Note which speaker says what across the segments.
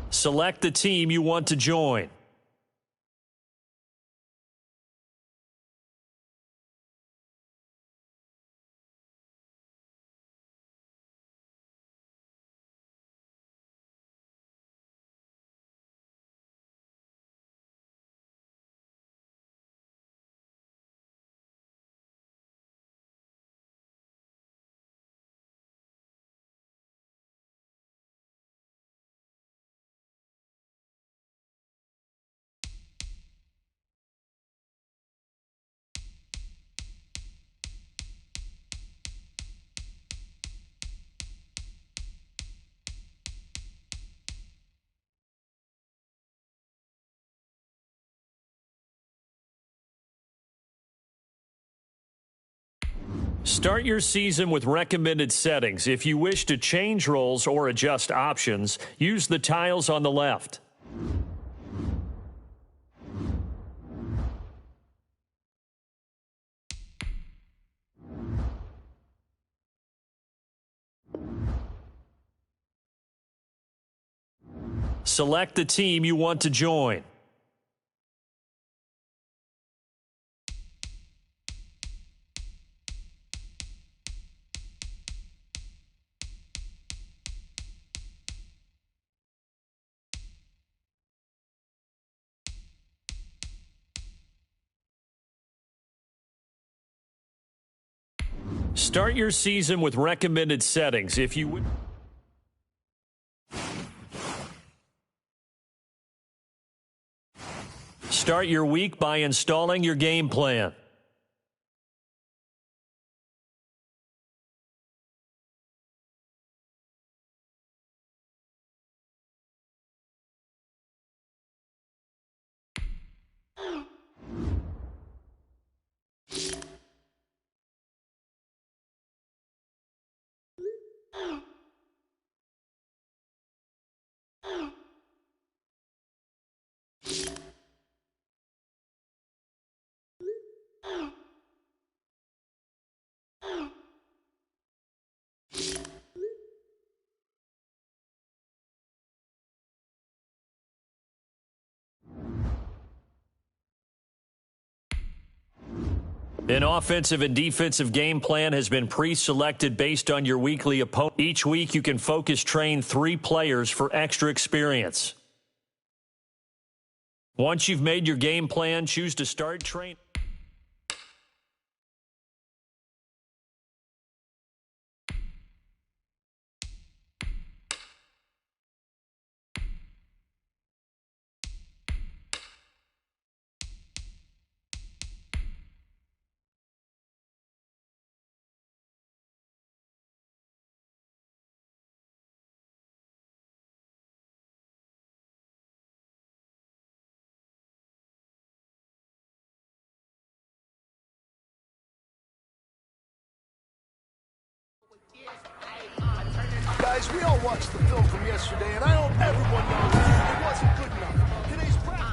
Speaker 1: Select the team you want to join. Start your season with recommended settings. If you wish to change roles or adjust options, use the tiles on the left. Select the team you want to join. Start your season with recommended settings. If you would. Start your week by installing your game plan. An offensive and defensive game plan has been pre-selected based on your weekly opponent. Each week, you can focus train 3 players for extra experience. Once you've made your game plan, choose to start training.
Speaker 2: Guys, we all watched the film from yesterday, and I hope everyone knows it wasn't good enough. Today's practice.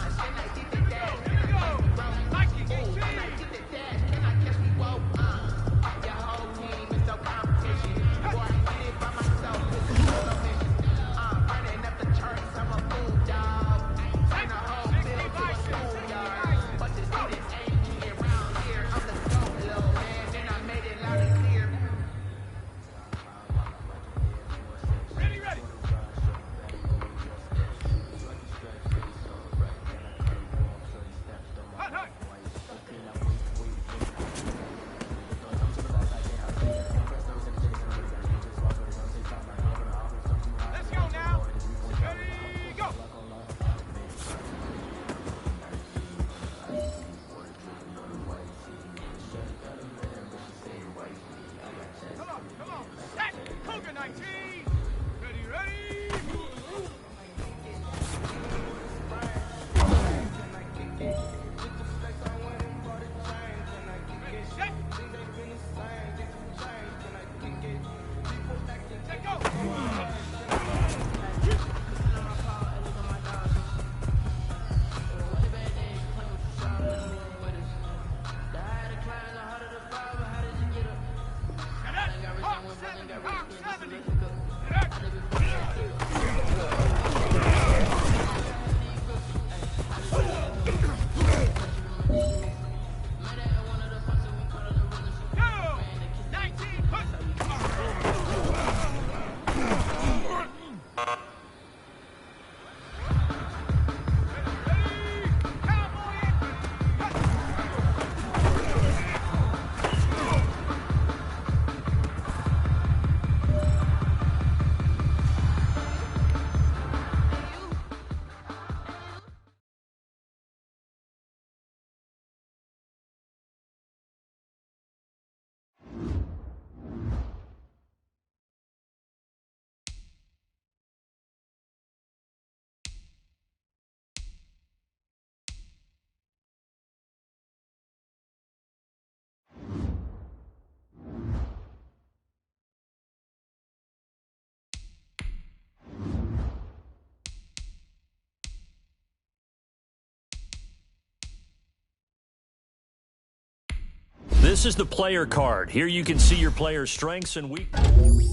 Speaker 1: This is the player card. Here you can see your player's strengths and weaknesses.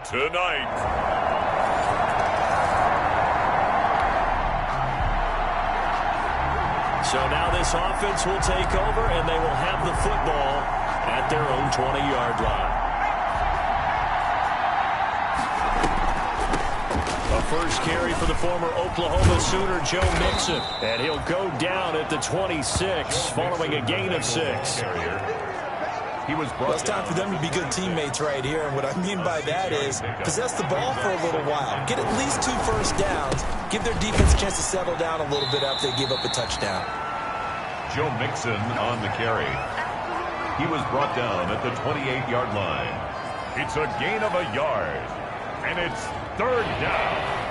Speaker 3: Tonight.
Speaker 1: So now this offense will take over, and they will have the football at their own 20-yard line. A first carry for the former Oklahoma Sooner, Joe Mixon. And he'll go down at the 26, following a gain of 6.
Speaker 4: Well, it's time for them to be good teammates right here. And what I mean by that is possess the ball for a little while. Get at least 2 first downs. Give their defense a chance to settle down a little bit after they give up a touchdown.
Speaker 3: Joe Mixon on the carry. He was brought down at the 28-yard line. It's a gain of a yard. And it's 3rd down.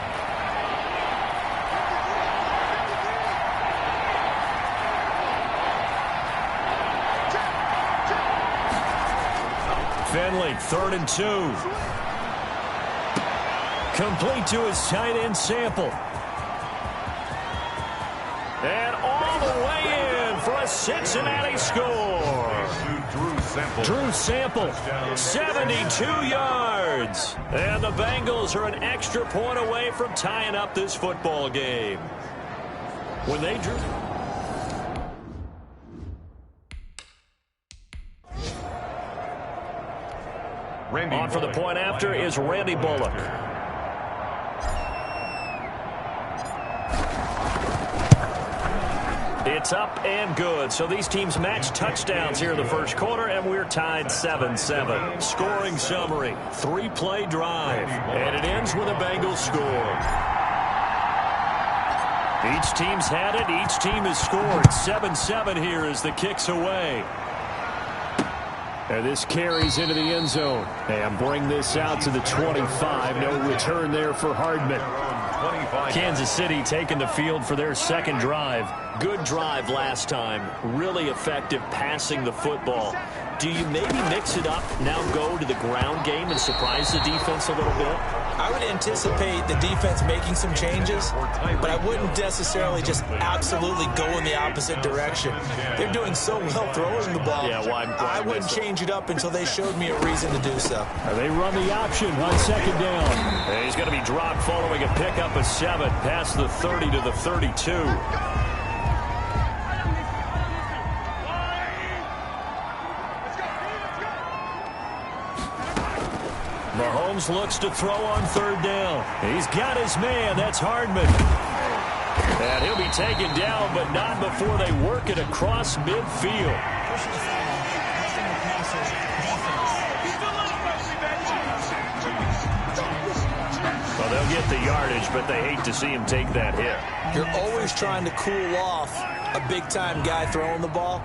Speaker 1: Finley, 3rd and 2. Complete to his tight end Sample. And all the way in for a Cincinnati score. Drew Sample, 72 yards. And the Bengals are an extra point away from tying up this football game. When they drew... On for the point after is Randy Bullock. It's up and good. So these teams match touchdowns here in the first quarter, and we're tied 7-7. Scoring summary, 3-play drive, and it ends with a Bengals score. Each team's had it. Each team has scored. 7-7 here as the kick's away. And this carries into the end zone. And bring this out to the 25. No return there for Hardman. Kansas City taking the field for their second drive. Good drive last time. Really effective passing the football. Do you maybe mix it up, now go to the ground game and surprise the defense a little bit?
Speaker 4: I would anticipate the defense making some changes, but I wouldn't necessarily just absolutely go in the opposite direction. They're doing so well throwing the ball.
Speaker 1: Yeah, why
Speaker 4: I wouldn't change it up until they showed me a reason to do so.
Speaker 1: They run the option on 2nd down. And he's going to be dropped following a pickup of 7 past the 30 to the 32. Mahomes looks to throw on 3rd down. He's got his man. That's Hardman. And he'll be taken down, but not before they work it across midfield. Well, they'll get the yardage, but they hate to see him take that hit.
Speaker 4: You're always trying to cool off a big-time guy throwing the ball,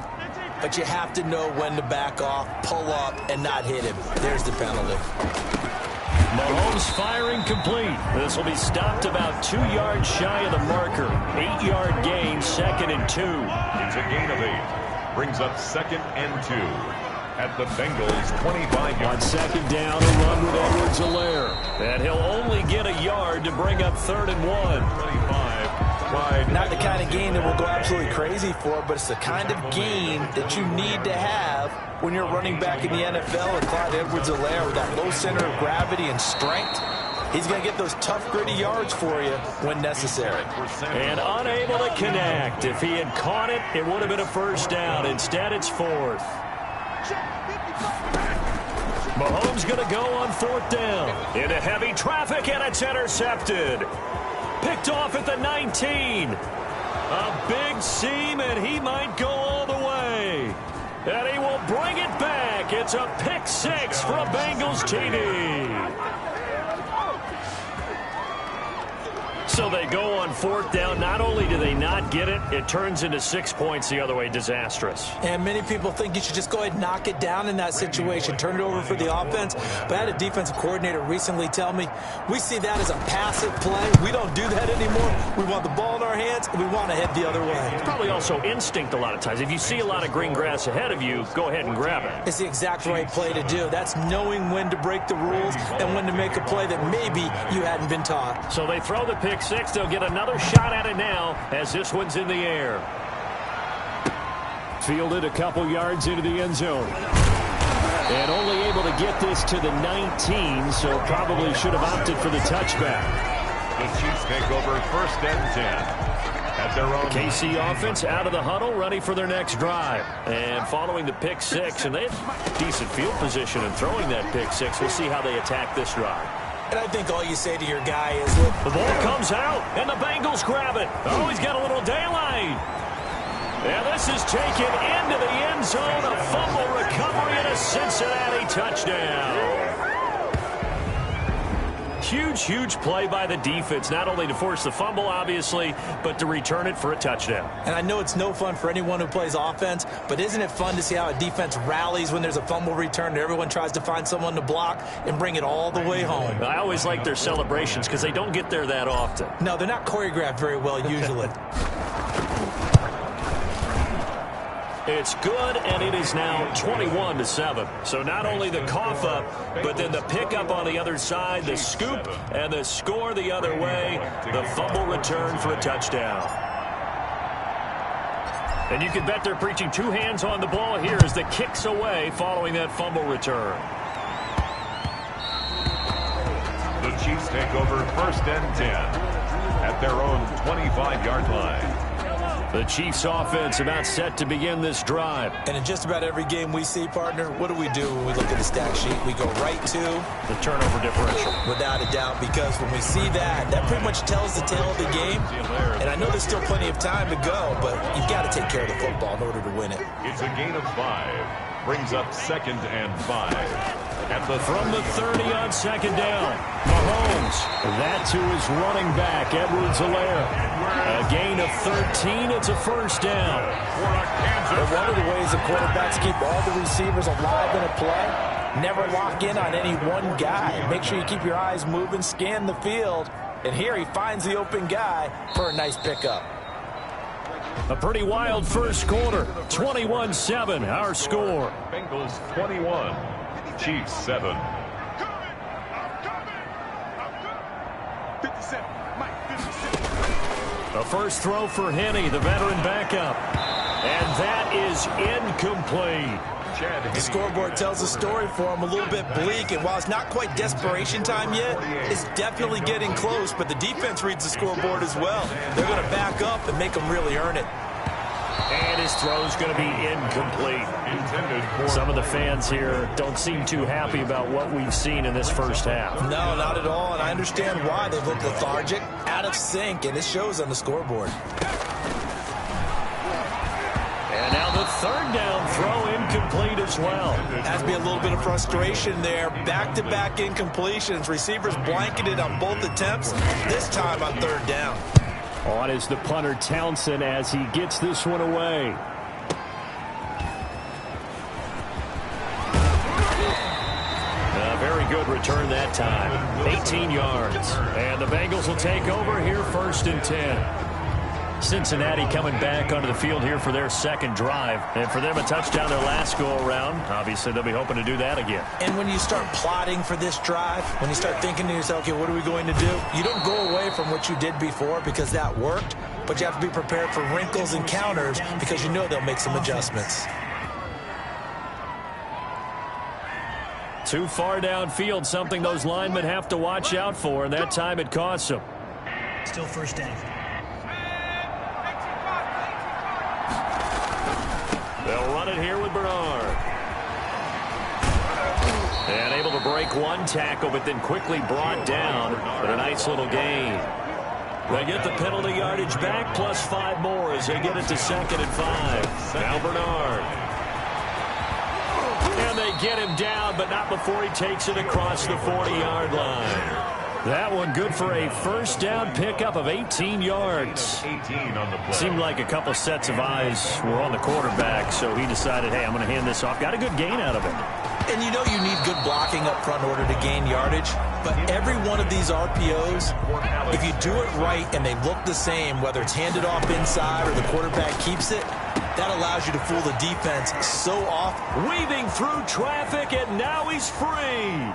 Speaker 4: but you have to know when to back off, pull up, and not hit him. There's the penalty.
Speaker 1: Mahomes firing complete. This will be stopped about 2 yards shy of the marker. 8-yard gain, 2nd and 2.
Speaker 3: It's a gain of 8. Brings up 2nd and 2 at the Bengals' 25 yards.
Speaker 1: On 2nd down, a run with Edwards-Helaire. And he'll only get a yard to bring up 3rd and 1.
Speaker 3: 25. applied.
Speaker 4: Not the kind of game that we'll go absolutely crazy for, but it's the kind of game that you need to have when you're running back in the NFL. And Clyde Edwards-Helaire with that low center of gravity and strength, he's going to get those tough, gritty yards for you when necessary.
Speaker 1: And unable to connect. If he had caught it, it would have been a first down. Instead, it's fourth. Mahomes going to go on fourth down. Into heavy traffic, and it's intercepted. Picked off at the 19. A big seam, and he might go all the way. And he will bring it back. It's a pick six for a Bengals TD. So they go on fourth down. Not only do they not get it, it turns into 6 points the other way. Disastrous.
Speaker 4: And many people think you should just go ahead and knock it down in that situation. Turn it over for the offense. But I had a defensive coordinator recently tell me, we see that as a passive play. We don't do that anymore. We want the ball in our hands, and we want to head the other way.
Speaker 1: It's probably also instinct a lot of times. If you see a lot of green grass ahead of you, go ahead and grab it.
Speaker 4: It's the exact right play to do. That's knowing when to break the rules and when to make a play that maybe you hadn't been taught.
Speaker 1: So they throw the pick six. They'll get another shot at it now as this one's in the air. Fielded a couple yards into the end zone. And only able to get this to the 19, so probably should have opted for the touchback.
Speaker 3: The Chiefs take over first and 10 at their own.
Speaker 1: KC offense out of the huddle, ready for their next drive. And following the pick six, and they have decent field position in throwing that pick six. We'll see how they attack this drive.
Speaker 4: And I think all you say to your guy is, look,
Speaker 1: the ball comes out, and the Bengals grab it. Oh, he's got a little daylight. And this is taken into the end zone. A fumble recovery and a Cincinnati touchdown. Huge, huge play by the defense, not only to force the fumble, obviously, but to return it for a touchdown.
Speaker 4: And I know it's no fun for anyone who plays offense, but isn't it fun to see how a defense rallies when there's a fumble return and everyone tries to find someone to block and bring it all the way home?
Speaker 1: I always like their celebrations because they don't get there that often.
Speaker 4: No, they're not choreographed very well usually.
Speaker 1: It's good, and it is now 21-7. So not only the cough up, but then the pickup on the other side, the scoop, and the score the other way, the fumble return for a touchdown. And you can bet they're preaching two hands on the ball here as the kicks away following that fumble return.
Speaker 3: The Chiefs take over first and 10 at their own 25-yard line.
Speaker 1: The Chiefs offense about set to begin this drive.
Speaker 4: And in just about every game we see, partner, what do we do when we look at the stat sheet? We go right to
Speaker 1: the turnover differential.
Speaker 4: Without a doubt, because when we see that, that pretty much tells the tale of the game. And I know there's still plenty of time to go, but you've got to take care of the football in order to win it.
Speaker 3: It's a gain of 5. Brings up second and 5.
Speaker 1: From the 30 on second down, Mahomes. That's who is running back, Edwards-Helaire. A gain of 13. It's a first down.
Speaker 4: But one of the ways the quarterbacks keep all the receivers alive in a play, never lock in on any one guy. Make sure you keep your eyes moving, scan the field. And here he finds the open guy for a nice pickup.
Speaker 1: A pretty wild first quarter. 21-7, our score.
Speaker 3: Bengals 21. Chiefs 7.
Speaker 1: A first throw for Henney, the veteran backup. And that is incomplete.
Speaker 4: The scoreboard tells the story for him, a little bit bleak, and while it's not quite desperation time yet, it's definitely getting close, but the defense reads the scoreboard as well. They're going to back up and make them really earn it.
Speaker 1: And his throw's going to be incomplete. Some of the fans here don't seem too happy about what we've seen in this first half.
Speaker 4: No, not at all, and I understand why. They've looked lethargic, out of sync, and it shows on the scoreboard.
Speaker 1: And now the third down throw incomplete as well.
Speaker 4: Has to be a little bit of frustration there. Back-to-back incompletions. Receivers blanketed on both attempts, this time on third down.
Speaker 1: On is the punter Townsend as he gets this one away. A very good return that time. 18 yards. And the Bengals will take over here first and 10. Cincinnati coming back onto the field here for their second drive. And for them, a touchdown their last go-around. Obviously, they'll be hoping to do that again.
Speaker 4: And when you start plotting for this drive, when you start thinking to yourself, okay, what are we going to do? You don't go away from what you did before because that worked. but you have to be prepared for wrinkles and counters because you know they'll make some adjustments.
Speaker 1: Too far downfield, something those linemen have to watch out for, and that time it costs them.
Speaker 5: Still first down.
Speaker 1: They'll run it here with Bernard. And able to break one tackle, but then quickly brought down. But a nice little gain. They get the penalty yardage back, plus 5 more as they get it to 2nd and 5. Now Bernard. And they get him down, but not before he takes it across the 40-yard line. That one good for a first down pickup of 18 yards.
Speaker 3: 18 on the play.
Speaker 1: Seemed like a couple sets of eyes were on the quarterback, so he decided, hey, I'm going to hand this off. Got a good gain out of it.
Speaker 4: And you know you need good blocking up front in order to gain yardage. But every one of these RPOs, if you do it right and they look the same, whether it's handed off inside or the quarterback keeps it, that allows you to fool the defense so often.
Speaker 1: Weaving through traffic, and now he's free.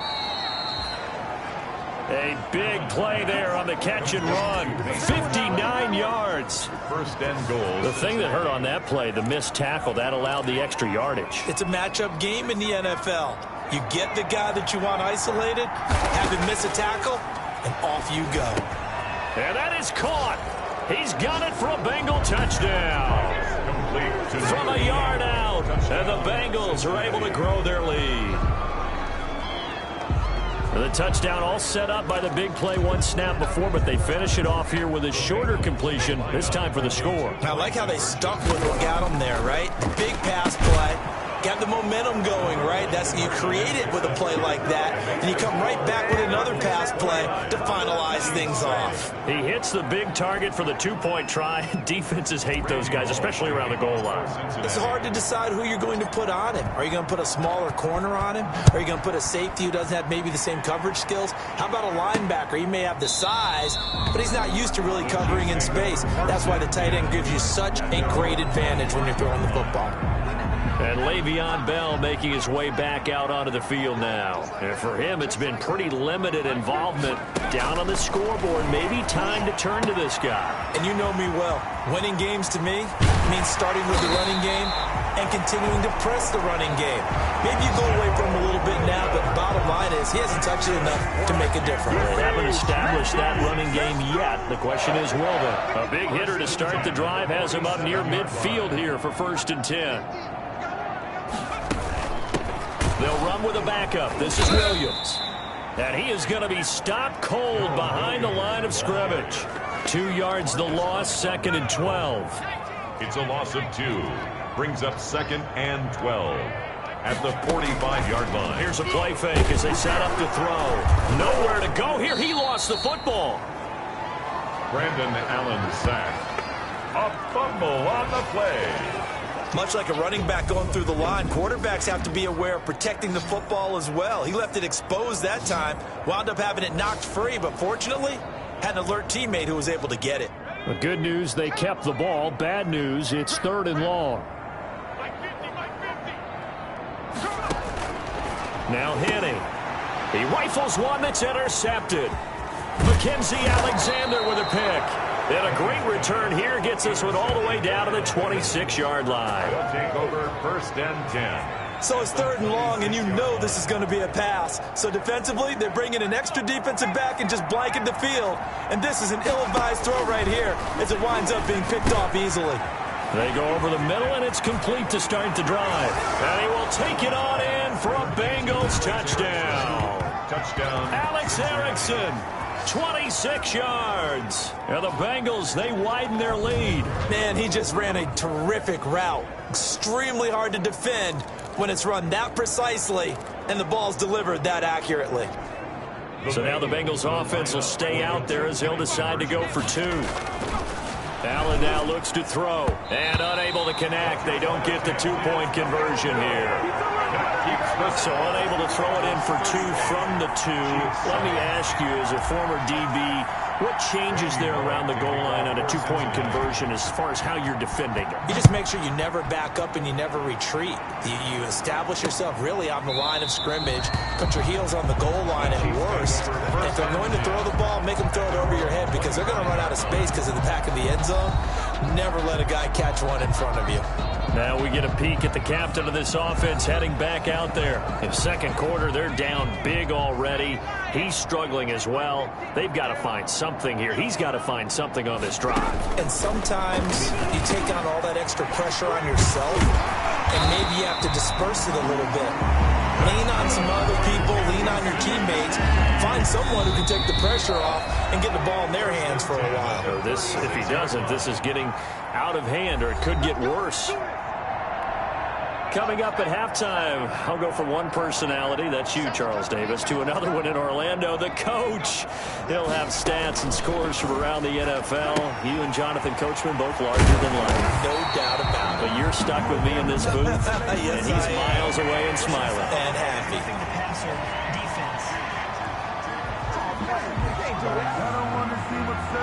Speaker 1: A big play there on the catch and run. 59 yards.
Speaker 3: First and goal.
Speaker 1: The thing that hurt on that play, the missed tackle, that allowed the extra yardage.
Speaker 4: It's a matchup game in the NFL. You get the guy that you want isolated, have him miss a tackle, and off you go.
Speaker 1: And that is caught. He's got it for a Bengal touchdown. From a yard out, and the Bengals are able to grow their lead. The touchdown all set up by the big play one snap before, but they finish it off here with a shorter completion, this time for the score.
Speaker 4: I like how they stuck with what got them there, right? Big pass play. Got the momentum going, right? You create it with a play like that, and you come right back with another pass play to finalize things off.
Speaker 1: He hits the big target for the two-point try. Defenses hate those guys, especially around the goal line.
Speaker 4: It's hard to decide who you're going to put on him. Are you going to put a smaller corner on him? Are you going to put a safety who doesn't have maybe the same coverage skills? How about a linebacker? He may have the size, but he's not used to really covering in space. That's why the tight end gives you such a great advantage when you're throwing the football.
Speaker 1: And Le'Veon Bell making his way back out onto the field now. And for him, it's been pretty limited involvement down on the scoreboard. Maybe time to turn to this guy.
Speaker 4: And you know me well. Winning games to me means starting with the running game and continuing to press the running game. Maybe you go away from him a little bit now, but bottom line is he hasn't touched it enough to make a difference.
Speaker 1: They haven't established that running game yet. The question is, will they? A big hitter to start the drive has him up near midfield here for 1st and 10. They'll run with a backup. This is Williams. And he is going to be stopped cold behind the line of scrimmage. 2 yards the loss, 2nd and 12.
Speaker 3: It's a loss of 2. Brings up 2nd and 12. At the 45-yard line.
Speaker 1: Here's a play fake as they set up to throw. Nowhere to go here. He lost the football.
Speaker 3: Brandon Allen sacked. A fumble on the play.
Speaker 4: Much like a running back going through the line, quarterbacks have to be aware of protecting the football as well. He left it exposed that time, wound up having it knocked free, but fortunately, had an alert teammate who was able to get it.
Speaker 1: The good news, they kept the ball. Bad news, it's 3rd and long. Now Henning. He rifles one that's intercepted. Mackenzie Alexander with a pick. And a great return here gets this one all the way down to the 26-yard line.
Speaker 3: They'll take over 1st and 10.
Speaker 4: So it's 3rd and long, and you know this is going to be a pass. So defensively, they bring in an extra defensive back and just blanket the field. And this is an ill-advised throw right here as it winds up being picked off easily.
Speaker 1: They go over the middle, and it's complete to start the drive. And he will take it on in for a Bengals touchdown.
Speaker 3: Touchdown.
Speaker 1: Alex Erickson. 26 yards. And the Bengals, they widen their lead.
Speaker 4: Man, he just ran a terrific route. Extremely hard to defend when it's run that precisely and the ball's delivered that accurately.
Speaker 1: So now the Bengals offense will stay out there as they'll decide to go for 2. Allen now looks to throw and unable to connect. They don't get the 2-point conversion here. So unable to throw it in for 2 from the 2. Let me ask you, as a former DB, What changes there around the goal line on a two-point conversion as far as how you're defending it?
Speaker 4: You just make sure you never back up and you never retreat. You establish yourself really on the line of scrimmage, put your heels on the goal line at worst. And if they're going to throw the ball, make them throw it over your head because they're going to run out of space because of the back of the end zone. Never let a guy catch one in front of you.
Speaker 1: Now we get a peek at the captain of this offense heading back out there. In second quarter, they're down big already. He's struggling as well. They've got to find something here. He's got to find something on this drive.
Speaker 4: And sometimes you take on all that extra pressure on yourself, and maybe you have to disperse it a little bit. Lean on some other people, lean on your teammates, find someone who can take the pressure off and get the ball in their hands for a while.
Speaker 1: If he doesn't, this is getting out of hand, or it could get worse. Coming up at halftime, I'll go from one personality, that's you, Charles Davis, to another one in Orlando, the coach. He'll have stats and scores from around the NFL. You and Jonathan Coachman both larger than life.
Speaker 4: No doubt about it.
Speaker 1: But you're stuck with me in this booth,
Speaker 4: yes,
Speaker 1: and he's miles away and smiling.
Speaker 4: And happy.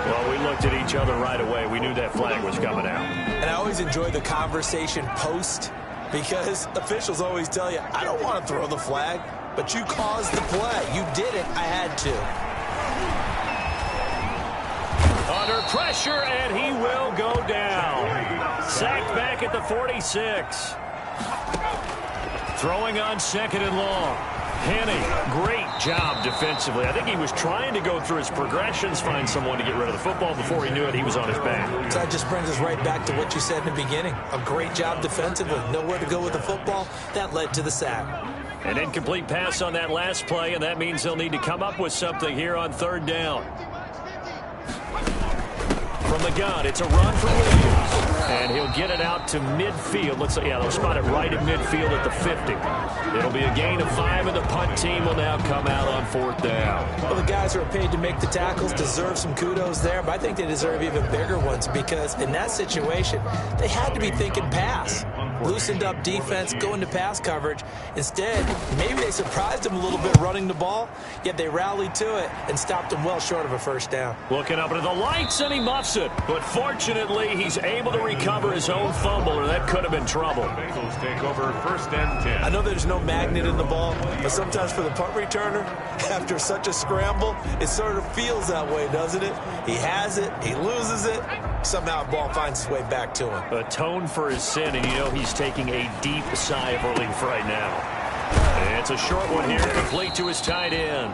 Speaker 1: Well, we looked at each other right away. We knew that flag was coming out.
Speaker 4: And I always enjoy the conversation post, because officials always tell you, I don't want to throw the flag, but you caused the play. You did it. I had to.
Speaker 1: Under pressure, and he will go down. Sacked back at the 46. Throwing on second and long. Henny, great job defensively. I think he was trying to go through his progressions, find someone to get rid of the football. Before he knew it, he was on his back.
Speaker 4: So that just brings us right back to what you said in the beginning. A great job defensively. Nowhere to go with the football. That led to the sack.
Speaker 1: An incomplete pass on that last play, and that means they'll need to come up with something here on third down. From the gun, it's a run for Williams. And he'll get it out to midfield. Looks like, yeah, they'll spot it right at midfield at the 50. It'll be a gain of 5, and the punt team will now come out on fourth down.
Speaker 4: Well, the guys who are paid to make the tackles deserve some kudos there, but I think they deserve even bigger ones because in that situation, they had to be thinking pass. Loosened up defense, go into pass coverage. Instead, maybe they surprised him a little bit running the ball, yet they rallied to it and stopped him well short of a first down.
Speaker 1: Looking up into the lights, and he muffs it. But fortunately, he's able to recover his own fumble, or that could have been trouble.
Speaker 3: Bengals take over first and 10.
Speaker 4: I know there's no magnet in the ball, but sometimes for the punt returner, after such a scramble, it sort of feels that way, doesn't it? He has it, he loses it, somehow the ball finds its way back to him.
Speaker 1: Atone for his sin, and you know he's taking a deep sigh of relief right now. And it's a short one here, complete to his tight end.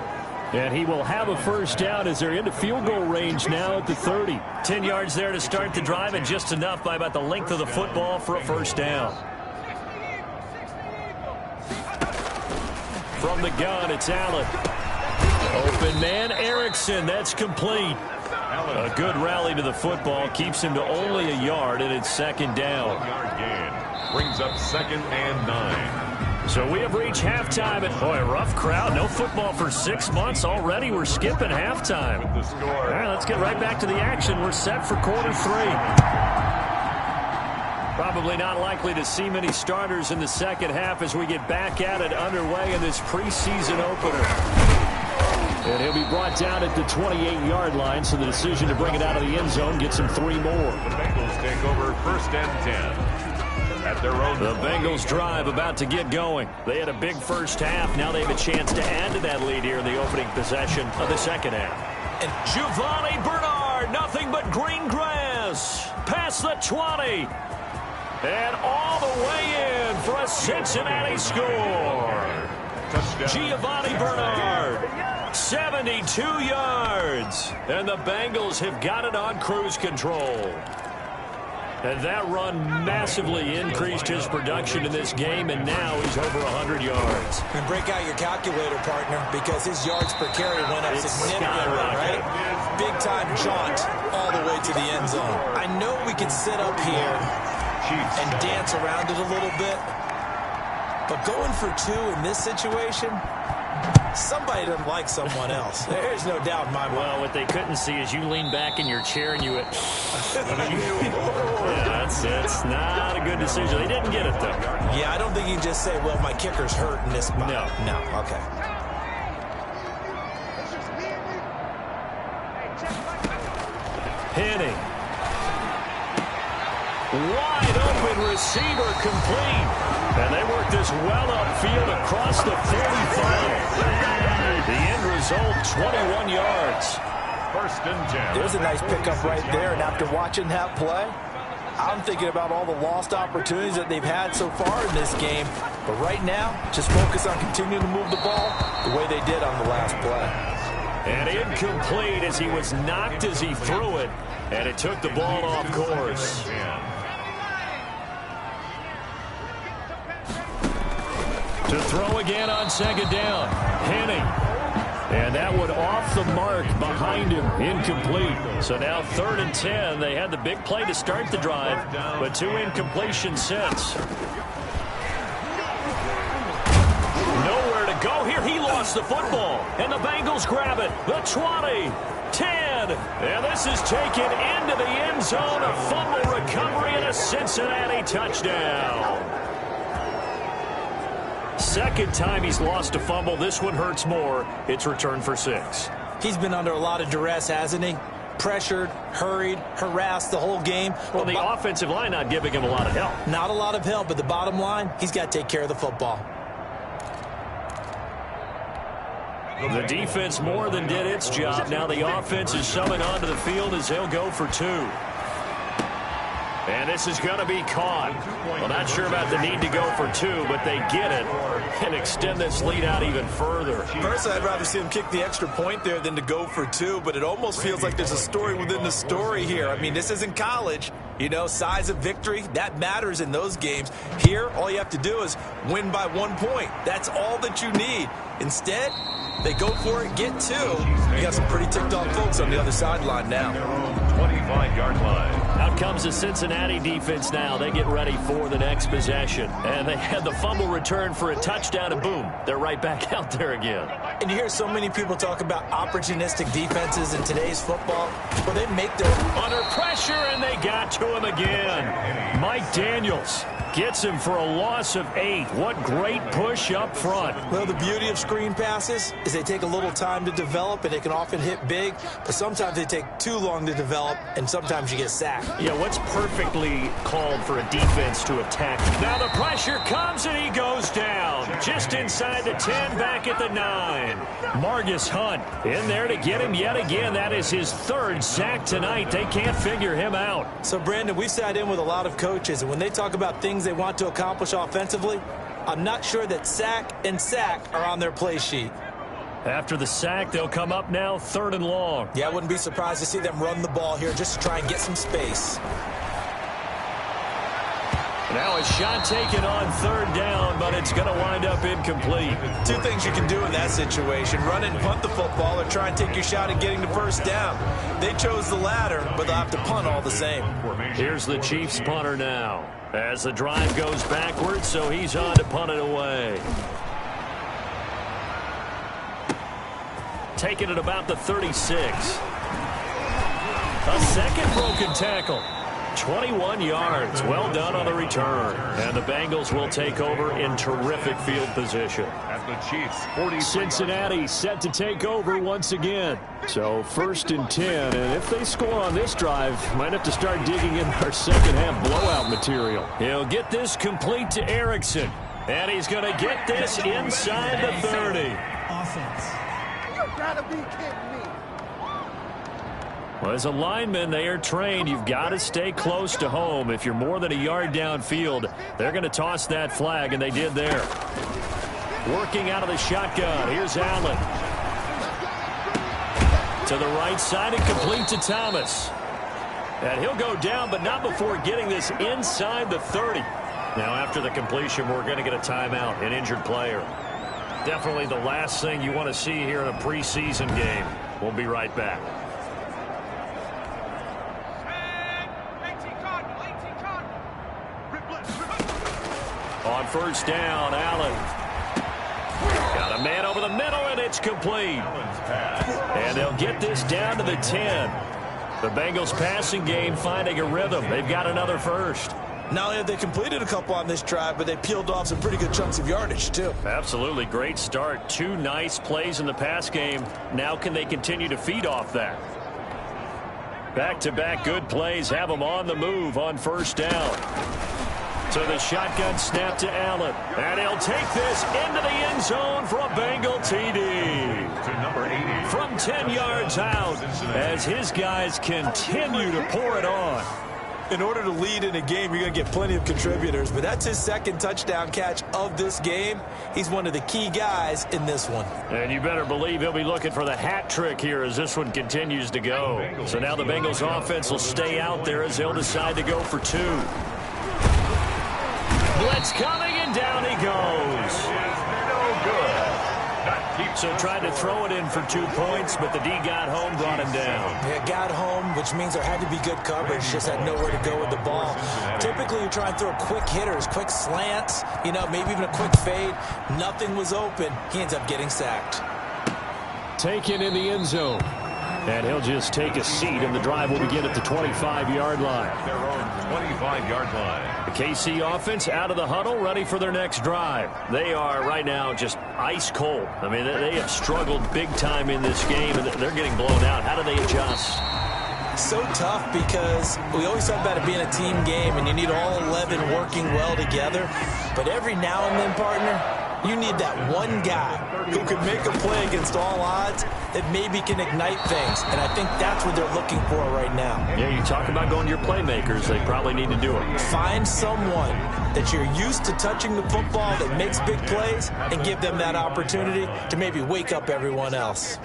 Speaker 1: And he will have a first down as they're into field goal range now at the 30. 10 yards there to start the drive, and just enough by about the length of the football for a first down. From the gun, it's Allen. Open man, Erickson. That's complete. A good rally to the football. Keeps him to only a yard, and it's second down.
Speaker 3: 1-yard gain. Brings up second and 9.
Speaker 1: So we have reached halftime. And boy, a rough crowd. No football for 6 months already. We're skipping halftime.
Speaker 3: The score.
Speaker 1: All right, let's get right back to the action. We're set for quarter 3. Probably not likely to see many starters in the second half as we get back at it underway in this preseason opener. And he'll be brought down at the 28-yard line, so the decision to bring it out of the end zone gets him 3 more.
Speaker 3: The Bengals take over first and 10. At their own.
Speaker 1: The Bengals drive about to get going. They had a big first half. Now they have a chance to add to that lead here in the opening possession of the second half. And Giovanni Bernard, nothing but green grass. Past the 20. And all the way in for a Cincinnati score.
Speaker 3: Touchdown.
Speaker 1: Giovanni Bernard, 72 yards. And the Bengals have got it on cruise control. And that run massively increased his production in this game, and now he's over 100 yards.
Speaker 4: And break out your calculator, partner, because his yards per carry went up significantly, right? Big-time jaunt all the way to the end zone. I know we can sit up here and dance around it a little bit, but going for 2 in this situation, somebody doesn't like someone else. There's no doubt in my mind.
Speaker 1: Well, what they couldn't see is you lean back in your chair and you went, yeah, that's not a good decision. They didn't get it, though.
Speaker 4: Yeah, I don't think you can just say, well, my kicker's hurt in this spot. No, okay.
Speaker 1: Henning. Wide open receiver complete. And they work this well upfield across the 45. The end result, 21 yards.
Speaker 3: First and 10.
Speaker 4: There's a nice pickup right there, and after watching that play, I'm thinking about all the lost opportunities that they've had so far in this game. But right now, just focus on continuing to move the ball the way they did on the last play.
Speaker 1: And incomplete as he was knocked as he threw it, and it took the ball off course. To throw again on second down, Henning. And that one off the mark behind him, incomplete. So now 3rd and 10. They had the big play to start the drive, but 2 incompletions since. Nowhere to go here. He lost the football, and the Bengals grab it. The 20, 10, and this is taken into the end zone. A fumble recovery and a Cincinnati touchdown. Second time he's lost a fumble. This one hurts more. It's returned for 6.
Speaker 4: He's been under a lot of duress, hasn't he? Pressured, hurried, harassed the whole game.
Speaker 1: Well, the offensive line not giving him a lot of help.
Speaker 4: Not a lot of help, but the bottom line, he's got to take care of the football.
Speaker 1: The defense more than did its job. Now the offense is summing onto the field as they'll go for 2. And this is going to be caught. Well, not sure about the need to go for 2, but they get it and extend this lead out even further.
Speaker 4: Personally, I'd rather see them kick the extra point there than to go for 2, but it almost feels like there's a story within the story here. I mean, this isn't college. You know, size of victory, that matters in those games. Here, all you have to do is win by 1 point. That's all that you need. Instead, they go for it, get 2. You got some pretty ticked-off folks on the other sideline now.
Speaker 3: 25-yard line.
Speaker 1: Out comes the Cincinnati defense now. They get ready for the next possession. And they had the fumble return for a touchdown, and boom, they're right back out there again.
Speaker 4: And you hear so many people talk about opportunistic defenses in today's football. Well, they make their...
Speaker 1: Under pressure, and they got to him again. Mike Daniels gets him for a loss of 8. What great push up front.
Speaker 4: Well, the beauty of screen passes is they take a little time to develop, and they can often hit big, but sometimes they take too long to develop, and sometimes you get sacked.
Speaker 1: Yeah, what's perfectly called for a defense to attack. Now the pressure comes, and he goes down. Just inside the 10, back at the 9. Margus Hunt in there to get him yet again. That is his 3rd sack tonight. They can't figure him out.
Speaker 4: So, Brandon, we sat in with a lot of coaches, and when they talk about things they want to accomplish offensively, I'm not sure that sack and sack are on their play sheet.
Speaker 1: After the sack, they'll come up now 3rd and long.
Speaker 4: Yeah, I wouldn't be surprised to see them run the ball here just to try and get some space.
Speaker 1: Now a shot taken on 3rd down, but it's going to wind up incomplete.
Speaker 4: 2 things you can do in that situation: run it and punt the football, or try and take your shot at getting the first down. They chose the latter, but they'll have to punt all the same.
Speaker 1: Here's the Chiefs punter now as the drive goes backwards, so he's on to punt it away. Taking it about the 36. A second broken tackle. 21 yards. Well done on the return. And the Bengals will take over in terrific field position.
Speaker 3: At the Chiefs, 40.
Speaker 1: Cincinnati set to take over once again. So 1st and 10. And if they score on this drive, might have to start digging in our second-half blowout material. He'll get this complete to Erickson. And he's going to get this inside the 30.
Speaker 5: Offense.
Speaker 2: You gotta be kidding me.
Speaker 1: Well, as a lineman, they are trained. You've got to stay close to home. If you're more than a yard downfield, they're going to toss that flag, and they did there. Working out of the shotgun. Here's Allen. To the right side and complete to Thomas. And he'll go down, but not before getting this inside the 30. Now, after the completion, we're going to get a timeout, an injured player. Definitely the last thing you want to see here in a preseason game. We'll be right back. On 1st down, Allen. Got a man over the middle, and it's complete. And they'll get this down to the 10. The Bengals passing game finding a rhythm. They've got another first.
Speaker 4: Not only have they completed a couple on this drive, but they peeled off some pretty good chunks of yardage, too.
Speaker 1: Absolutely. Great start. 2 nice plays in the pass game. Now can they continue to feed off that? Back-to-back good plays have them on the move on first down. So the shotgun snap to Allen. And he'll take this into the end zone for a Bengal TD.
Speaker 3: To number 80.
Speaker 1: From 10 yards out as his guys continue to pour it on.
Speaker 4: In order to lead in a game, you're going to get plenty of contributors, but that's his second touchdown catch of this game. He's one of the key guys in this one.
Speaker 1: And you better believe he'll be looking for the hat trick here as this one continues to go. So now the Bengals offense will stay out there as they'll decide to go for two. Blitz coming, and down he goes.
Speaker 3: No good.
Speaker 1: So tried to throw it in for 2 points, but the D got home, brought him down.
Speaker 4: Yeah, got home, which means there had to be good coverage. Just had nowhere to go with the ball. Typically, you try and throw quick hitters, quick slants, maybe even a quick fade. Nothing was open. He ends up getting sacked.
Speaker 1: Taken in the end zone. And he'll just take a seat, and the drive will begin at the 25-yard line.
Speaker 3: Their own 25-yard line.
Speaker 1: The KC offense out of the huddle, ready for their next drive. They are right now just ice cold. I mean, they have struggled big time in this game, and they're getting blown out. How do they adjust?
Speaker 4: So tough because we always talk about it being a team game, and you need all 11 working well together. But every now and then, partner, you need that one guy who can make a play against all odds that maybe can ignite things. And I think that's what they're looking for right now.
Speaker 1: Yeah, you talk about going to your playmakers. They probably need to do it.
Speaker 4: Find someone that you're used to touching the football that makes big plays and give them that opportunity to maybe wake up everyone else.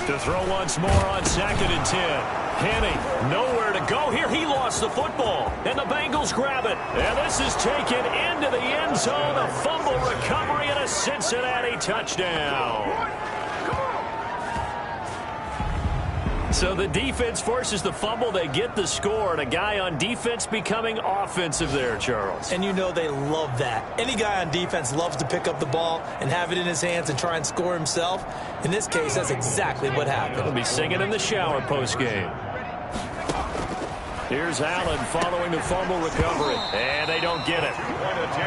Speaker 1: To throw once more on 2nd and 10. Henning, nowhere to go here. He lost the football, and the Bengals grab it. And this is taken into the end zone. A fumble recovery and a Cincinnati touchdown. So the defense forces the fumble. They get the score, and a guy on defense becoming offensive there, Charles.
Speaker 4: And they love that. Any guy on defense loves to pick up the ball and have it in his hands and try and score himself. In this case, that's exactly what happened.
Speaker 1: He'll be singing in the shower post-game. Here's Allen following the fumble recovery, and they don't get it.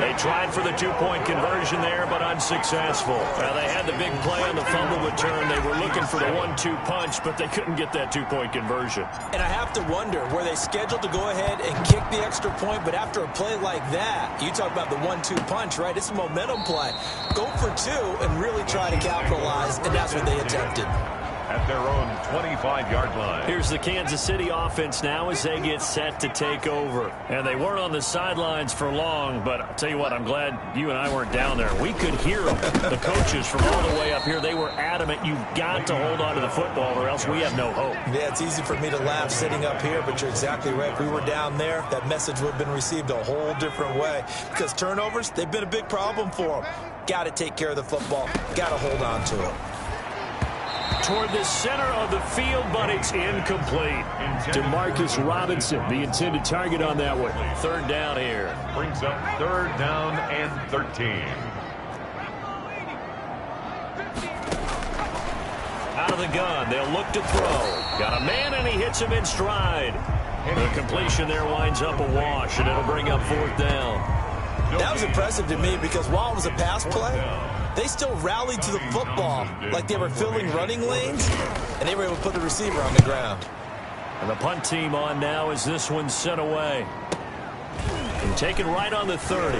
Speaker 1: They tried for the two-point conversion there, but unsuccessful. Now, they had the big play on the fumble return. They were looking for the 1-2 punch, but they couldn't get that two-point conversion.
Speaker 4: And I have to wonder, were they scheduled to go ahead and kick the extra point, but after a play like that, you talk about the 1-2 punch, right? It's a momentum play. Go for two and really try to capitalize, and that's what they attempted.
Speaker 3: At their own 25-yard line.
Speaker 1: Here's the Kansas City offense now as they get set to take over. And they weren't on the sidelines for long, but I'll tell you what, I'm glad you and I weren't down there. We could hear them, the coaches from all the way up here. They were adamant, you've got to hold on to the football or else we have no hope.
Speaker 4: Yeah, it's easy for me to laugh sitting up here, but you're exactly right. If we were down there, that message would have been received a whole different way. Because turnovers, they've been a big problem for them. Got to take care of the football. Got to hold on to it.
Speaker 1: Toward the center of the field, but it's incomplete. Demarcus Robinson, the intended target on that one. 3rd down here.
Speaker 3: Brings up 3rd down and 13.
Speaker 1: Out of the gun, they'll look to throw. Got a man, and he hits him in stride. The completion there winds up a wash, and it'll bring up 4th down.
Speaker 4: That was impressive to me because while it was a pass play, they still rallied to the football like they were filling running lanes, and they were able to put the receiver on the ground.
Speaker 1: And the punt team on now as this one's sent away. And taken right on the 30.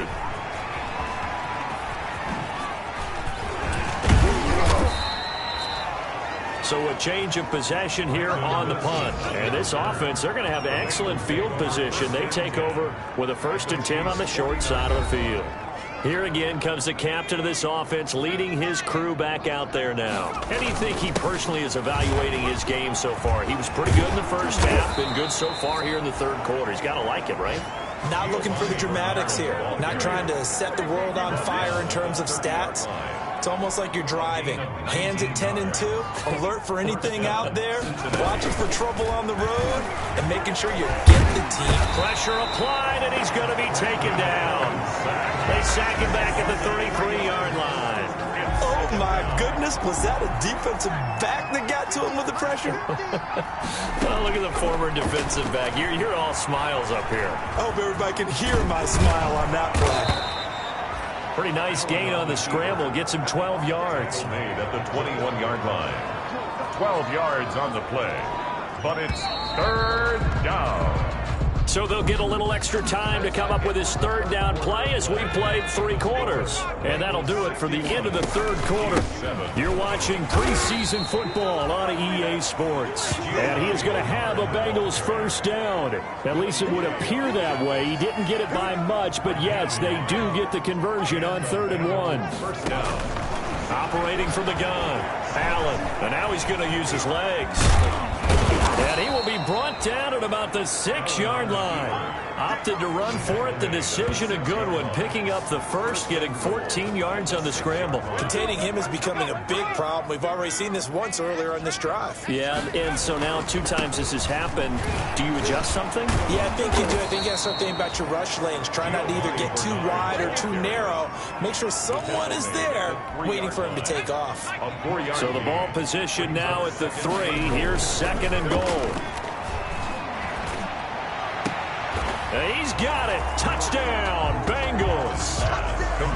Speaker 1: So a change of possession here on the punt. And this offense, they're going to have excellent field position. They take over with a 1st and 10 on the short side of the field. Here again comes the captain of this offense leading his crew back out there now. How do you think he personally is evaluating his game so far? He was pretty good in the first half, been good so far here in the 3rd quarter. He's got to like it, right?
Speaker 4: Not looking for the dramatics here. Not trying to set the world on fire in terms of stats. It's almost like you're driving. Hands at 10 and 2, alert for anything out there, watching for trouble on the road, and making sure you get the team.
Speaker 1: Pressure applied, and he's going to be taken down. They sack him back at the 33-yard line.
Speaker 4: Oh, my goodness. Was that a defensive back that got to him with the pressure?
Speaker 1: Well, look at the former defensive back. You're all smiles up here.
Speaker 4: I hope everybody can hear my smile on that play.
Speaker 1: Pretty nice gain on the scramble. Gets him 12 yards.
Speaker 3: Made at the 21-yard line. 12 yards on the play. but it's third down.
Speaker 1: So they'll get a little extra time to come up with his third down play as we played 3 quarters. And that'll do it for the end of the third quarter. You're watching preseason football on EA Sports. And he is going to have a Bengals first down. At least it would appear that way. He didn't get it by much, but yes, they do get the conversion on 3rd and 1.
Speaker 3: First down.
Speaker 1: Operating from the gun, Allen. And now he's going to use his legs. And he will be brought down at about the 6-yard line. Opted to run for it. The decision a good one. Picking up the first, getting 14 yards on the scramble.
Speaker 4: Containing him is becoming a big problem. We've already seen this once earlier on this drive.
Speaker 1: Yeah, and so now 2 times this has happened. Do you adjust something?
Speaker 4: Yeah, I think you do. I think you got to start thinking about your rush lanes. Try not to either get too wide or too narrow. Make sure someone is there waiting for him to take off.
Speaker 1: So the ball position now at the 3. Here's 2nd and goal. He's got it. Touchdown, Bengals.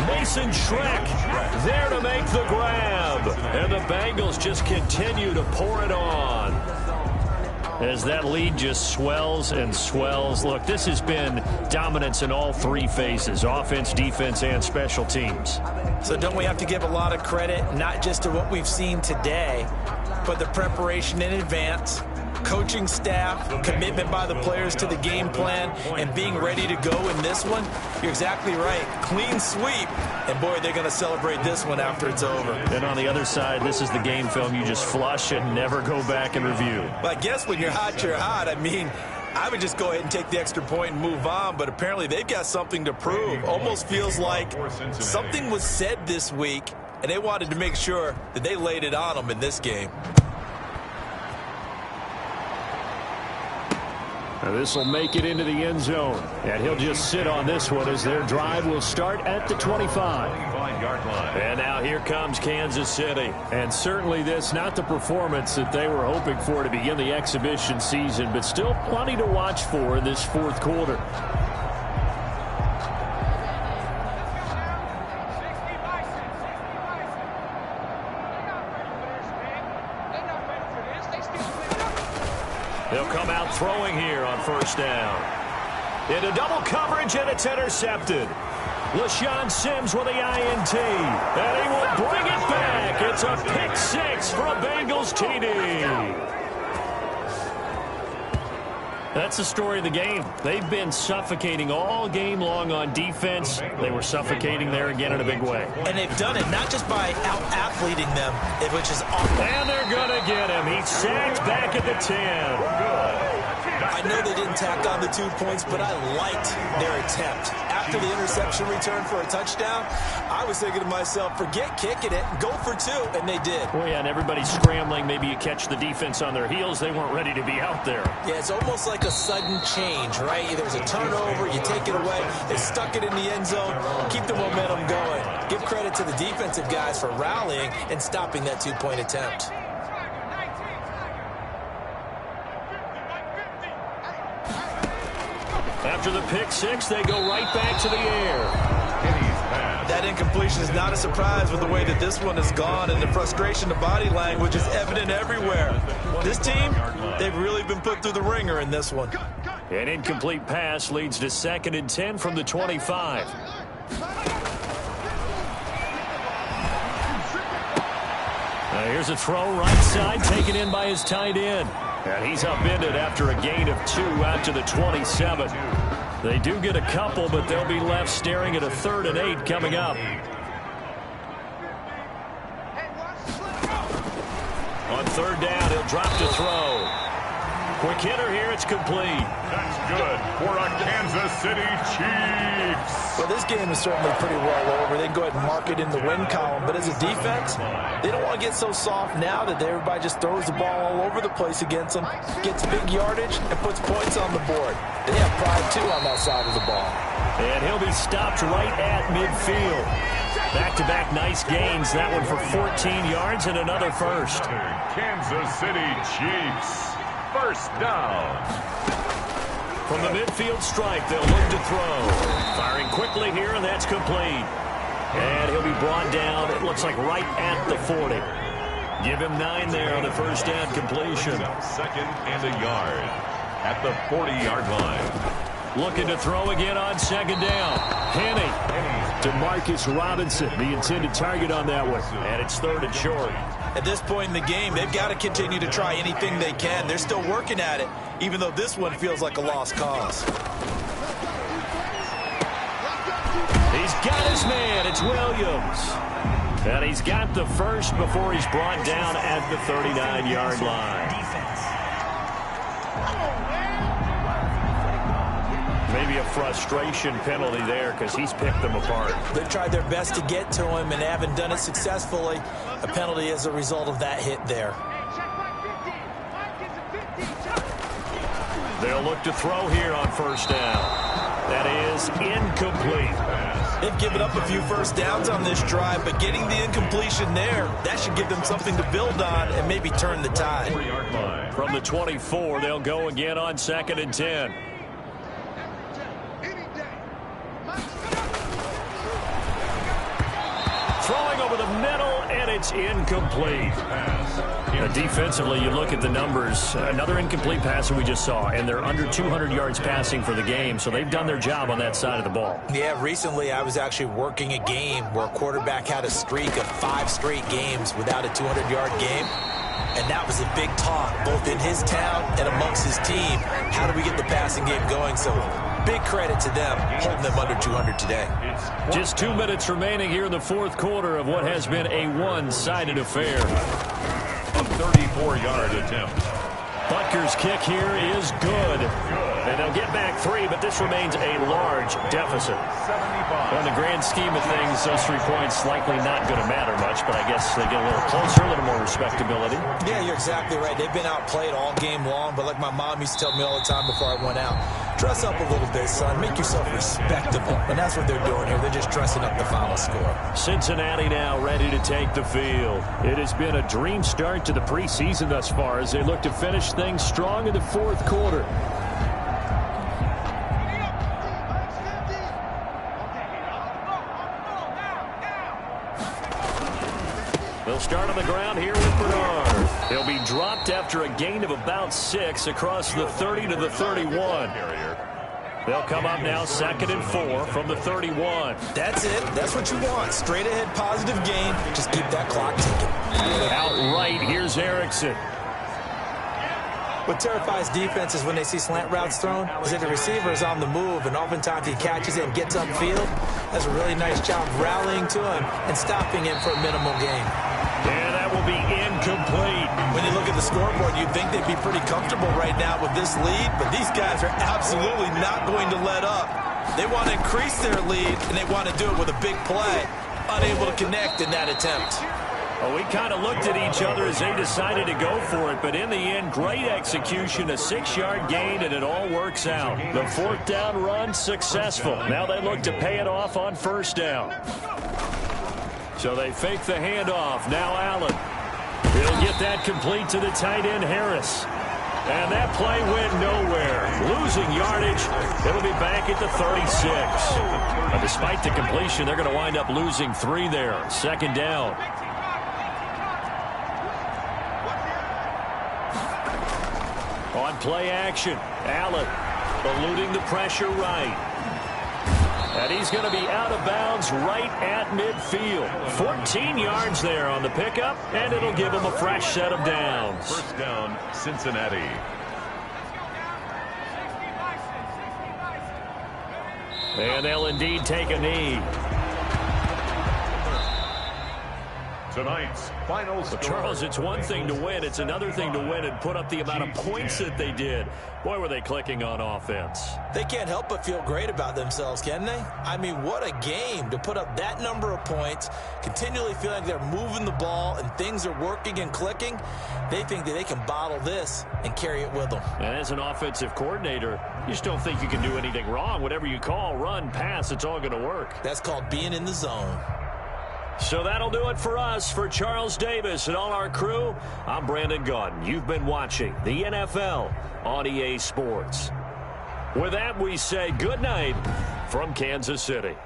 Speaker 1: Mason Schreck there to make the grab. And the Bengals just continue to pour it on. As that lead just swells and swells. Look, this has been dominance in all 3 phases, offense, defense, and special teams.
Speaker 4: So don't we have to give a lot of credit, not just to what we've seen today, but the preparation in advance, coaching staff, commitment by the players to the game plan, and being ready to go in this one? You're exactly right. Clean sweep. And, boy, they're going to celebrate this one after it's over.
Speaker 1: And on the other side, this is the game film you just flush and never go back and review.
Speaker 4: Well, I guess when you're hot, you're hot. I mean, I would just go ahead and take the extra point and move on, but apparently they've got something to prove. Almost feels like something was said this week, and they wanted to make sure that they laid it on them in this game.
Speaker 1: Now this will make it into the end zone, and he'll just sit on this one as their drive will start at the 25. And now here comes Kansas City. And certainly this, not the performance that they were hoping for to begin the exhibition season, but still plenty to watch for in this 4th quarter. They'll come out throwing here on 1st down. Into double coverage, and it's intercepted. LaShawn Sims with the INT. And he will bring it back. It's a pick 6 for a Bengals TD. That's the story of the game. They've been suffocating all game long on defense. They were suffocating there again in a big way.
Speaker 4: And they've done it not just by out-athleting them, which is awful.
Speaker 1: And they're going to get him. He's sacked back at the 10.
Speaker 4: I know they didn't tack on the 2 points, but I liked their attempt. After the interception return for a touchdown, I was thinking to myself, forget kicking it, go for 2, and they did.
Speaker 1: Well, yeah, and everybody's scrambling. Maybe you catch the defense on their heels. They weren't ready to be out there.
Speaker 4: Yeah, it's almost like a sudden change, right? There's a turnover, you take it away, they stuck it in the end zone, keep the momentum going. Give credit to the defensive guys for rallying and stopping that 2-point attempt.
Speaker 1: After the pick 6, they go right back to the air.
Speaker 4: That incompletion is not a surprise with the way that this one has gone, and the frustration of body language is evident everywhere. This team, they've really been put through the ringer in this one.
Speaker 1: An incomplete pass leads to 2nd and 10 from the 25. Now here's a throw right side, taken in by his tight end. And he's upended after a gain of 2 out to the 27. They do get a couple, but they'll be left staring at a 3rd and 8 coming up. On 3rd down, he'll drop to throw. Quick hitter here, it's complete.
Speaker 3: That's good for a Kansas City Chiefs.
Speaker 4: Well, this game is certainly pretty well over. They can go ahead and mark it in the win column. But as a defense, they don't want to get so soft now that everybody just throws the ball all over the place against them, gets big yardage, and puts points on the board. They have pride, too, on that side of the ball.
Speaker 1: And he'll be stopped right at midfield. Back-to-back nice gains. That one for 14 yards and another first.
Speaker 3: Kansas City Chiefs. First down.
Speaker 1: From the midfield stripe, they'll look to throw. Firing quickly here, and that's complete. And he'll be brought down, it looks like right at the 40. Give him 9 there on the first down completion.
Speaker 3: Second and a yard at the 40-yard line.
Speaker 1: Looking to throw again on second down. Henny to Marcus Robinson, the intended target on that one. And it's 3rd and short.
Speaker 4: At this point in the game, they've got to continue to try anything they can. They're still working at it, even though this one feels like a lost cause.
Speaker 1: He's got his man. It's Williams. And he's got the first before he's brought down at the 39-yard line. Maybe a frustration penalty there because he's picked them apart.
Speaker 4: They've tried their best to get to him and haven't done it successfully. A penalty as a result of that hit there.
Speaker 1: They'll look to throw here on first down. That is incomplete.
Speaker 4: They've given up a few first downs on this drive, but getting the incompletion there, that should give them something to build on and maybe turn the tide.
Speaker 1: From the 24, they'll go again on 2nd and 10. Throwing over the middle, and it's incomplete. Defensively, you look at the numbers. Another incomplete passer we just saw, and they're under 200 yards passing for the game, so they've done their job on that side of the ball.
Speaker 4: Yeah, recently I was actually working a game where a quarterback had a streak of 5 straight games without a 200-yard game. And that was a big talk, both in his town and amongst his team. How do we get the passing game going? So big credit to them, holding them under 200 today.
Speaker 1: Just 2 minutes remaining here in the 4th quarter of what has been a one-sided affair.
Speaker 3: A 34-yard attempt.
Speaker 1: Butker's kick here is good. And they'll get back 3, but this remains a large deficit. In the grand scheme of things, those 3 points likely not going to matter much, but I guess they get a little closer, a little more respectability.
Speaker 4: Yeah, you're exactly right. They've been outplayed all game long, but like my mom used to tell me all the time before I went out, dress up a little bit, son. Make yourself respectable. And that's what they're doing here. They're just dressing up the final score.
Speaker 1: Cincinnati now ready to take the field. It has been a dream start to the preseason thus far as they look to finish things strong in the 4th quarter. They'll start on the ground here with Bernard. He'll be dropped after a gain of about 6 across the 30 to the 31. They'll come up now 2nd and 4 from the 31.
Speaker 4: That's it. That's what you want. Straight ahead positive gain. Just keep that clock ticking.
Speaker 1: Outright, here's Erickson.
Speaker 4: What terrifies defenses when they see slant routes thrown is that the receiver is on the move, and oftentimes he catches it and gets upfield. Does a really nice job rallying to him and stopping him for a minimal gain.
Speaker 1: And that will be incomplete.
Speaker 4: When you look at the scoreboard, you'd think they'd be pretty comfortable right now with this lead, but these guys are absolutely not going to let up. They want to increase their lead, and they want to do it with a big play. Unable to connect in that attempt.
Speaker 1: Well, we kind of looked at each other as they decided to go for it, but in the end, great execution, a 6-yard gain, and it all works out. The 4th down run successful. Now they look to pay it off on first down. So they fake the handoff. Now Allen. He'll get that complete to the tight end, Harris. And that play went nowhere. Losing yardage. It'll be back at the 36. But despite the completion, they're going to wind up losing 3 there. 2nd down. On play action, Allen eluding the pressure right. And he's going to be out of bounds right at midfield. 14 yards there on the pickup, and it'll give him a fresh set of downs.
Speaker 3: First down, Cincinnati.
Speaker 1: And they'll indeed take a knee.
Speaker 3: Tonight's final score.
Speaker 1: Charles, it's one thing to win. It's another thing to win and put up the amount of points that they did. Boy, were they clicking on offense.
Speaker 4: They can't help but feel great about themselves, can they? I mean, what a game to put up that number of points, continually feeling like they're moving the ball and things are working and clicking. They think that they can bottle this and carry it with them.
Speaker 1: And as an offensive coordinator, you just don't think you can do anything wrong. Whatever you call, run, pass, it's all going to work.
Speaker 4: That's called being in the zone.
Speaker 1: So that'll do it for us. For Charles Davis and all our crew, I'm Brandon Gaudin. You've been watching the NFL on EA Sports. With that, we say good night from Kansas City.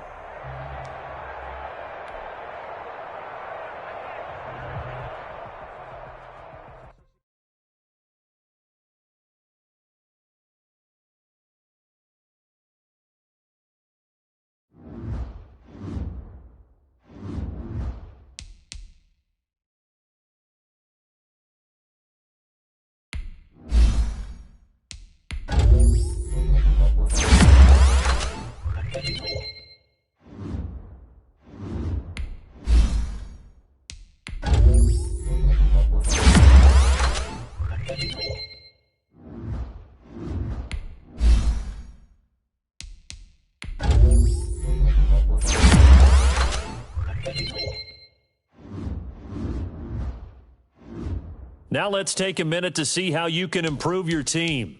Speaker 1: Now let's take a minute to see how you can improve your team.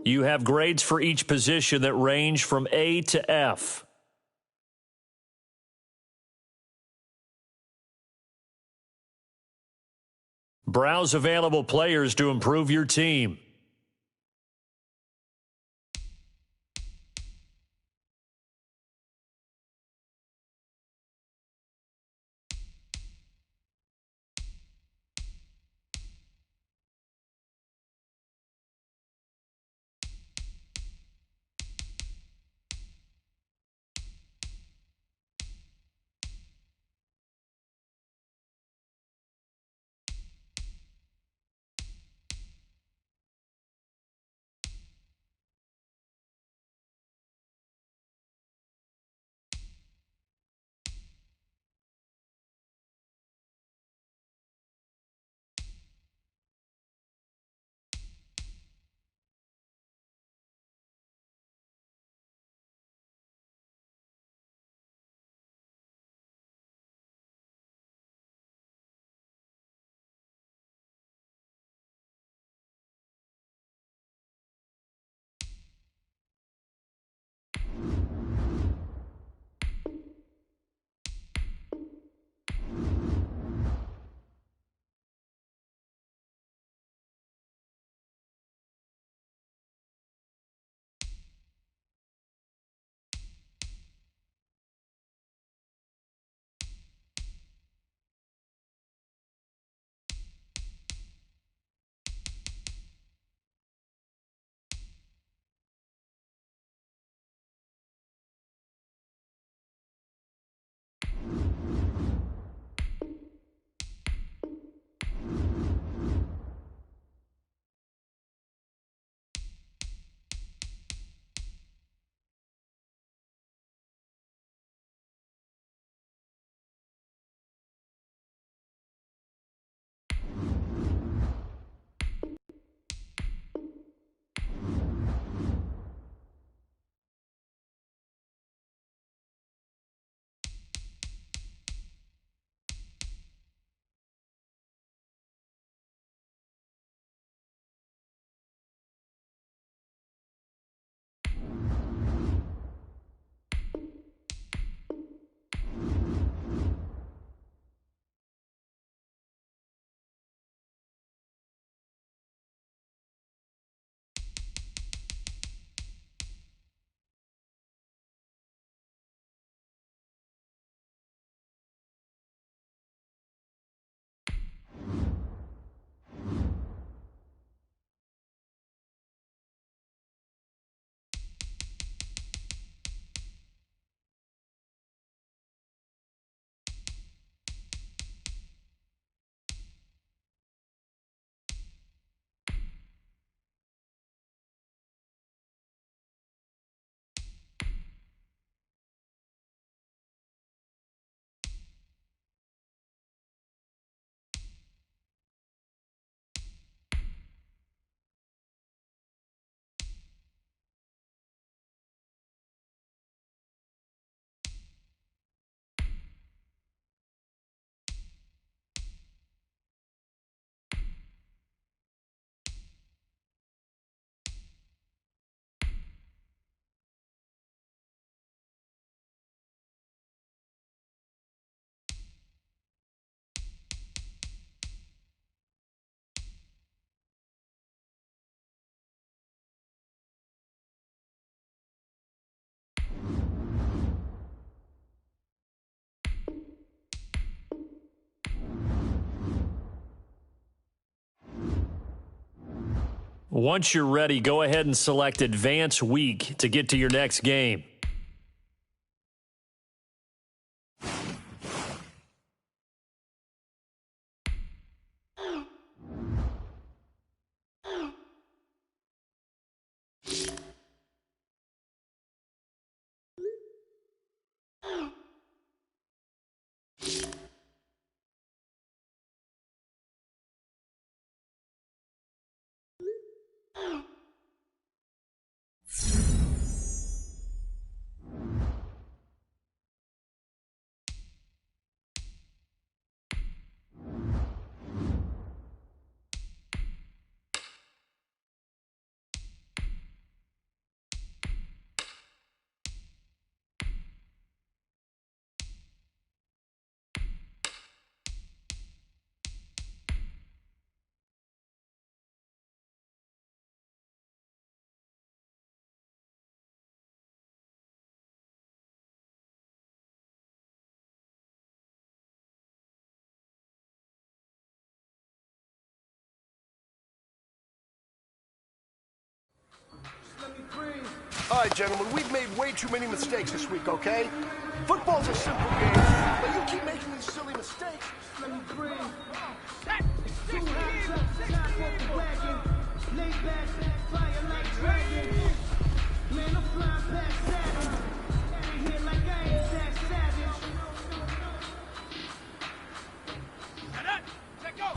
Speaker 1: You have grades for each position that range from A to F. Browse available players to improve your team. Once you're ready, go ahead and select Advance Week to get to your next game.
Speaker 2: right, gentlemen, we've made way too many mistakes this week, okay? Football's a simple game, but you keep making these silly mistakes. Let me bring. It's too hot, top off the wagon. Lay back, fire like dragon. Man, I'm flying past Saturn. Ain't here like I ain't that savage.
Speaker 6: Let go.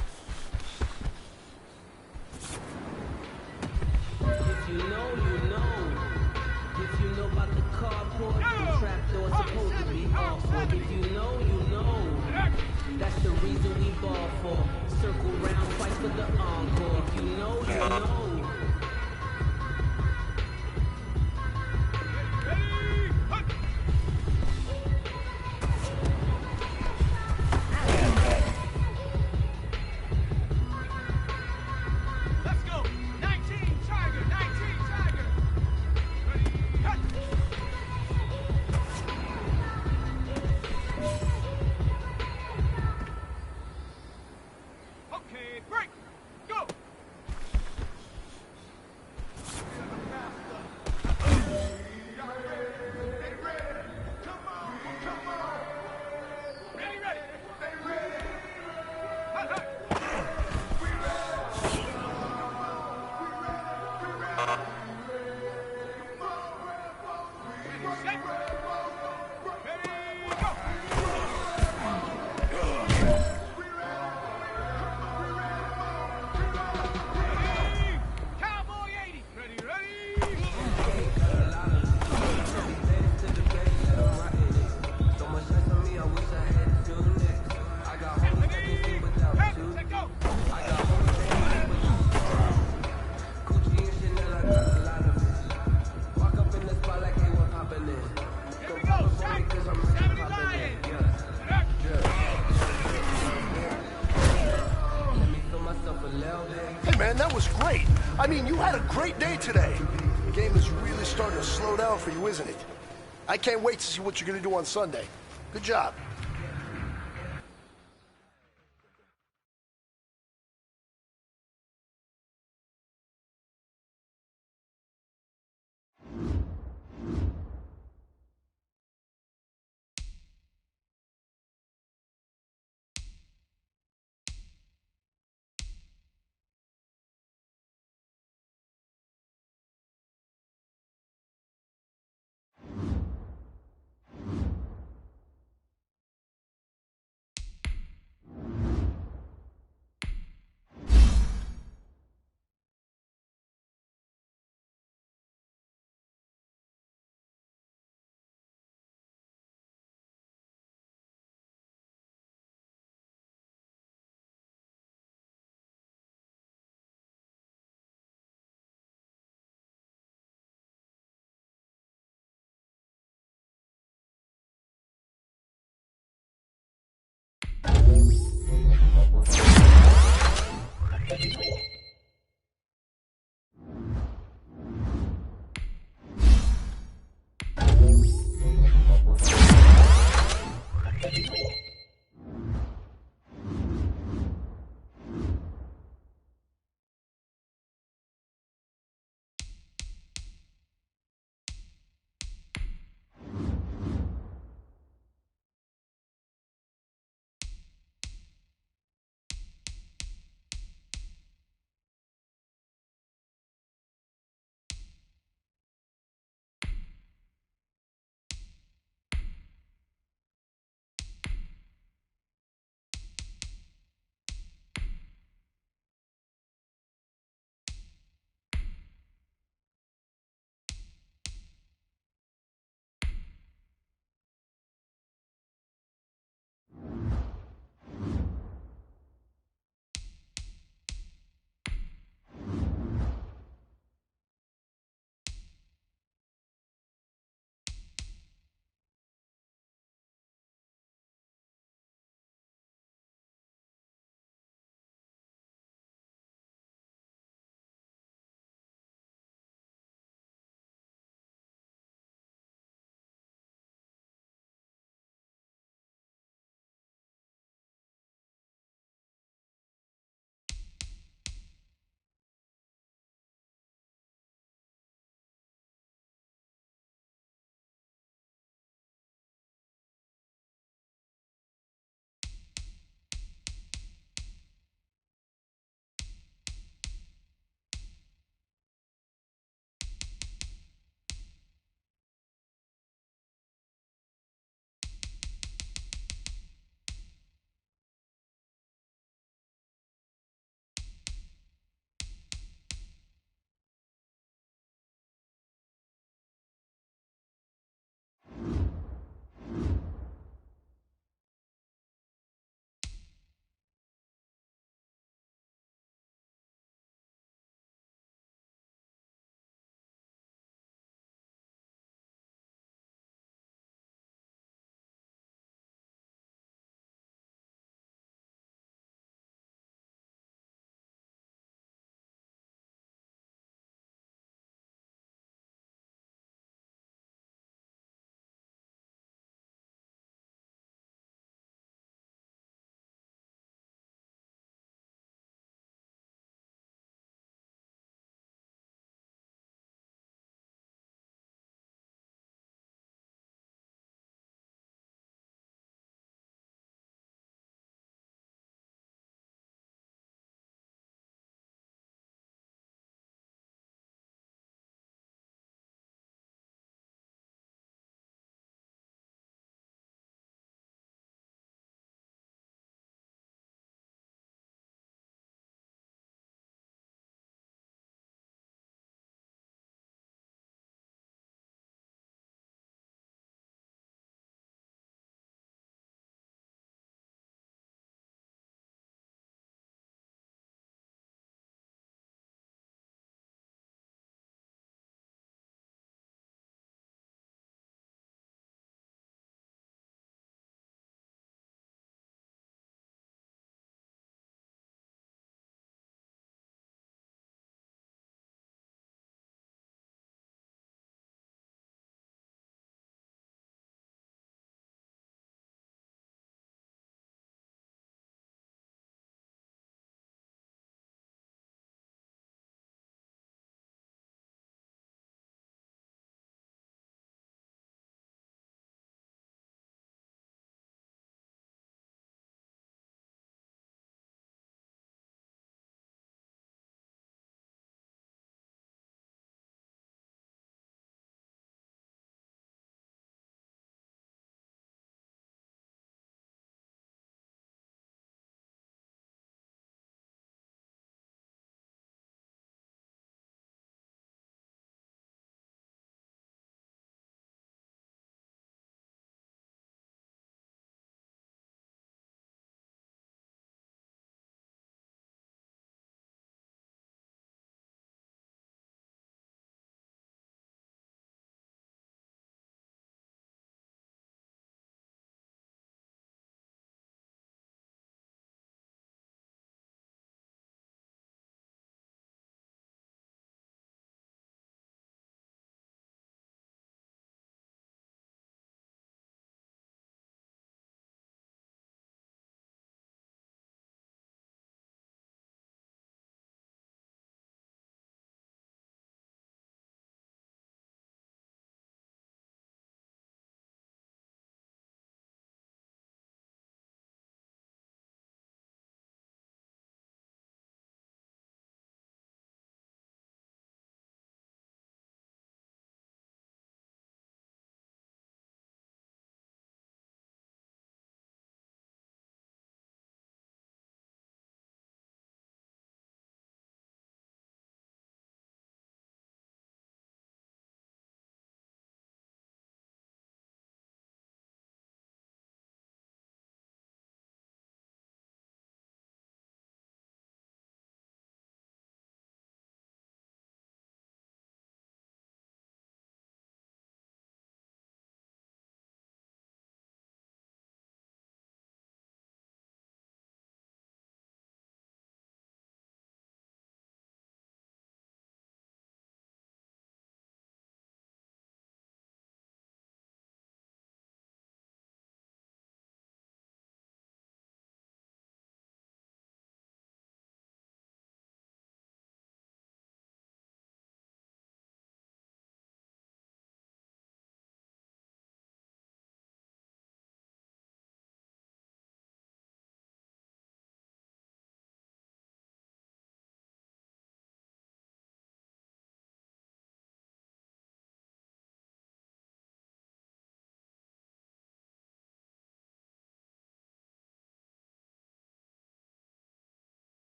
Speaker 7: If you know, you know. If you know about the carport, the trapdoor supposed to be awful. If you know, you know. That's the reason we ball for. Circle round, fight for the encore. If you know, you know.
Speaker 2: That was great. I mean, you had a great day today. The game is really starting to slow down for you, isn't it? I can't wait to see what you're going to do on Sunday. Good job.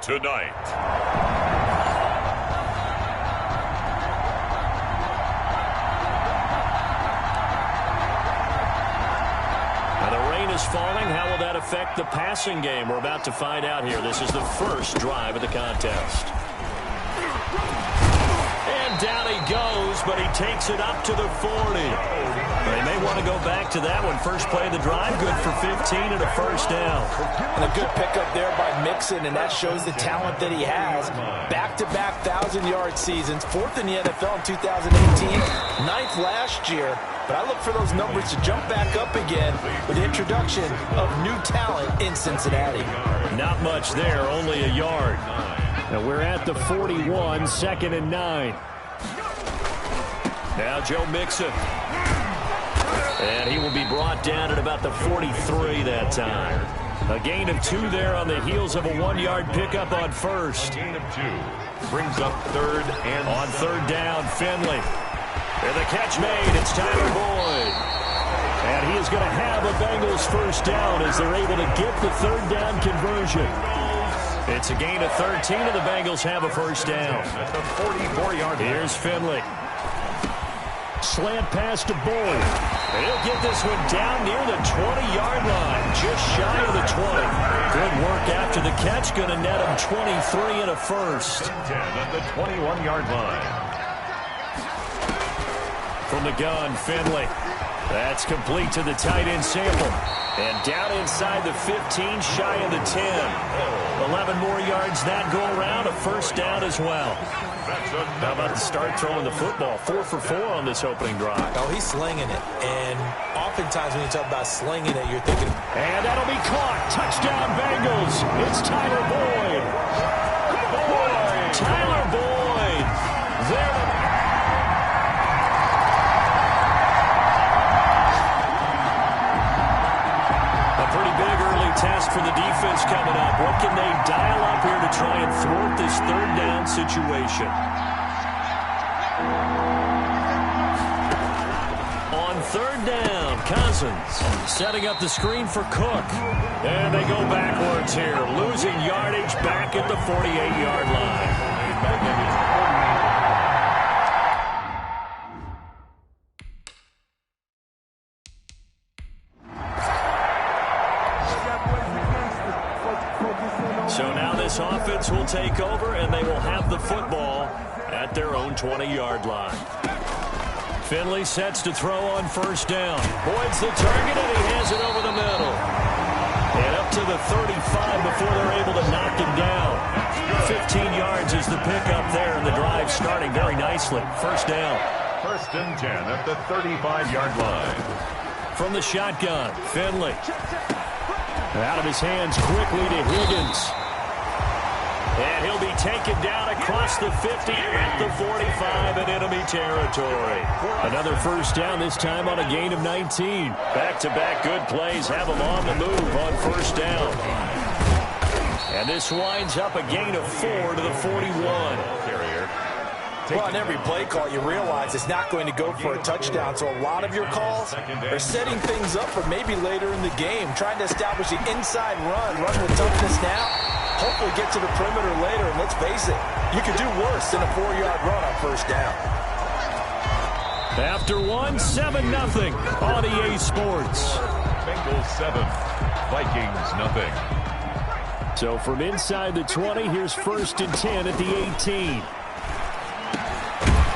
Speaker 3: tonight.
Speaker 1: Is falling. How will that affect the passing game? We're about to find out here. This is the first drive of the contest. And down he goes, but he takes it up to the 40. They may want to go back to that one. First play of the drive, good for 15 and a first down.
Speaker 4: And a good pickup there by Mixon, and that shows the talent that he has. Back-to-back 1,000-yard seasons, 4th in the NFL in 2018, 9th last year. But I look for those numbers to jump back up again with the introduction of new talent in Cincinnati.
Speaker 1: Not much there, only a yard. Now we're at the 41, 2nd and 9. Now Joe Mixon. And he will be brought down at about the 43 that time. A gain of 2 there on the heels of a 1-yard pickup on first.
Speaker 3: A gain of 2 brings up 3rd and
Speaker 1: on 3rd down, Finley. And the catch made, it's Tyler Boyd. And he is going to have a Bengals first down as they're able to get the 3rd down conversion. It's a gain of 13, and the Bengals have a first down.
Speaker 3: At the 44-yard line.
Speaker 1: Here's Finley. Slant pass to Boyd. And he'll get this one down near the 20-yard line, just shy of the 20. Good work after the catch, going to net him 23 and a first.
Speaker 3: 10 at the 21-yard line.
Speaker 1: From the gun, Finley. That's complete to the tight end Sample. And down inside the 15, shy of the 10. 11 more yards that go around, a first down as well. How about the start throwing the football? 4 for 4 on this opening drive.
Speaker 4: Oh, he's slinging it. And oftentimes when you talk about slinging it, you're thinking...
Speaker 1: And that'll be caught. Touchdown, Bengals. It's Tyler Boyd. Tyler Boyd. There to... Test for the defense coming up. What can they dial up here to try and thwart this 3rd down situation? On 3rd down, Cousins setting up the screen for Cook. And they go backwards here, losing yardage back at the 48-yard line. Offense will take over, and they will have the football at their own 20-yard line. Finley sets to throw on first down. Boyd's the target, and he has it over the middle. And up to the 35 before they're able to knock him down. 15 yards is the pickup there, and the drive starting very nicely. First down.
Speaker 3: 1st and 10 at the 35-yard line.
Speaker 1: From the shotgun, Finley. Out of his hands quickly to Higgins. And he'll be taken down across the 50 at the 45 in enemy territory. Another first down, this time on a gain of 19. Back-to-back good plays have them on the move on first down. And this winds up a gain of 4 to the 41.
Speaker 4: Well, on every play call, you realize it's not going to go for a touchdown. So a lot of your calls are setting things up for maybe later in the game, trying to establish the inside run with toughness now. Hopefully get to the perimeter later, and let's face it, you could do worse than a 4-yard run on first down.
Speaker 1: After 7-0 on EA Sports.
Speaker 3: Bengals 7, Vikings nothing.
Speaker 1: So from inside the 20, here's 1st and 10 at the 18.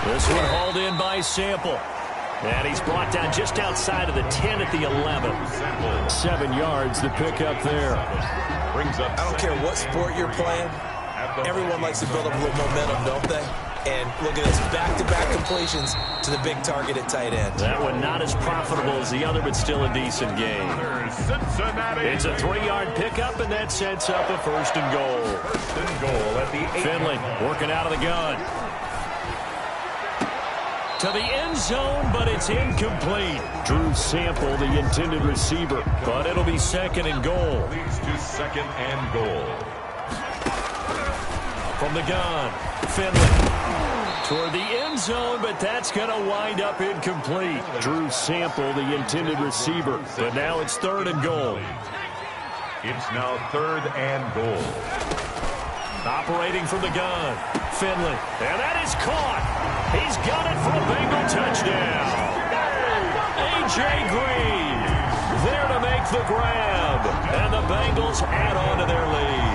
Speaker 1: This one hauled in by Sample. And he's brought down just outside of the 10 at the 11. 7 yards, the pickup there.
Speaker 3: Brings up.
Speaker 4: I don't care what sport you're playing. Everyone likes to build up a little momentum, don't they? And look at this, back-to-back completions to the big target at tight end.
Speaker 1: That one not as profitable as the other, but still a decent game. It's a 3-yard pickup, and that sets up a 1st and goal.
Speaker 3: 1st and goal at the 8.
Speaker 1: Finley working out of the gun. To the end zone, but it's incomplete. Drew Sample, the intended receiver, but it'll be 2nd and goal.
Speaker 3: Leads to 2nd and goal.
Speaker 1: From the gun, Finley toward the end zone, but that's going to wind up incomplete. Drew Sample, the intended receiver, but now it's 3rd and goal.
Speaker 3: It's now 3rd and goal.
Speaker 1: operating from the gun. Finley, and that is caught. He's got it for a Bengal touchdown. A.J. Green there to make the grab, and the Bengals add on to their lead.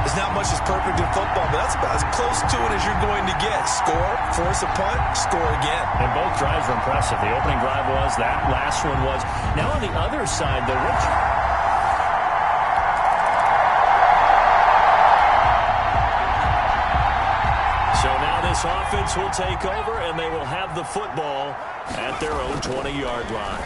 Speaker 4: There's not much that's perfect in football, but that's about as close to it as you're going to get. Score, force a punt, score again.
Speaker 1: And both drives were impressive. The opening drive was, that last one was. Now on the other side, the rich. So now this offense will take over, and they will have the football at their own 20-yard line.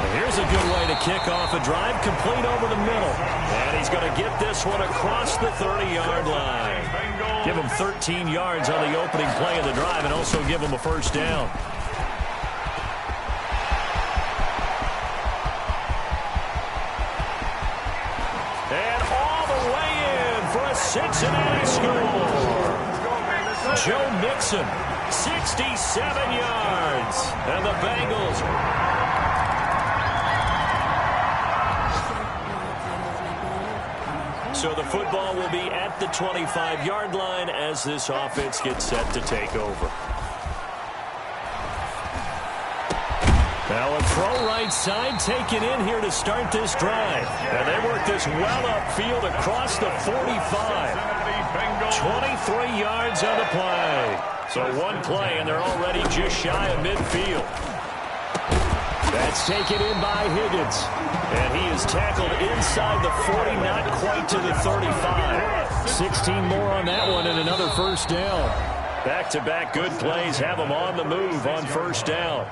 Speaker 1: And here's a good way to kick off a drive, complete over the middle. And he's going to get this one across the 30-yard line. Give him 13 yards on the opening play of the drive and also give him a first down. And all the way in for a Cincinnati score. Joe Mixon, 67 yards. And the Bengals... So the football will be at the 25-yard line as this offense gets set to take over. Now a throw right side taken in here to start this drive. And they work this well upfield across the 45. 23 yards on the play. So one play and they're already just shy of midfield. That's taken in by Higgins. And he is tackled inside the 40, not quite to the 35. 16 more on that one and another first down. Back-to-back good plays have them on the move on first down.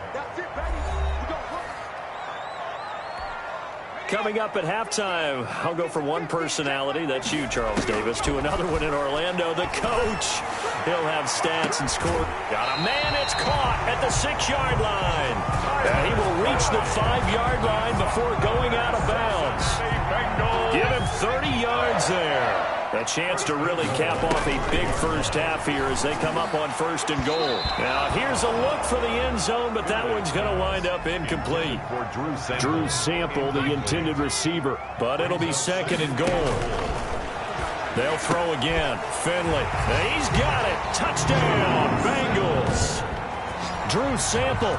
Speaker 1: Coming up at halftime, I'll go from one personality, that's you, Charles Davis, to another one in Orlando, the coach. He'll have stats and score. Got a man, it's caught at the 6-yard line. And he will reach the 5-yard line before going out of bounds. Give him 30 yards there. A chance to really cap off a big first half here as they come up on first and goal. Now here's a look for the end zone, but that one's going to wind up incomplete. Drew Sample, the intended receiver, but it'll be second and goal. They'll throw again. Finley, he's got it. Touchdown, Bengals. Drew Sample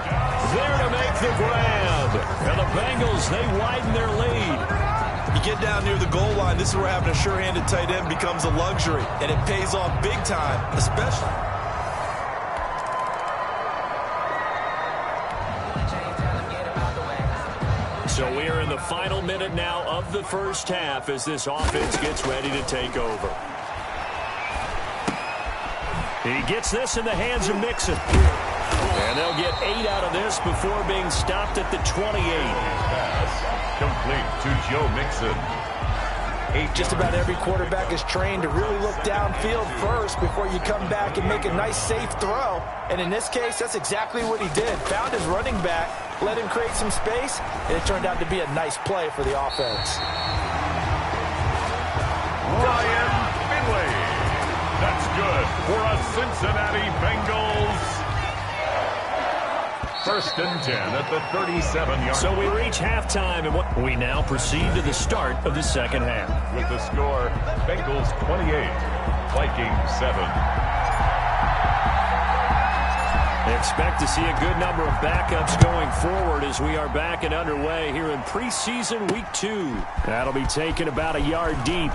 Speaker 1: there to make the grab. And the Bengals, they widen their lead.
Speaker 4: You get down near the goal line, this is where having a sure-handed tight end becomes a luxury, and it pays off big time, especially.
Speaker 1: So we are in the final minute now of the first half as this offense gets ready to take over. He gets this in the hands of Mixon. And they'll get 8 out of this before being stopped at the 28.
Speaker 3: Complete to Joe Mixon.
Speaker 4: Just about every quarterback is trained to really look downfield first before you come back and make a nice, safe throw. And in this case, that's exactly what he did. Found his running back, let him create some space, and it turned out to be a nice play for the offense.
Speaker 3: Ryan Finley. That's good for a Cincinnati Bengals. First and 10 at the 37-yard.
Speaker 1: So we reach halftime, and we now proceed to the start of the second half.
Speaker 3: With the score, Bengals 28, Vikings 7.
Speaker 1: Expect to see a good number of backups going forward as we are back and underway here in preseason week 2. That'll be taken about a yard deep.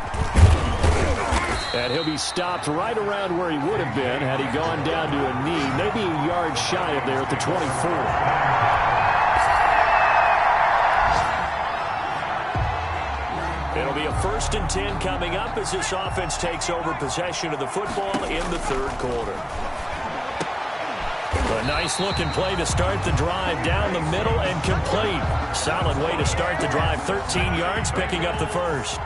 Speaker 1: And he'll be stopped right around where he would have been had he gone down to a knee, maybe a yard shy of there at the 24. It'll be a first and 10 coming up as this offense takes over possession of the football in the third quarter. A nice-looking play to start the drive down the middle and complete. Solid way to start the drive, 13 yards, picking up the first.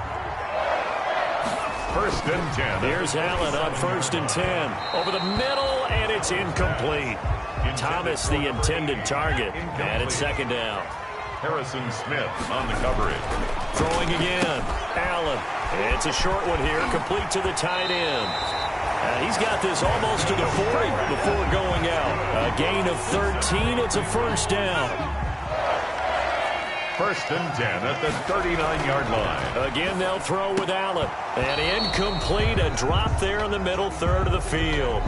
Speaker 3: First and 10.
Speaker 1: Here's Allen on first and 10. Over the middle, and it's incomplete. Thomas, the intended target, and it's second down.
Speaker 3: Harrison Smith on the coverage.
Speaker 1: Throwing again. Allen. It's a short one here, complete to the tight end. He's got this almost to the 40 before going out. A gain of 13. It's a first down.
Speaker 3: First and 10 at the 39-yard line.
Speaker 1: Again, they'll throw with Allen. And incomplete, a drop there in the middle third of the field.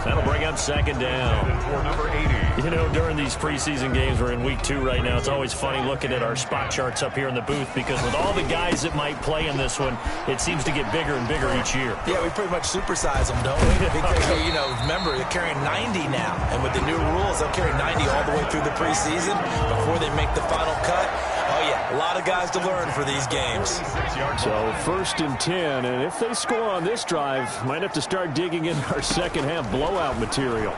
Speaker 1: That'll bring up second down.
Speaker 3: For number 80.
Speaker 1: You know, during these preseason games, we're in week 2 right now, it's always funny looking at our spot charts up here in the booth because with all the guys that might play in this one, it seems to get bigger and bigger each year.
Speaker 4: Yeah, we pretty much supersize them, don't we? Because, you know, remember, they're carrying 90 now. And with the new rules, they'll carry 90 all the way through the preseason before they make the final cut. Oh, yeah, a lot of guys to learn for these games.
Speaker 1: So, 1st and 10, and if they score on this drive, might have to start digging in our second half blowout material.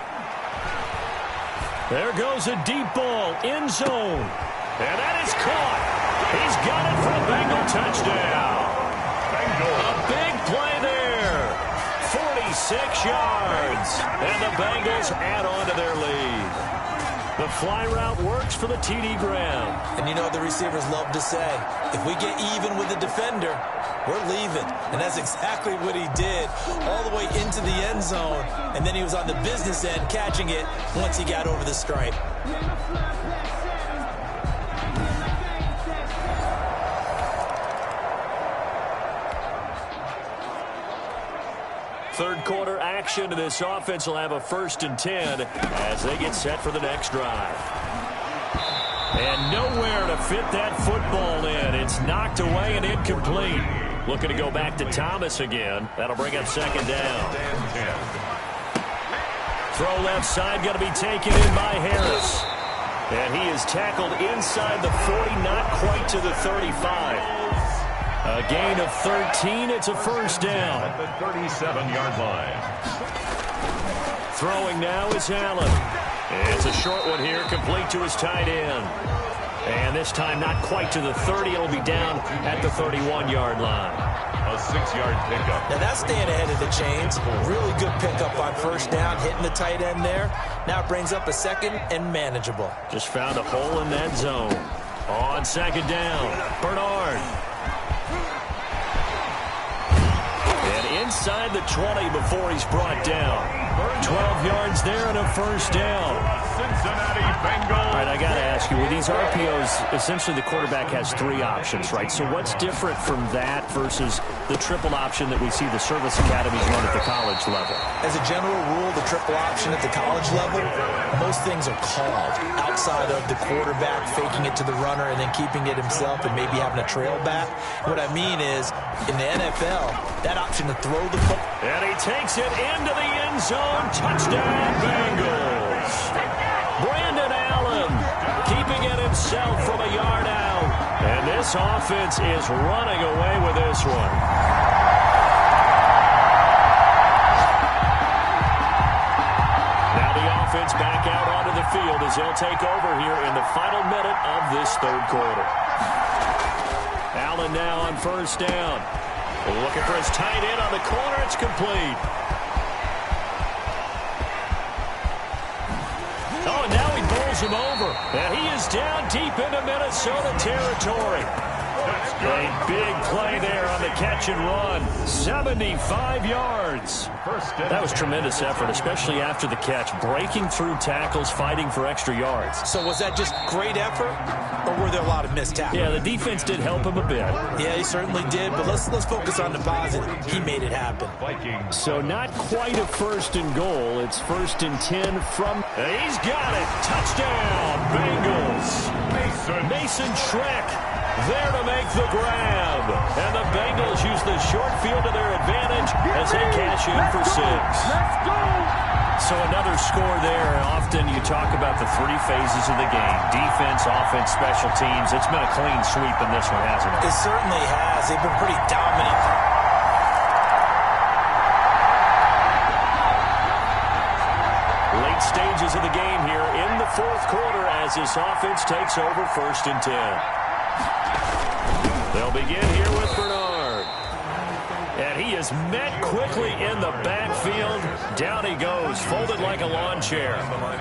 Speaker 1: There goes a deep ball, end zone, and that is caught. He's got it for a Bengal touchdown. A big play there, 46 yards, and the Bengals add on to their lead. The fly route works for the TD Graham.
Speaker 4: And you know what the receivers love to say? If we get even with the defender, we're leaving. And that's exactly what he did all the way into the end zone. And then he was on the business end catching it once he got over the stripe.
Speaker 1: Third quarter action, and this offense will have a 1st and 10 as they get set for the next drive. And nowhere to fit that football in. It's knocked away and incomplete. Looking to go back to Thomas again. That'll bring up second down. Throw left side, going to be taken in by Harris. And he is tackled inside the 40, not quite to the 35. A gain of 13. It's a 1st down.
Speaker 3: At the 37-yard line.
Speaker 1: Throwing now is Allen. It's a short one here, complete to his tight end. And this time not quite to the 30. It'll be down at the 31-yard line.
Speaker 3: A 6-yard pickup.
Speaker 4: Now that's staying ahead of the chains. Really good pickup on 1st down, hitting the tight end there. Now it brings up a 2nd and manageable.
Speaker 1: Just found a hole in that zone. On 2nd down, Bernard. And inside the 20 before he's brought down. 12 yards there and a 1st down.
Speaker 3: Cincinnati Bengals.
Speaker 1: All right, I got to ask you, with these RPOs, essentially the quarterback has 3 options, right? So what's different from that versus the triple option that we see the service academies run at the college level?
Speaker 4: As a general rule, the triple option at the college level, most things are called outside of the quarterback faking it to the runner and then keeping it himself and maybe having a trail back. What I mean is, in the NFL, that option to throw the ball.
Speaker 1: And he takes it into the end zone. Touchdown, Bengals. Brandon Allen keeping it himself from a yard out. And this offense is running away with this one. Now the offense back out onto the field as they'll take over here in the final minute of this third quarter. Allen now on 1st down. Looking for his tight end on the corner. It's complete. Oh, now he bowls him over. And he is down deep into Minnesota territory. A big play there on the catch and run. 75 yards. That was tremendous effort, especially after the catch. Breaking through tackles, fighting for extra yards.
Speaker 4: So was that just great effort, or were there a lot of missed tackles?
Speaker 1: Yeah, the defense did help him a bit.
Speaker 4: Yeah, he certainly did, but let's focus on the positive. He made it happen.
Speaker 3: Vikings.
Speaker 1: So not quite a 1st and goal. It's 1st and 10 from... He's got it. Touchdown, Bengals. Mason Schreck there to make the grab. And the Bengals use the short field to their advantage as they cash in for 6.
Speaker 2: Let's go!
Speaker 1: So another score there. Often you talk about the 3 phases of the game. Defense, offense, special teams. It's been a clean sweep in this one, hasn't it?
Speaker 4: It certainly has. They've been pretty dominant.
Speaker 1: Late stages of the game here in the 4th quarter as this offense takes over 1st and 10. They'll begin here with Bernard. And he is met quickly in the backfield. Down he goes, folded like a lawn chair.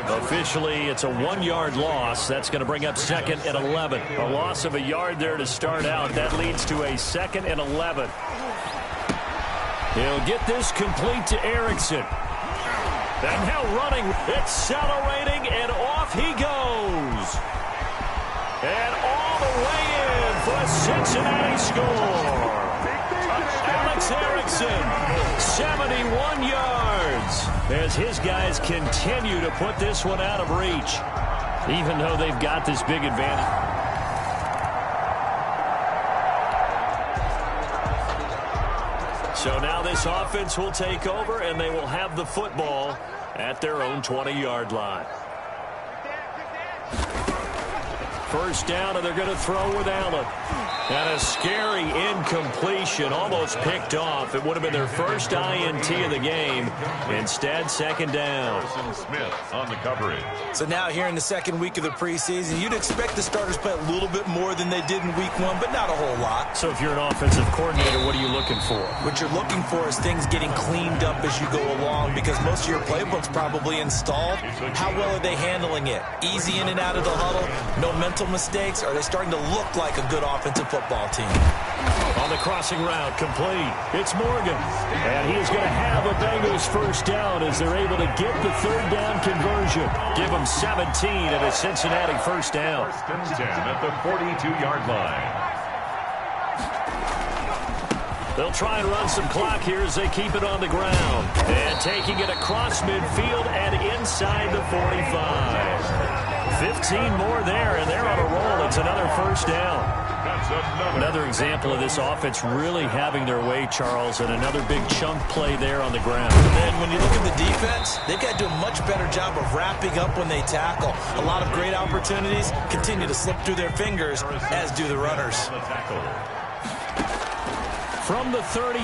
Speaker 1: Officially, it's a 1-yard loss. That's going to bring up 2nd and 11. A loss of a yard there to start out. That leads to a 2nd and 11. He'll get this complete to Erickson. And now running, accelerating, and off he goes. And all the way in for a Cincinnati score. Allen Alex Erickson, 71 yards, as his guys continue to put this one out of reach, even though they've got this big advantage. So now this offense will take over, and they will have the football at their own 20-yard line. First down, and they're going to throw with Allen. And a scary incompletion, almost picked off. It would have been their first INT of the game. Instead, second down.
Speaker 3: Smith on the coverage.
Speaker 4: So now here in the second week of the preseason, you'd expect the starters play a little bit more than they did in week one, but not a whole lot.
Speaker 1: So if you're an offensive coordinator, what are you looking for?
Speaker 4: What you're looking for is things getting cleaned up as you go along, because most of your playbook's probably installed. How well are they handling it? Easy in and out of the huddle, no mental mistakes? Are they starting to look like a good offensive football team?
Speaker 1: On the crossing route, complete. It's Morgan. And he is going to have a Bengals first down as they're able to get the third down conversion. Give them 17 at a Cincinnati first down.
Speaker 3: First and 10 at the 42-yard line.
Speaker 1: They'll try and run some clock here as they keep it on the ground. And taking it across midfield and inside the 45. 15 more there, and they're on a roll. It's another first down. Another example of this offense really having their way, Charles, and another big chunk play there on the ground.
Speaker 4: And when you look at the defense, they've got to do a much better job of wrapping up when they tackle. A lot of great opportunities continue to slip through their fingers, as do the runners.
Speaker 1: From the 38,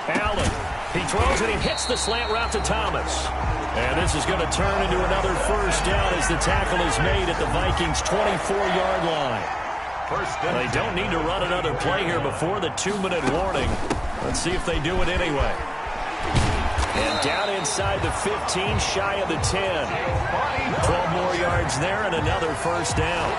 Speaker 1: Allen. He throws and he hits the slant route to Thomas. And this is going to turn into another first down as the tackle is made at the Vikings' 24-yard line. They don't need to run another play here before the 2-minute warning. Let's see if they do it anyway. And down inside the 15, shy of the 10. 12 more yards there and another first down.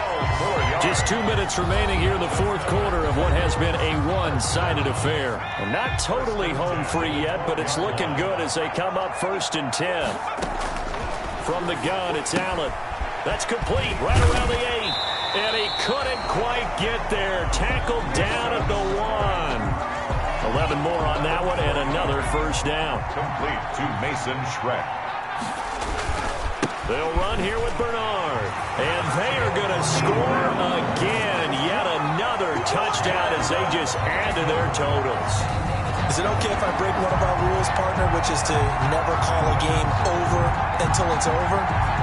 Speaker 1: Just 2 minutes remaining here in the fourth quarter of what has been a one-sided affair. And not totally home free yet, but it's looking good as they come up first and 10. From the gun, it's Allen. That's complete right around the 8. And he couldn't quite get there. Tackled down at the 1. 11 more on that one, and another first down.
Speaker 3: Complete to Mason Schreck.
Speaker 1: They'll run here with Bernard. And they are going to score again. Yet another touchdown as they just add to their totals.
Speaker 4: Is it okay if I break one of our rules, partner, which is to never call a game over until it's over?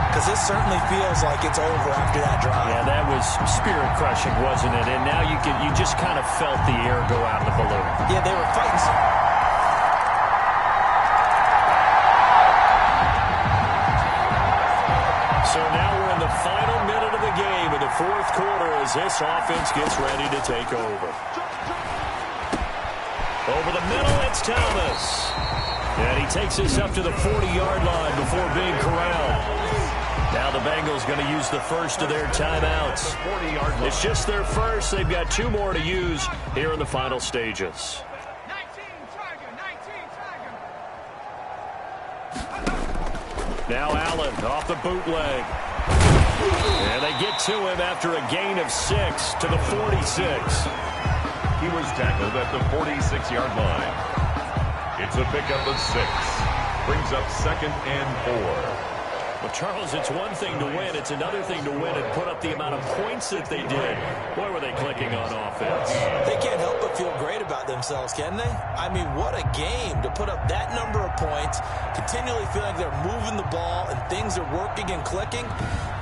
Speaker 4: Because this certainly feels like it's over after that drive.
Speaker 1: Yeah, that was spirit-crushing, wasn't it? And now you just kind of felt the air go out of the balloon.
Speaker 4: Yeah, they were fighting some.
Speaker 1: So now we're in the final minute of the game in the fourth quarter as this offense gets ready to take over. Over the middle, it's Thomas. And he takes this up to the 40-yard line before being corralled. Now the Bengals going to use the first of their timeouts. It's just their first. They've got 2 more to use here in the final stages. Now Allen off the bootleg. And they get to him after a gain of 6 to the 46.
Speaker 3: He was tackled at the 46-yard line. It's a pickup of 6. Brings up second and 4.
Speaker 1: Well, Charles, it's one thing to win. It's another thing to win and put up the amount of points that they did. Boy, were they clicking on offense.
Speaker 4: They can't help but feel great about themselves, can they? I mean, what a game to put up that number of points, continually feeling they're moving the ball and things are working and clicking.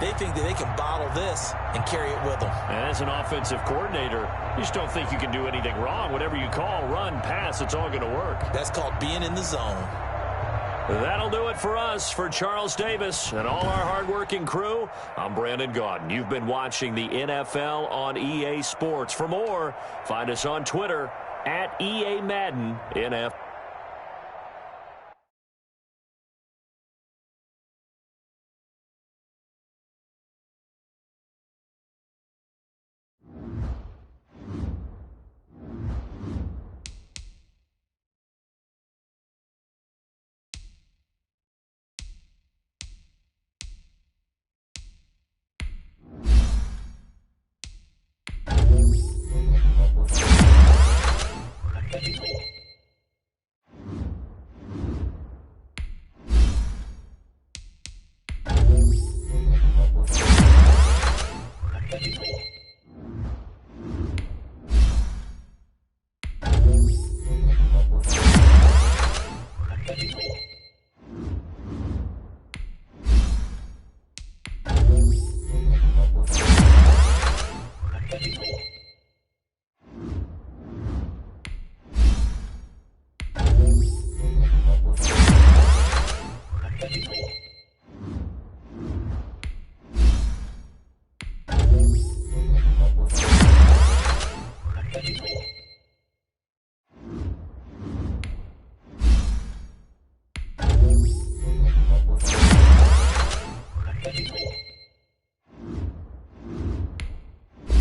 Speaker 4: They think that they can bottle this and carry it with them.
Speaker 1: And as an offensive coordinator, you just don't think you can do anything wrong. Whatever you call, run, pass, it's all going to work.
Speaker 4: That's called being in the zone.
Speaker 1: That'll do it for us. For Charles Davis and all our hardworking crew, I'm Brandon Gaudin. You've been watching the NFL on EA Sports. For more, find us on Twitter at EA Madden NFL.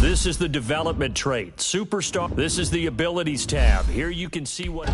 Speaker 1: This is the development trait. Superstar. This is the abilities tab. Here you can see what...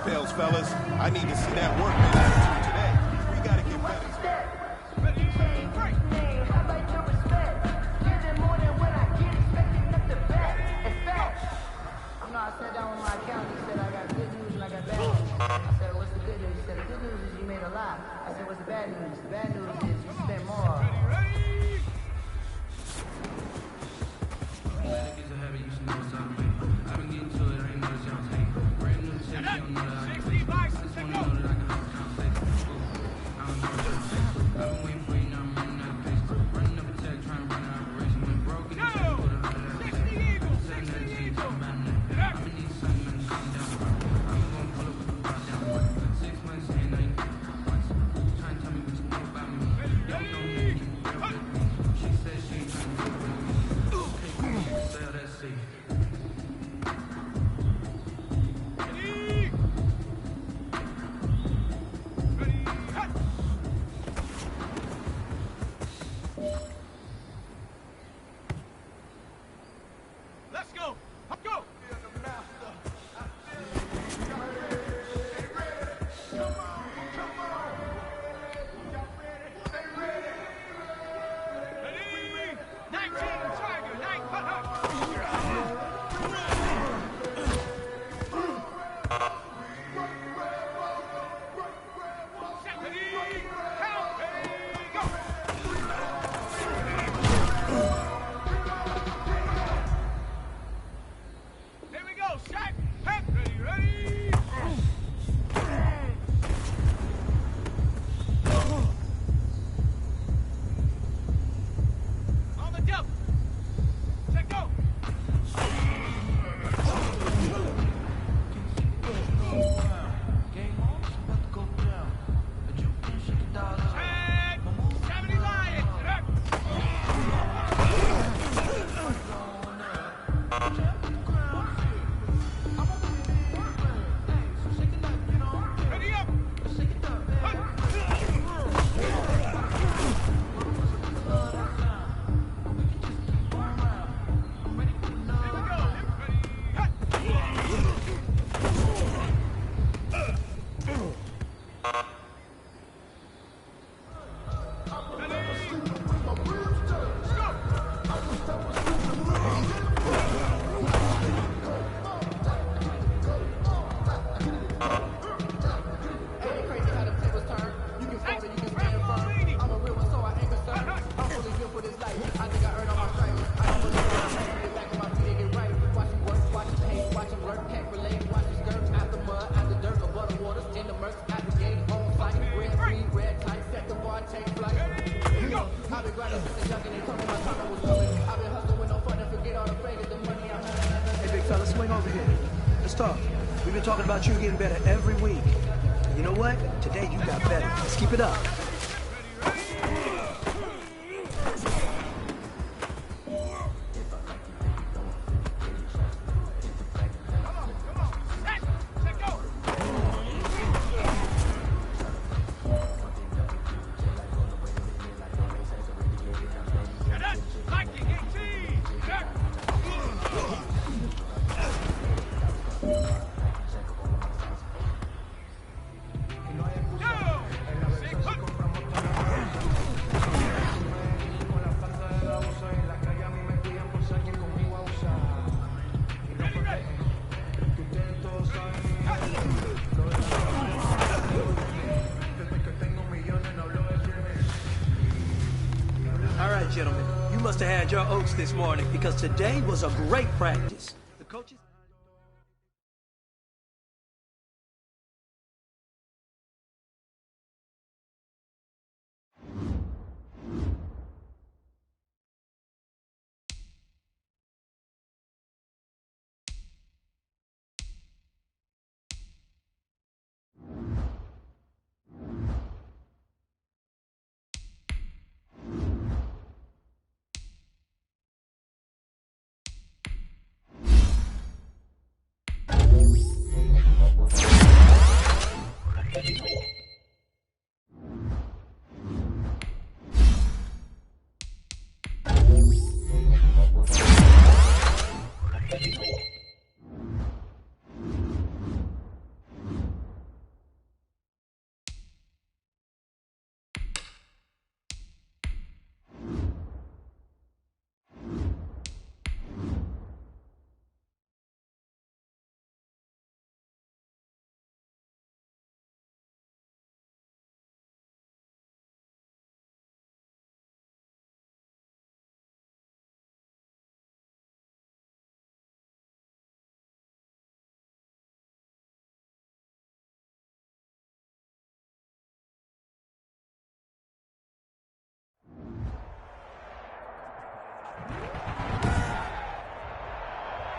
Speaker 6: pales, fellas. I need to see that workman attitude today. We gotta get better.
Speaker 8: I sat down with my accountant. He said I got good news and I got bad news. I said, what's the good news? He said, the good news is you made a lot. I said, what's the bad news? The bad news is you spent more.
Speaker 5: Talking about you getting better every week. You know what? Today you got better. Let's keep it up. Gentlemen, you must have had your oats this morning because today was a great practice. The coaches...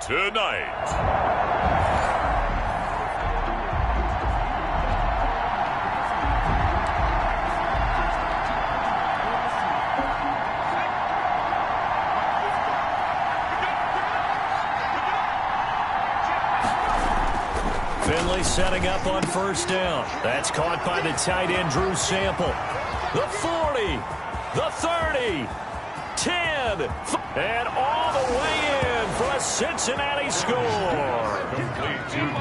Speaker 3: tonight.
Speaker 1: Finley setting up on first down. That's caught by the tight end, Drew Sample. The 40, the 30, 10, and all the way in for a Cincinnati score.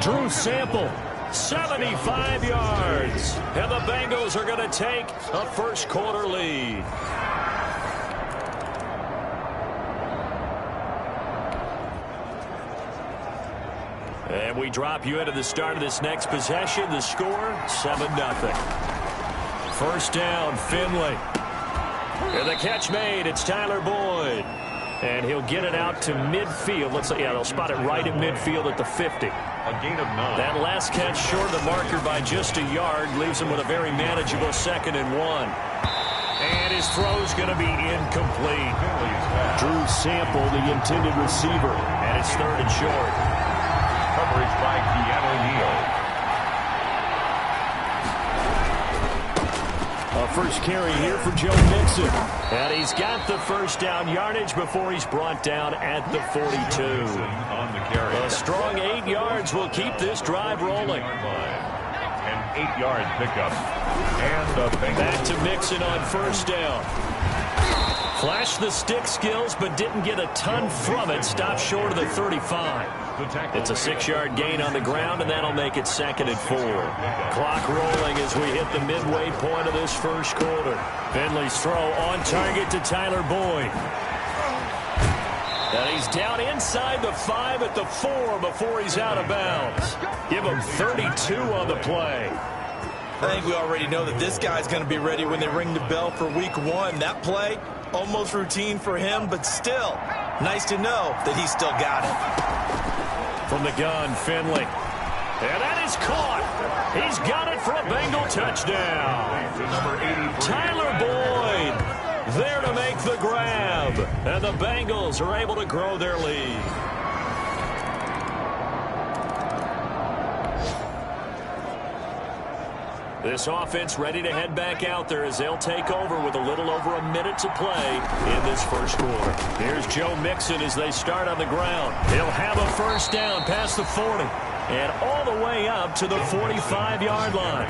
Speaker 1: Drew Sample, 75 yards. And the Bengals are going to take a first quarter lead. And we drop you into the start of this next possession. The score, 7-0. First down, Finley. And the catch made. It's Tyler Boyd. And he'll get it out to midfield. Let's say, yeah, they'll spot it right at midfield at the 50.
Speaker 3: A gain of 9.
Speaker 1: That last catch short of the marker by just a yard leaves him with a very manageable 2nd and 1. And his throw's going to be incomplete. Drew Sample, the intended receiver. And it's 3rd and short.
Speaker 3: Coverage by Keanu Neal.
Speaker 1: A first carry here for Joe Mixon. And he's got the first down yardage before he's brought down at the 42.
Speaker 3: On the carry.
Speaker 1: A strong 8 yards will keep this drive rolling.
Speaker 3: An 8-yard pickup. And the Bengals.
Speaker 1: Back to Mixon on first down. Flashed the stick skills, but didn't get a ton from it. Stopped short of the 35. It's a 6-yard gain on the ground, and that'll make it 2nd and 4. Clock rolling as we hit the midway point of this first quarter. Finley's throw on target to Tyler Boyd. And he's down inside the 5 at the 4 before he's out of bounds. Give him 32 on the play.
Speaker 4: I think we already know that this guy's going to be ready when they ring the bell for week 1. That play, almost routine for him, but still, nice to know that he's still got it.
Speaker 1: From the gun, Finley. And that is caught. He's got it for a Bengal touchdown. Tyler Boyd there to make the grab. And the Bengals are able to grow their lead. This offense ready to head back out there as they'll take over with a little over a minute to play in this first quarter. Here's Joe Mixon as they start on the ground. He'll have a first down past the 40 and all the way up to the 45-yard line.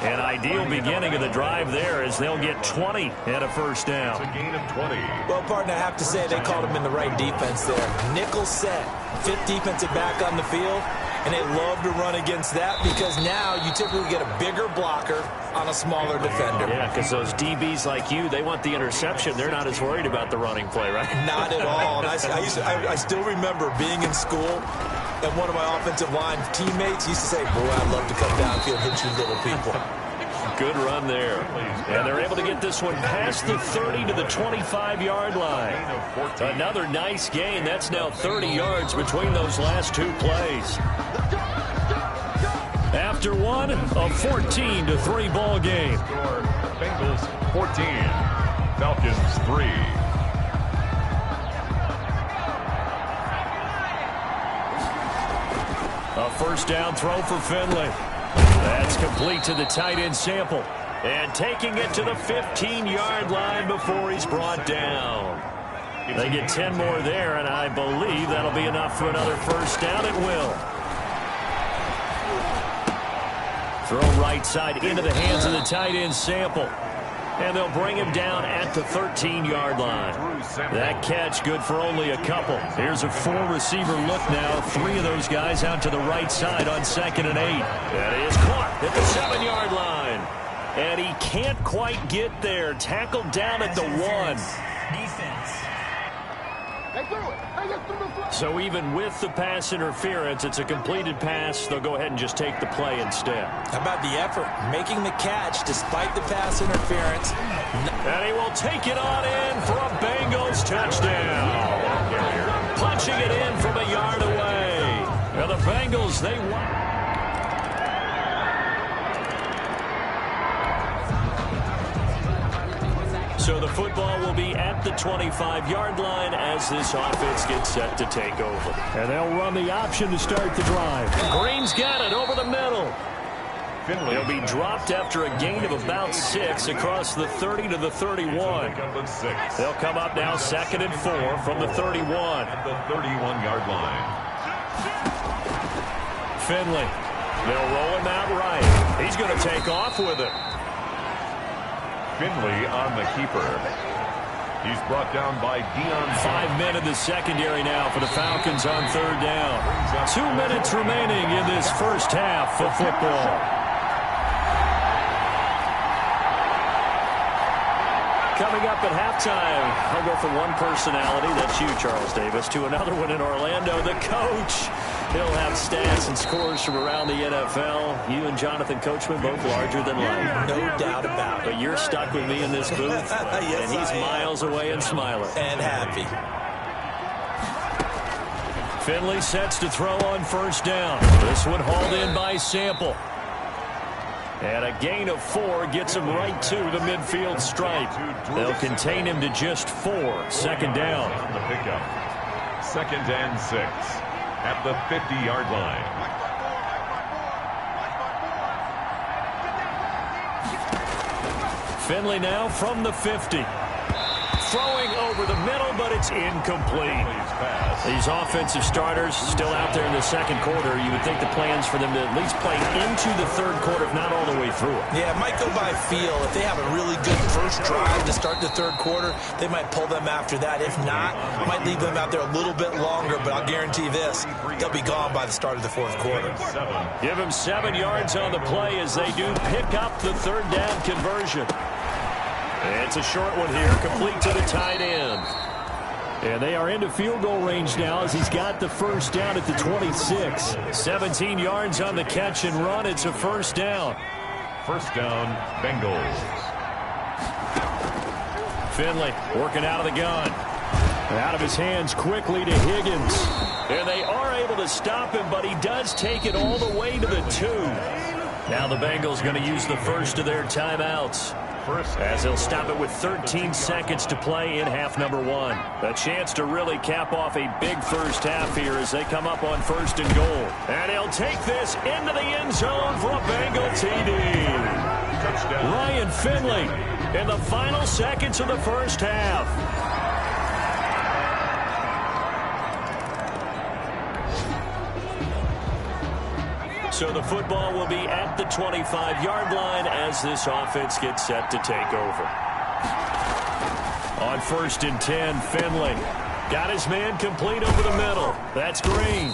Speaker 1: An ideal beginning of the drive there as they'll get 20 and a first down.
Speaker 3: It's a gain of 20.
Speaker 4: Well, partner, I have to say they called him in the right defense there. Nickel set, 5th defensive back on the field. And they love to run against that because now you typically get a bigger blocker on a smaller defender.
Speaker 1: Yeah, because those DBs like you, they want the interception. They're not as worried about the running play, right?
Speaker 4: Not at all. And I still remember being in school, and one of my offensive line teammates used to say, boy, I'd love to come downfield and hit you little people.
Speaker 1: Good run there. And they're able to get this one past the 30 to the 25-yard line. Another nice gain. That's now 30 yards between those last 2 plays. After one, a 14-3 ball game.
Speaker 3: Bengals 14, Falcons 3.
Speaker 1: A first down throw for Finley. That's complete to the tight end Sample. And taking it to the 15-yard line before he's brought down. They get 10 more there, and I believe that'll be enough for another first down. It will. Throw right side into the hands of the tight end Sample. And they'll bring him down at the 13-yard line. That catch good for only a couple. Here's a 4-receiver look now. 3 of those guys out to the right side on 2nd and 8. And he is caught at the 7-yard line. And he can't quite get there. Tackled down at the 1.
Speaker 7: Defense.
Speaker 1: So even with the pass interference, it's a completed pass. They'll go ahead and just take the play instead.
Speaker 4: How about the effort? Making the catch despite the pass interference.
Speaker 1: And he will take it on in for a Bengals touchdown. Punching it in from a yard away. And the Bengals, they won. So the football will be at the 25-yard line as this offense gets set to take over. And they'll run the option to start the drive. Green's got it over the middle. He'll be dropped after a gain of about 6 across the 30 to the 31. They'll come up now 2nd and 4 from the 31.
Speaker 3: At the 31-yard line.
Speaker 1: Finley. They'll roll him out right. He's going to take off with it.
Speaker 3: Finley on the keeper. He's brought down by Dion.
Speaker 1: 5 men in the secondary now for the Falcons on 3rd down. 2 minutes remaining in this first half of football. Coming up at halftime, I'll go from one personality, that's you, Charles Davis, to another one in Orlando, the coach. He'll have stats and scores from around the NFL. You and Jonathan Coachman both larger than life.
Speaker 4: No doubt about it.
Speaker 1: But you're stuck with me in this booth,
Speaker 4: yes,
Speaker 1: and he's miles away and smiling.
Speaker 4: And happy.
Speaker 1: Finley sets to throw on 1st down. This one hauled in by Sample. And a gain of 4 gets him right to the midfield stripe. They'll contain him to just 4. 2nd down.
Speaker 3: On the pickup. 2nd and 6 at the 50-yard line.
Speaker 1: Finley now from the 50. Throwing over the middle, but it's incomplete. These offensive starters still out there in the 2nd quarter. You would think the plans for them to at least play into the 3rd quarter, if not all the way through it.
Speaker 4: Yeah, it might go by feel. If they have a really good first drive to start the 3rd quarter, they might pull them after that. If not, might leave them out there a little bit longer, but I'll guarantee this, they'll be gone by the start of the 4th quarter.
Speaker 1: Give them 7 yards on the play as they do pick up the 3rd down conversion. It's a short one here, complete to the tight end. And they are into field goal range now as he's got the 1st down at the 26. 17 yards on the catch and run. It's a 1st down.
Speaker 3: 1st down, Bengals.
Speaker 1: Finley working out of the gun. Out of his hands quickly to Higgins. And they are able to stop him, but he does take it all the way to the 2. Now the Bengals going to use the first of their timeouts, as they'll stop it with 13 seconds to play in half number 1. A chance to really cap off a big first half here as they come up on 1st and goal. And he'll take this into the end zone for a Bengal TD. Touchdown. Ryan Finley in the final seconds of the first half. So the football will be at the 25-yard line as this offense gets set to take over. On 1st and 10, Finley got his man complete over the middle. That's Green.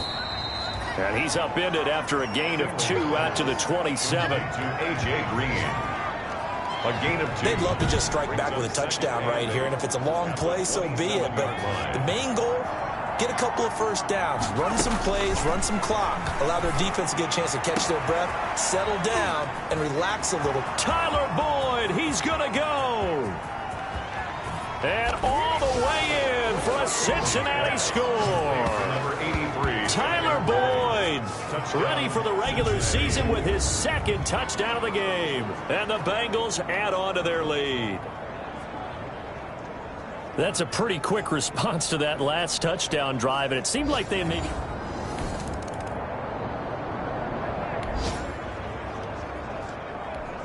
Speaker 1: And he's upended after a gain of 2 out to the 27.
Speaker 3: To A.J. Green. A gain of 2.
Speaker 4: They'd love to just strike back with a touchdown right here, and if it's a long play, so be it. But the main goal, get a couple of 1st downs, run some plays, run some clock, allow their defense to get a chance to catch their breath, settle down, and relax a little.
Speaker 1: Tyler Boyd, he's going to go. And all the way in for a Cincinnati score.
Speaker 3: Number 83.
Speaker 1: Tyler Boyd, ready for the regular season with his 2nd touchdown of the game. And the Bengals add on to their lead. That's a pretty quick response to that last touchdown drive, and it seemed like they maybe...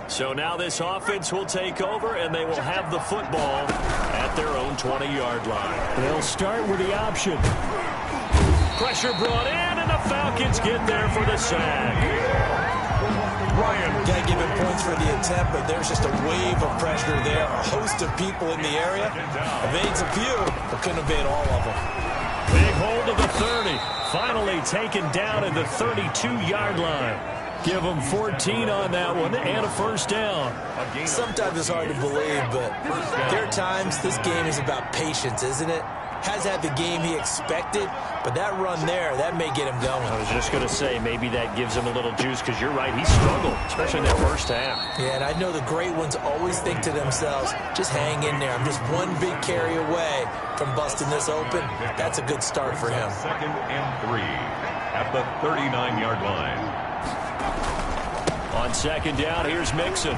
Speaker 1: So now this offense will take over, and they will have the football at their own 20-yard line. They'll start with the option. Pressure brought in, and the Falcons get there for the sack.
Speaker 4: Ryan. Got to give him points for the attempt, but there's just a wave of pressure there. A host of people in the area. Evades a few, but couldn't evade all of them.
Speaker 1: Big hold of the 30. Finally taken down at the 32-yard line. Give them 14 on that one and a 1st down.
Speaker 4: Sometimes it's hard to believe, but there are times this game is about patience, isn't it? Has had the game he expected, but that run there, that may get him going.
Speaker 1: I was just going to say, maybe that gives him a little juice, because you're right, he struggled, especially in that first half.
Speaker 4: Yeah, and I know the great ones always think to themselves, just hang in there. I'm just one big carry away from busting this open. That's a good start for him.
Speaker 3: 2nd and 3 at the 39-yard line.
Speaker 1: On 2nd down, here's Mixon.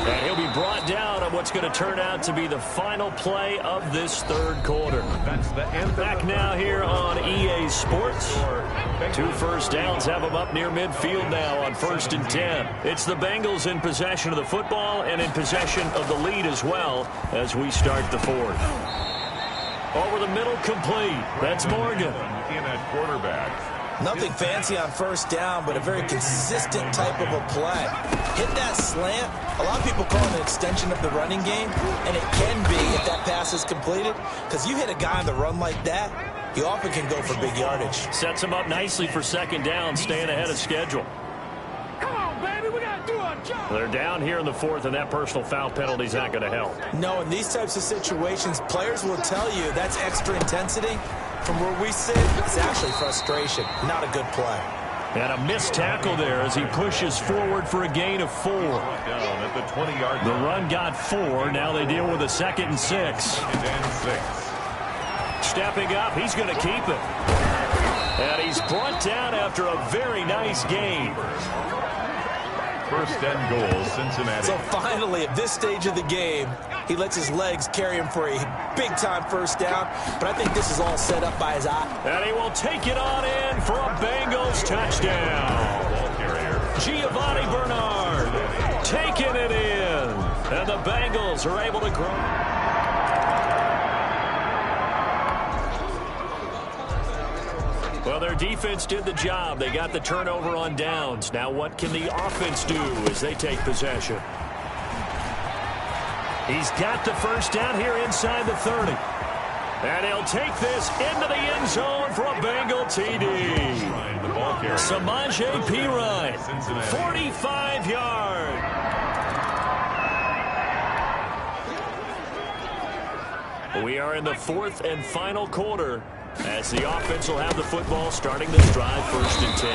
Speaker 1: And he'll be brought down on what's going to turn out to be the final play of this third quarter.
Speaker 3: That's the end.
Speaker 1: Back now here on EA Sports. 2 first downs have them up near midfield now on 1st and 10. It's the Bengals in possession of the football and in possession of the lead as well as we start the fourth. Over the middle, complete. That's Morgan.
Speaker 3: In at quarterback.
Speaker 4: Nothing fancy on first down, but a very consistent type of a play. Hit that slant. A lot of people call it an extension of the running game, and it can be if that pass is completed, because you hit a guy on the run like that, you often can go for big yardage.
Speaker 1: Sets him up nicely for second down, staying ahead of schedule.
Speaker 2: Come on, baby, we gotta do our job.
Speaker 1: They're down here in the fourth, and that personal foul penalty is not going to help.
Speaker 4: No, in these types of situations, players will tell you that's extra intensity. From where we sit, it's actually frustration. Not a good play.
Speaker 1: And a missed tackle there as he pushes forward for a gain of 4.
Speaker 3: Down at the 20-yard line.
Speaker 1: The run got 4. Now they deal with a 2nd and 6.
Speaker 3: Second and 6.
Speaker 1: Stepping up, he's going to keep it. And he's brought down after a very nice gain.
Speaker 3: First and goal, Cincinnati.
Speaker 4: So finally, at this stage of the game, he lets his legs carry him for a big-time first down. But I think this is all set up by his eye.
Speaker 1: And he will take it on in for a Bengals touchdown.
Speaker 3: Ball carrier.
Speaker 1: Giovanni Bernard taking it in. And the Bengals are able to grow. Well, their defense did the job. They got the turnover on downs. Now what can the offense do as they take possession? He's got the first down here inside the 30. And he'll take this into the end zone for a Bengal TD.
Speaker 3: The ball carrier.
Speaker 1: Samaje Perine, 45 yards. We are in the 4th and final quarter as the offense will have the football starting this drive 1st and 10.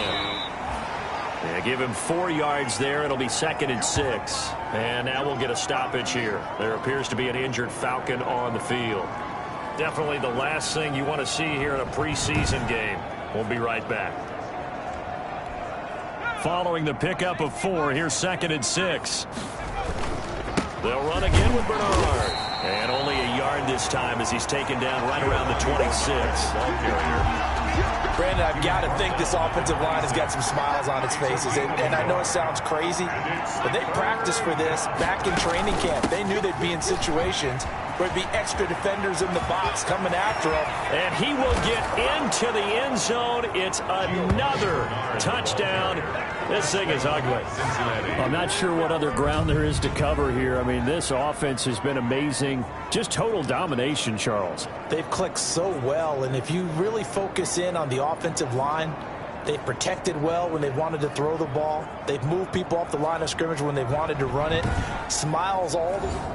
Speaker 1: Yeah, give him 4 yards there. It'll be 2nd and 6. And now we'll get a stoppage here. There appears to be an injured Falcon on the field. Definitely the last thing you want to see here in a preseason game. We'll be right back. Following the pickup of 4, here's 2nd and 6. They'll run again with Bernard. And only a yard this time as he's taken down right around the 26.
Speaker 4: Brandon, I've got to think this offensive line has got some smiles on its faces. And I know it sounds crazy, but they practiced for this back in training camp. They knew they'd be in situations where there'd be extra defenders in the box coming after him.
Speaker 1: And he will get into the end zone. It's another touchdown. This thing is ugly. I'm not sure what other ground there is to cover here. I mean, this offense has been amazing. Just total domination, Charles.
Speaker 4: They've clicked so well, and if you really focus in on the offensive line, they've protected well when they've wanted to throw the ball. They've moved people off the line of scrimmage when they've wanted to run it. Smiles all the way.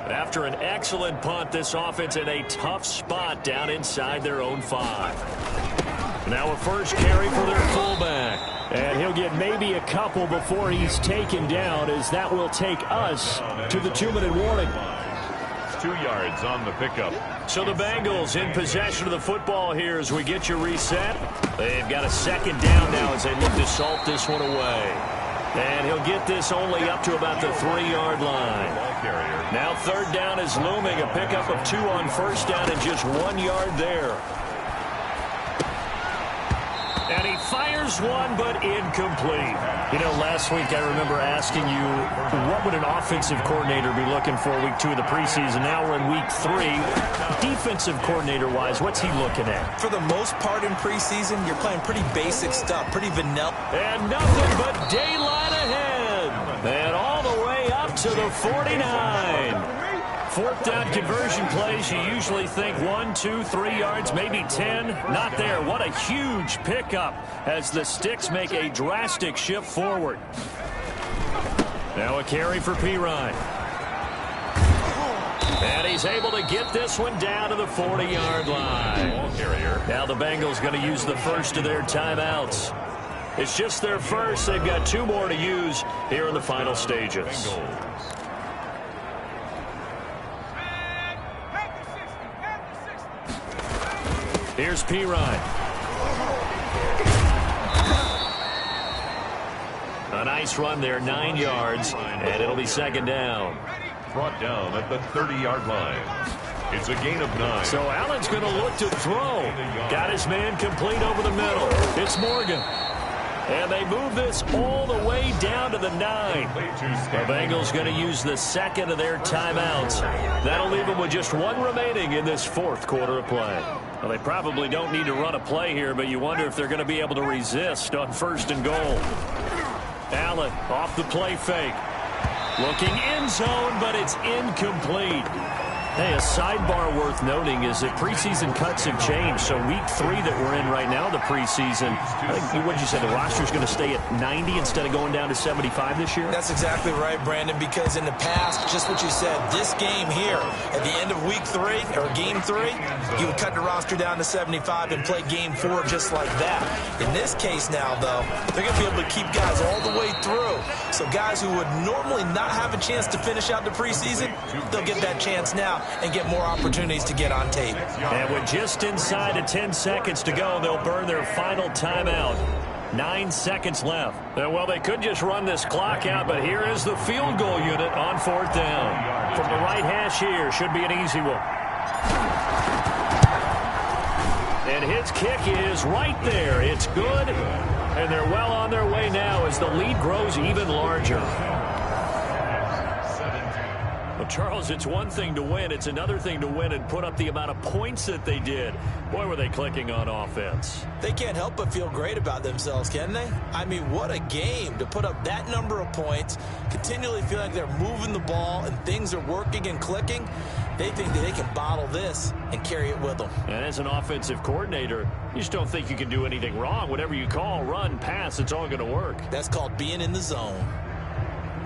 Speaker 1: After an excellent punt, this offense in a tough spot down inside their own 5. Now a first carry for their fullback. And he'll get maybe a couple before he's taken down, as that will take us to the 2-minute warning.
Speaker 3: 2 yards on the pickup.
Speaker 1: So the Bengals in possession of the football here as we get you reset. They've got a 2nd down now as they look to salt this one away. And he'll get this only up to about the 3-yard line. Now 3rd down is looming. A pickup of 2 on first down and just 1 yard there. And he fires one, but incomplete. You know, last week I remember asking you, what would an offensive coordinator be looking for week 2 of the preseason? Now we're in week 3. Defensive coordinator-wise, what's he looking at?
Speaker 4: For the most part in preseason, you're playing pretty basic stuff, pretty vanilla.
Speaker 1: And nothing but daylight ahead. And all the way up to the 49. 4th down conversion plays, you usually think 1, 2, 3 yards, maybe 10. Not there. What a huge pickup as the Sticks make a drastic shift forward. Now a carry for Perine. And he's able to get this one down to the 40-yard line. Now the Bengals going to use the first of their timeouts. It's just their first. They've got 2 more to use here in the final stages. Here's Pirine. A nice run there, 9 yards, and it'll be second down.
Speaker 3: Brought down at the 30-yard line. It's a gain of 9.
Speaker 1: So Allen's going to look to throw. Got his man complete over the middle. It's Morgan. And they move this all the way down to the 9. The Bengals going to use the second of their timeouts. That'll leave them with just 1 remaining in this 4th quarter of play. Well, they probably don't need to run a play here, but you wonder if they're going to be able to resist on 1st and goal. Allen off the play fake. Looking end zone, but it's incomplete. Hey, a sidebar worth noting is that preseason cuts have changed. So week 3 that we're in right now, the preseason, I think, what did you say, the roster's going to stay at 90 instead of going down to 75 this year?
Speaker 4: That's exactly right, Brandon, because in the past, just what you said, this game here, at the end of week 3, or game 3, you would cut the roster down to 75 and play game 4 just like that. In this case now, though, they're going to be able to keep guys all the way through. So guys who would normally not have a chance to finish out the preseason, they'll get that chance now and get more opportunities to get on tape.
Speaker 1: And with just inside of 10 seconds to go, they'll burn their final timeout. 9 seconds left. Well, they could just run this clock out, but here is the field goal unit on 4th down. From the right hash here, should be an easy one. And his kick is right there. It's good, and they're well on their way now as the lead grows even larger. Well, Charles, it's one thing to win. It's another thing to win and put up the amount of points that they did. Boy, were they clicking on offense.
Speaker 4: They can't help but feel great about themselves, can they? I mean, what a game to put up that number of points, continually feel like they're moving the ball and things are working and clicking. They think that they can bottle this and carry it with them.
Speaker 1: And as an offensive coordinator, you just don't think you can do anything wrong. Whatever you call, run, pass, it's all going to work.
Speaker 4: That's called being in the zone.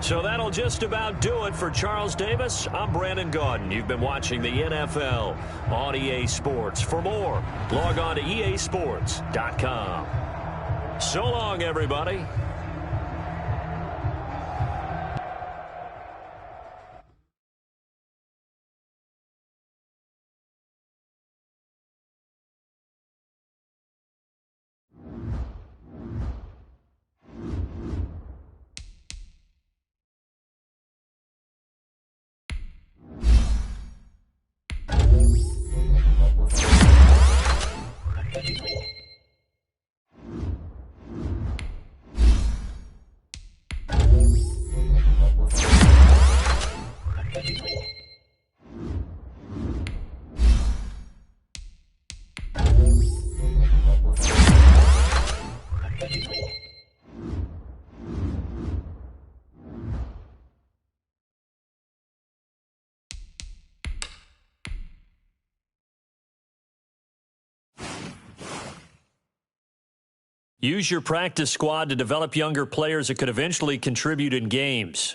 Speaker 1: So that'll just about do it for Charles Davis. I'm Brandon Gaudin. You've been watching the NFL on EA Sports. For more, log on to easports.com. So long, everybody. Use your practice squad to develop younger players that could eventually contribute in games.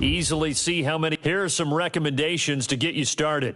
Speaker 1: Easily see how many. Here are some recommendations to get you started.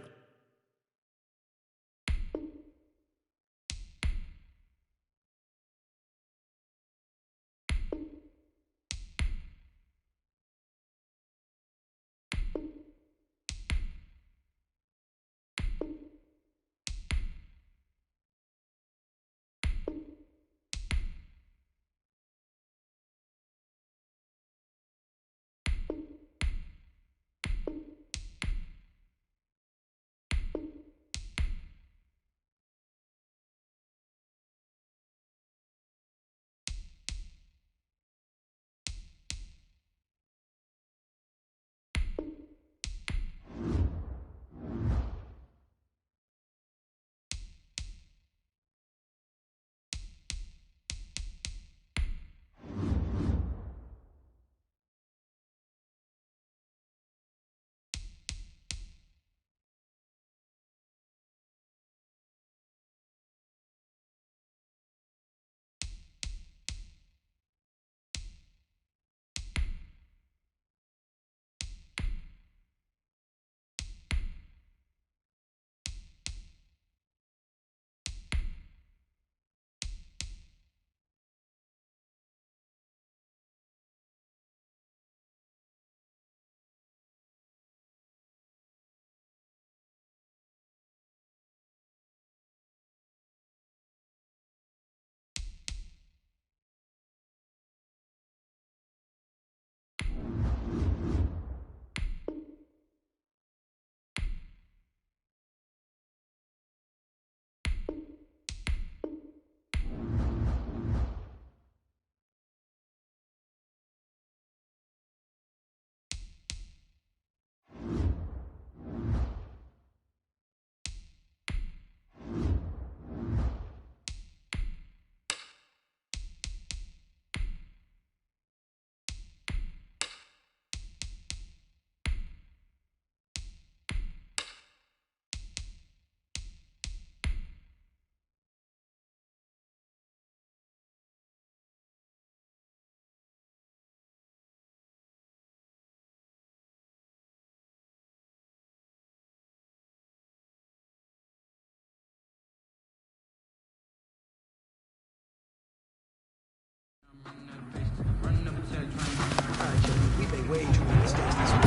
Speaker 5: made way too many mistakes this week.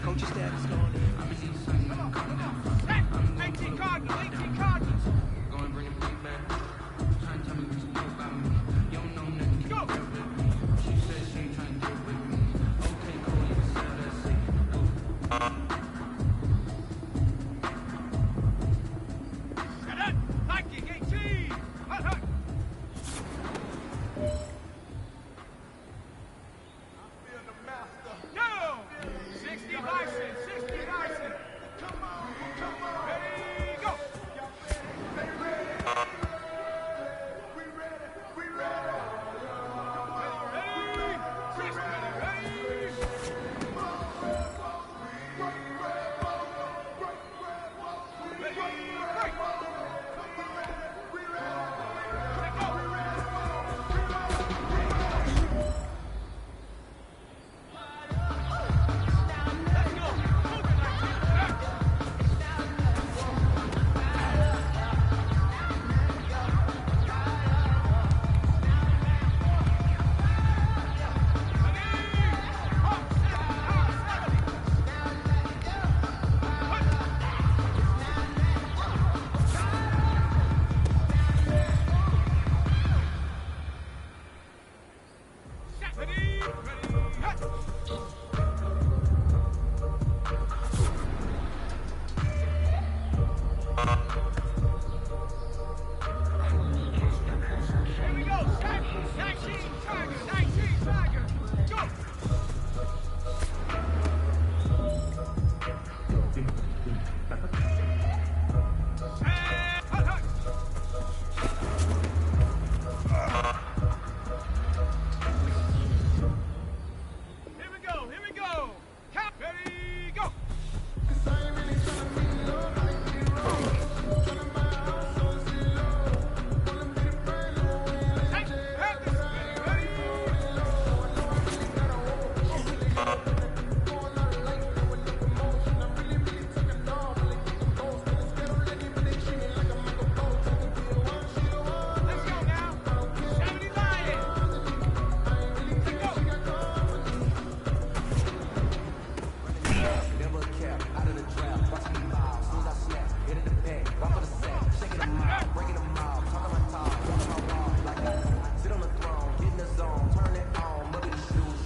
Speaker 5: Coach's dad is going in.
Speaker 2: 18 Cardinals, 18 Cardinals.
Speaker 7: Go and bring him back. Trying to tell me what you know about me. You don't know nothing.
Speaker 2: Go.
Speaker 7: She said she ain't trying to get with me. Okay, cool, you can sell that shit.
Speaker 2: Set up. High kick, 18. Hut, hut. No. 60 Bison, 60 Bison. Come on. Ready, go. Here we go. 19 Tiger, 19 Tiger. Go. Hut, hut. Here we go. Count. Ready, go. Hey, have this. Ready, let's go now. 70 Lions. Let's go.
Speaker 5: Never care, out of the trap, watch me bow. Soon as I snap, hit it the bag, walk on the set, shaking them out, breaking them out, talking my talk, walking my walk, like I sit on the throne, get in the zone, turn it on, mother the shoes.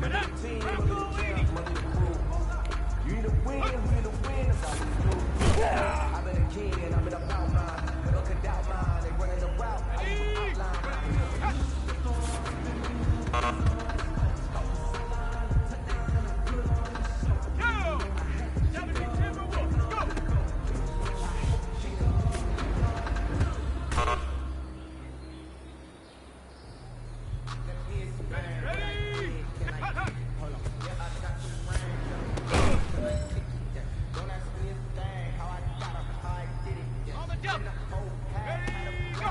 Speaker 5: Mother the team, mother the champ, mother the crew. You need to win, that's how we do. I've been a king, I've been about mine, never could doubt mine, they running the route, I need to outline.
Speaker 2: Go. 70 Timberwolves. Go. Ready. Hut, hut. On the jump. Ready, go.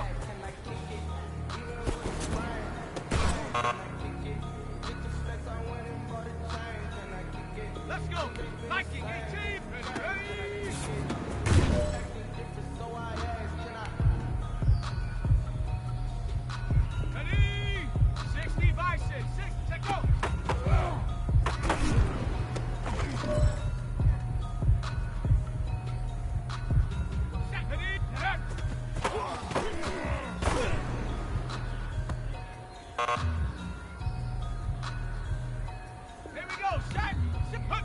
Speaker 2: Let's go. Viking 18. Ready. Ready. 60 Bison. 6. Let go. Set. Ready. Set. Here we go. Set. Sit. Put.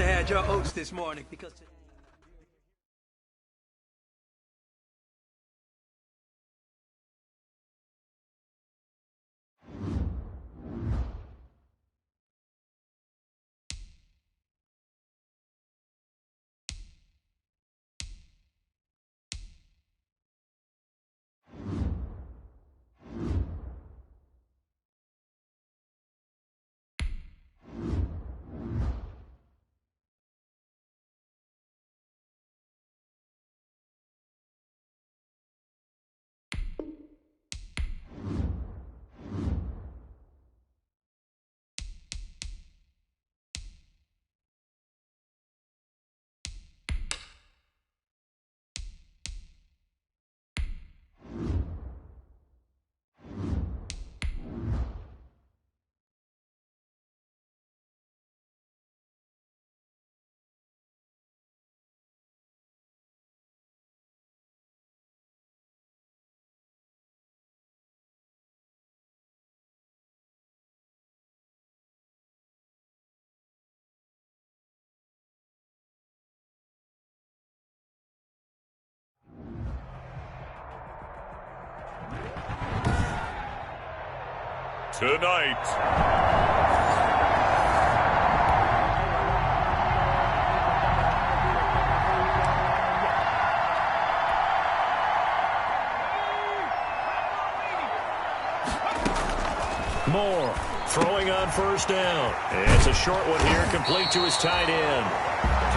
Speaker 9: have had your oats this morning because...
Speaker 3: Tonight,
Speaker 1: Moore throwing on first down. It's a short one here, complete to his tight end.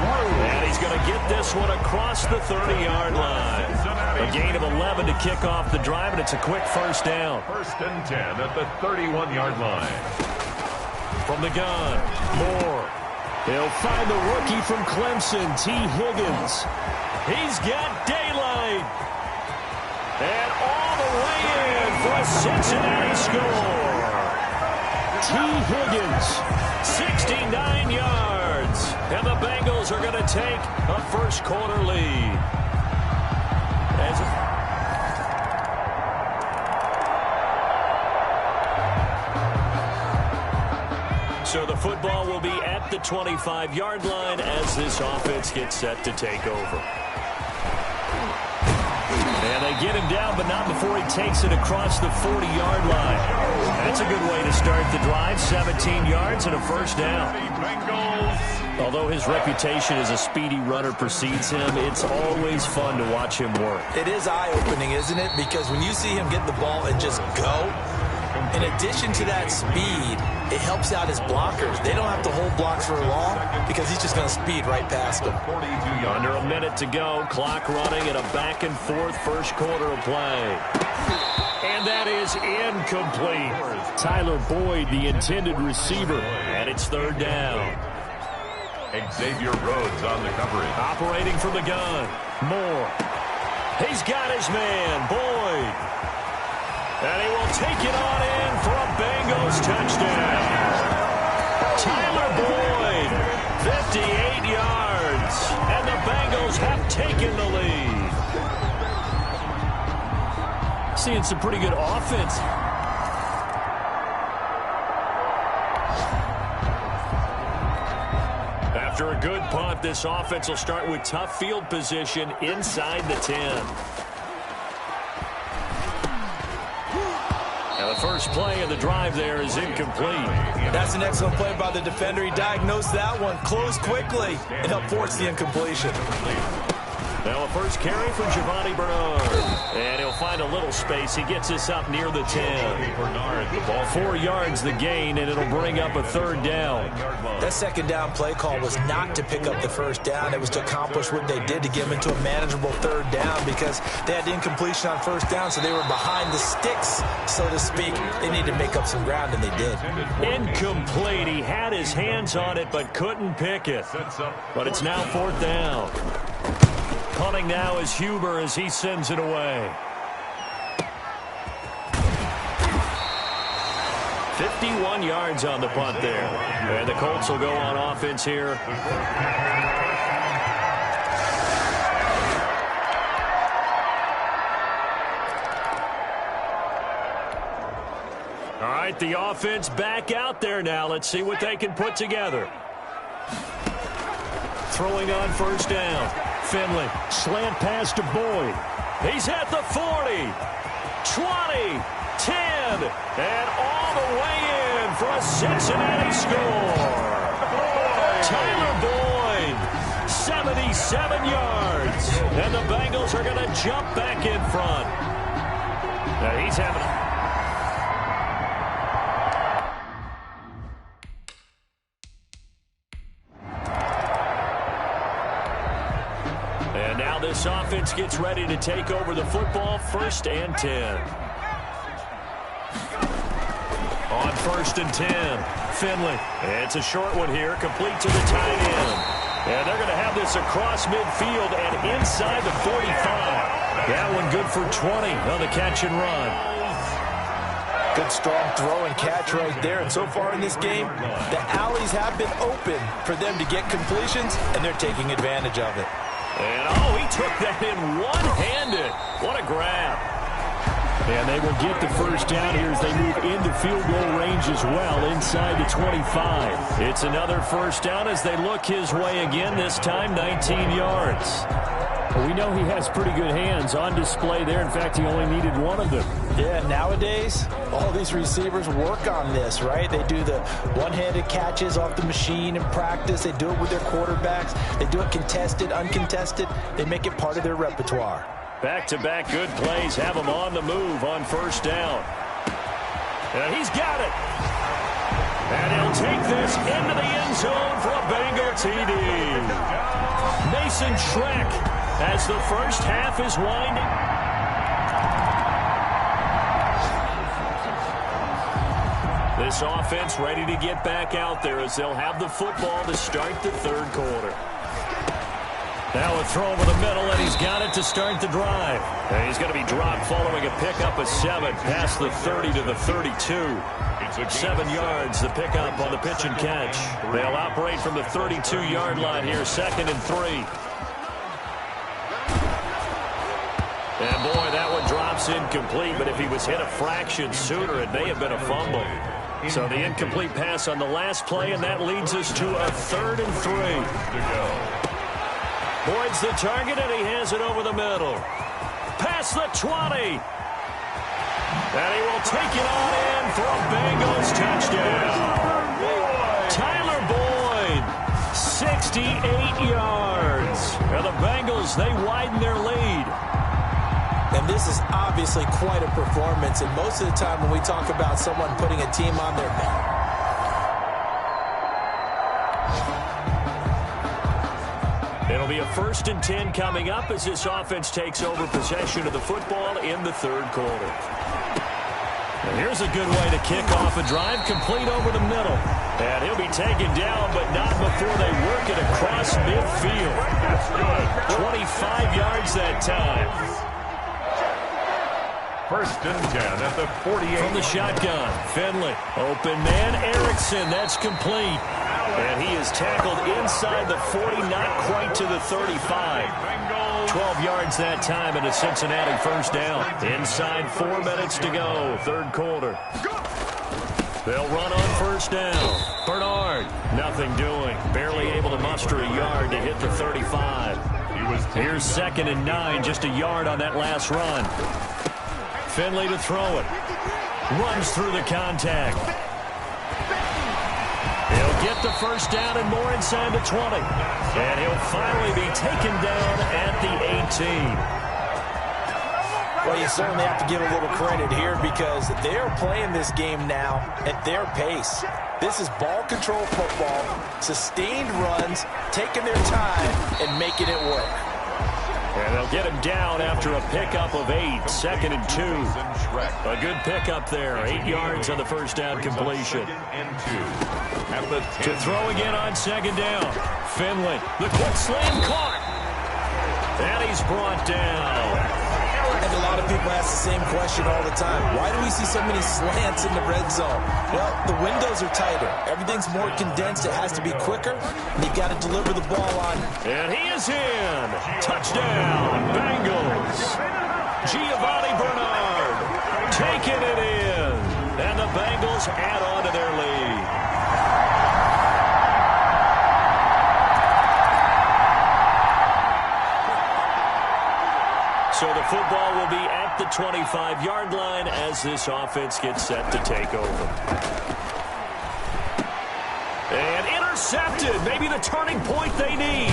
Speaker 1: And he's going to get this one across the 30-yard line. A gain of 11 to kick off the drive, and it's a quick first down.
Speaker 3: 1st and 10 at the 31-yard line.
Speaker 1: From the gun, Moore. He'll find the rookie from Clemson, T. Higgins. He's got daylight. And all the way in for a Cincinnati score. T. Higgins, 69 yards. And the Bengals are going to take a first-quarter lead. So the football will be at the 25-yard line as this offense gets set to take over. And they get him down, but not before he takes it across the 40-yard line. That's a good way to start the drive. 17 yards and a first down. Although his reputation as a speedy runner precedes him, it's always fun to watch him work.
Speaker 4: It is eye-opening, isn't it? Because when you see him get the ball and just go, in addition to that speed, it helps out his blockers. They don't have to hold blocks for long because he's just going to speed right past them.
Speaker 1: Under a minute to go, clock running and a back-and-forth first quarter of play. And that is incomplete. Tyler Boyd, the intended receiver, and it's third down.
Speaker 3: Xavier Rhodes on the coverage.
Speaker 1: Operating from the gun, Moore. He's got his man, Boyd. And he will take it on in for a Bengals touchdown. Tyler Boyd, 58 yards. And the Bengals have taken the lead. Seeing some pretty good offense. After a good punt, this offense will start with tough field position inside the 10. And the first play of the drive there is incomplete.
Speaker 4: That's an excellent play by the defender. He diagnosed that one, closed quickly, and helped force the incompletion.
Speaker 1: Now a first carry for Giovanni Bernard. And he'll find a little space. He gets this up near the 10. 4 yards the gain, and it'll bring up a third down.
Speaker 4: That second down play call was not to pick up the first down. It was to accomplish what they did, to get them into a manageable third down, because they had incompletion on first down, so they were behind the sticks, so to speak. They needed to make up some ground, and they did.
Speaker 1: Incomplete. He had his hands on it, but couldn't pick it. But it's now fourth down. Punting now is Huber as he sends it away. 51 yards on the punt there. And the Colts will go on offense here. All right, the offense back out there now. Let's see what they can put together. throwing on first down. Finley, slant pass to Boyd. He's at the 40, 20, 10, and all the way in for a Cincinnati score. Tyler Boyd, 77 yards, and the Bengals are going to jump back in front. Now he's having And now this offense gets ready to take over the football, 1st and 10. On 1st and 10, Finley. It's a short one here, complete to the tight end. And they're going to have this across midfield and inside the 45. That one good for 20 on the catch and run.
Speaker 4: Good strong throw and catch right there. And so far in this game, the alleys have been open for them to get completions, and they're taking advantage of it.
Speaker 1: And, oh, he took that in one-handed. What a grab. And they will get the first down here as they move into field goal range as well, inside the 25. It's another first down as they look his way again, this time 19 yards.
Speaker 10: Well, we know he has pretty good hands on display there. In fact, he only needed one of them.
Speaker 4: Yeah, nowadays, all these receivers work on this, right? They do the one-handed catches off the machine in practice. They do it with their quarterbacks. They do it contested, uncontested. They make it part of their repertoire.
Speaker 1: Back-to-back good plays have him on the move on first down. And he's got it. And he'll take this into the end zone for a Bengal TD. Mason Schreck, as the first half is winding. This offense ready to get back out there as they'll have the football to start the 3rd quarter. Now a throw over the middle, and he's got it to start the drive. And he's going to be dropped following a pickup of 7 past the 30 to the 32. 7 yards, the pickup on the pitch and catch. They'll operate from the 32-yard line here, 2nd and 3. And, boy, that one drops incomplete, but if he was hit a fraction sooner, it may have been a fumble. So the incomplete pass on the last play, and that leads us to a 3rd and 3. Boyd's the target, and he has it over the middle. Past the 20. And he will take it on in for a Bengals touchdown. Tyler Boyd, 68 yards. And the Bengals, they widen their lead.
Speaker 4: And this is obviously quite a performance. And most of the time when we talk about someone putting a team on their back,
Speaker 1: it'll be a 1st and 10 coming up as this offense takes over possession of the football in the 3rd quarter. And here's a good way to kick off a drive, complete over the middle. And he'll be taken down, but not before they work it across midfield. 25 yards that time.
Speaker 3: 1st and 10 at the 48.
Speaker 1: From the shotgun, Finley. Open man, Erickson. That's complete. And he is tackled inside the 40, not quite to the 35. 12 yards that time and a Cincinnati first down. Inside 4 minutes to go, 3rd quarter. They'll run on first down. Bernard, nothing doing. Barely able to muster a yard to hit the 35. Here's 2nd and 9, just a yard on that last run. Finley to throw it. Runs through the contact. He'll get the first down and more inside the 20. And he'll finally be taken down at the 18.
Speaker 4: Well, you certainly have to give a little credit here because they are playing this game now at their pace. This is ball control football, sustained runs, taking their time and making it work.
Speaker 1: And they'll get him down after a pickup of 8, 2nd and 2. A good pickup there, 8 yards on the first down completion. To throw again on 2nd down. Finley, the quick slam caught. And he's brought down.
Speaker 4: And a lot of people ask the same question all the time. Why do we see so many slants in the red zone? Well, the windows are tighter. Everything's more condensed. It has to be quicker. And you've got to deliver the ball on.
Speaker 1: And he is in. Touchdown, Bengals. Giovanni Bernard taking it in. And the Bengals add on to their lead. the football will be at the 25-yard line as this offense gets set to take over. And intercepted. Maybe the turning point they need.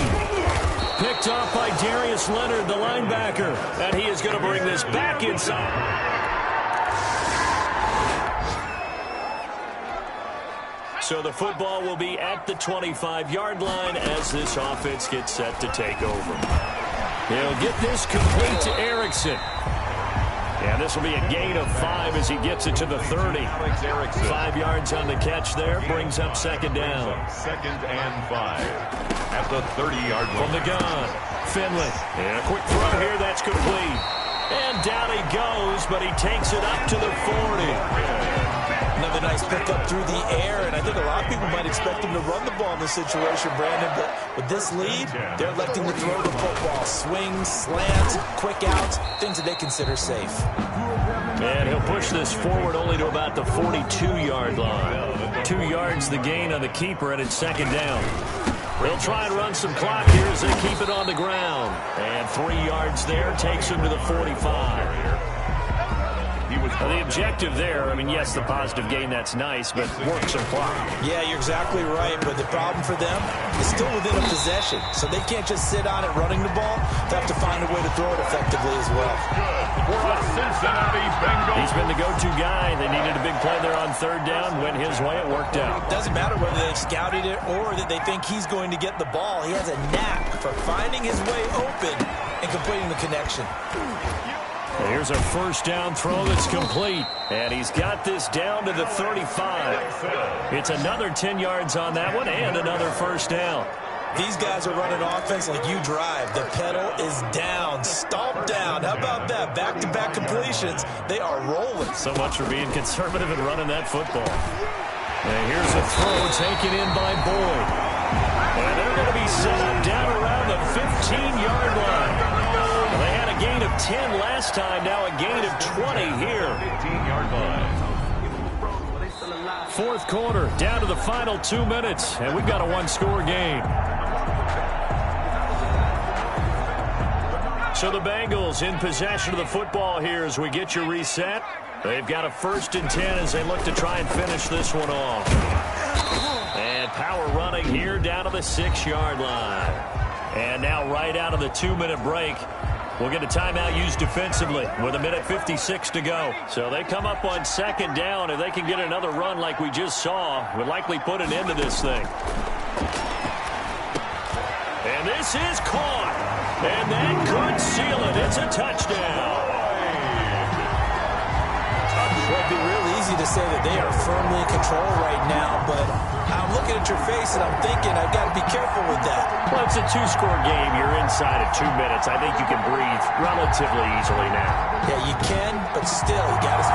Speaker 1: Picked off by Darius Leonard, the linebacker. And he is going to bring this back inside. So the football will be at the 25-yard line as this offense gets set to take over. He'll get this complete to Erickson. And this will be a gain of 5 as he gets it to the 30. 5 yards on the catch there, brings up second down.
Speaker 3: Second and 5 at the 30-yard line.
Speaker 1: From the gun, Finley. And a quick throw here, that's complete. And down he goes, but he takes it up to the 40.
Speaker 4: Another nice pickup through the air, and I think a lot of people might expect him to run the ball in this situation, Brandon, but with this lead, they're electing to throw the football. Swings, slants, quick outs, things that they consider safe.
Speaker 1: And he'll push this forward only to about the 42-yard line. 2 yards the gain on the keeper, and it's second down. They'll try and run some clock here as they keep it on the ground. And 3 yards there takes him to the 45. The objective there, I mean, yes, the positive gain, that's nice, but work some clock.
Speaker 4: Yeah, you're exactly right, but the problem for them is still within a possession, so they can't just sit on it running the ball. They have to find a way to throw it effectively as well.
Speaker 1: He's been the go-to guy. They needed a big play there on third down. Went his way, it worked out.
Speaker 4: Doesn't matter whether they've scouted it or that they think he's going to get the ball. He has a knack for finding his way open and completing the connection.
Speaker 1: Here's a first down throw that's complete. And he's got this down to the 35. It's another 10 yards on that one and another first down.
Speaker 4: These guys are running offense like you drive. The pedal is down, stomped down. How about that? Back-to-back completions. They are rolling.
Speaker 1: So much for being conservative and running that football. And here's a throw taken in by Boyd. And they're going to be set up down around the 15-yard line. They had a gain of 10 last time, now a gain of 20 here.
Speaker 3: 15-yard line.
Speaker 1: Fourth quarter, down to the final 2 minutes, and we've got a one-score game. So the Bengals in possession of the football here as we get you reset. They've got a first and 10 as they look to try and finish this one off. And power running here down to the 6-yard line. And now right out of the 2-minute break, we'll get a timeout used defensively with 1:56 to go. So they come up on second down. If they can get another run like we just saw, would likely put an end to this thing. And this is caught. And that could seal it. It's a touchdown.
Speaker 4: Well, it'd be real easy to say that they are firmly in control right now, but I'm looking at your face and I'm thinking I've got to be careful with that.
Speaker 1: Well, it's a 2-score game. You're inside of 2 minutes. I think you can breathe relatively easily now.
Speaker 4: Yeah, you can, but still, you got to...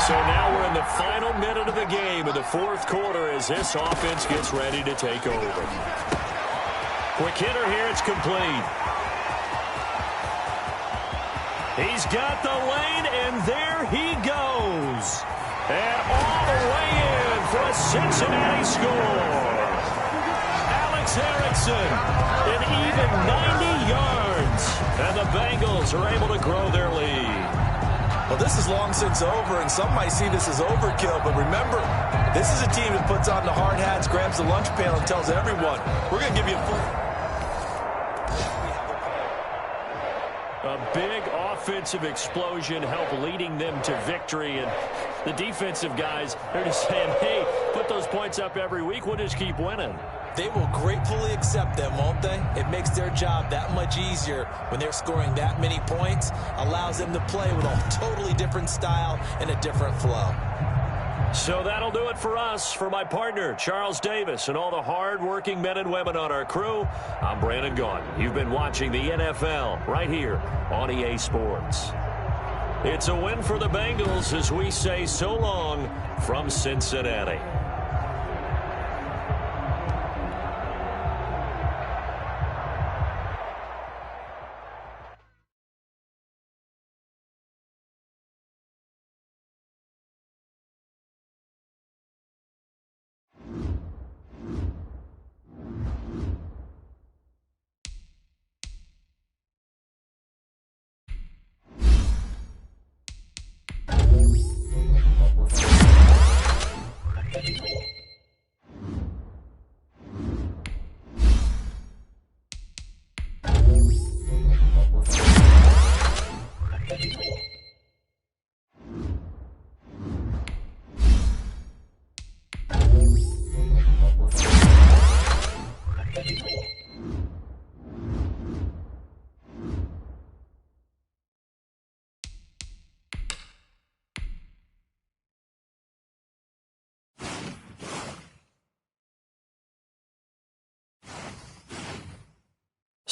Speaker 1: So now we're in the final minute of the game of the fourth quarter as this offense gets ready to take over. Quick hitter here, it's complete. He's got the lane, and there he goes. And all the way in for a Cincinnati score. Alex Erickson, an even 90 yards. And the Bengals are able to grow their lead.
Speaker 4: Well, this is long since over, and some might see this as overkill. But remember, this is a team that puts on the hard hats, grabs the lunch pail, and tells everyone, we're going to give you a full...
Speaker 1: A big offensive explosion helped leading them to victory. And the defensive guys, they're just saying, hey, put those points up every week. We'll just keep winning.
Speaker 4: They will gratefully accept them, won't they? It makes their job that much easier when they're scoring that many points. Allows them to play with a totally different style and a different flow.
Speaker 1: So that'll do it for us. For my partner, Charles Davis, and all the hard-working men and women on our crew, I'm Brandon Gaudin. You've been watching the NFL right here on EA Sports. It's a win for the Bengals as we say so long from Cincinnati.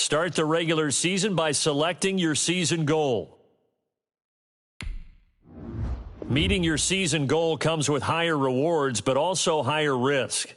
Speaker 1: Start the regular season by selecting your season goal. Meeting your season goal comes with higher rewards, but also higher risk.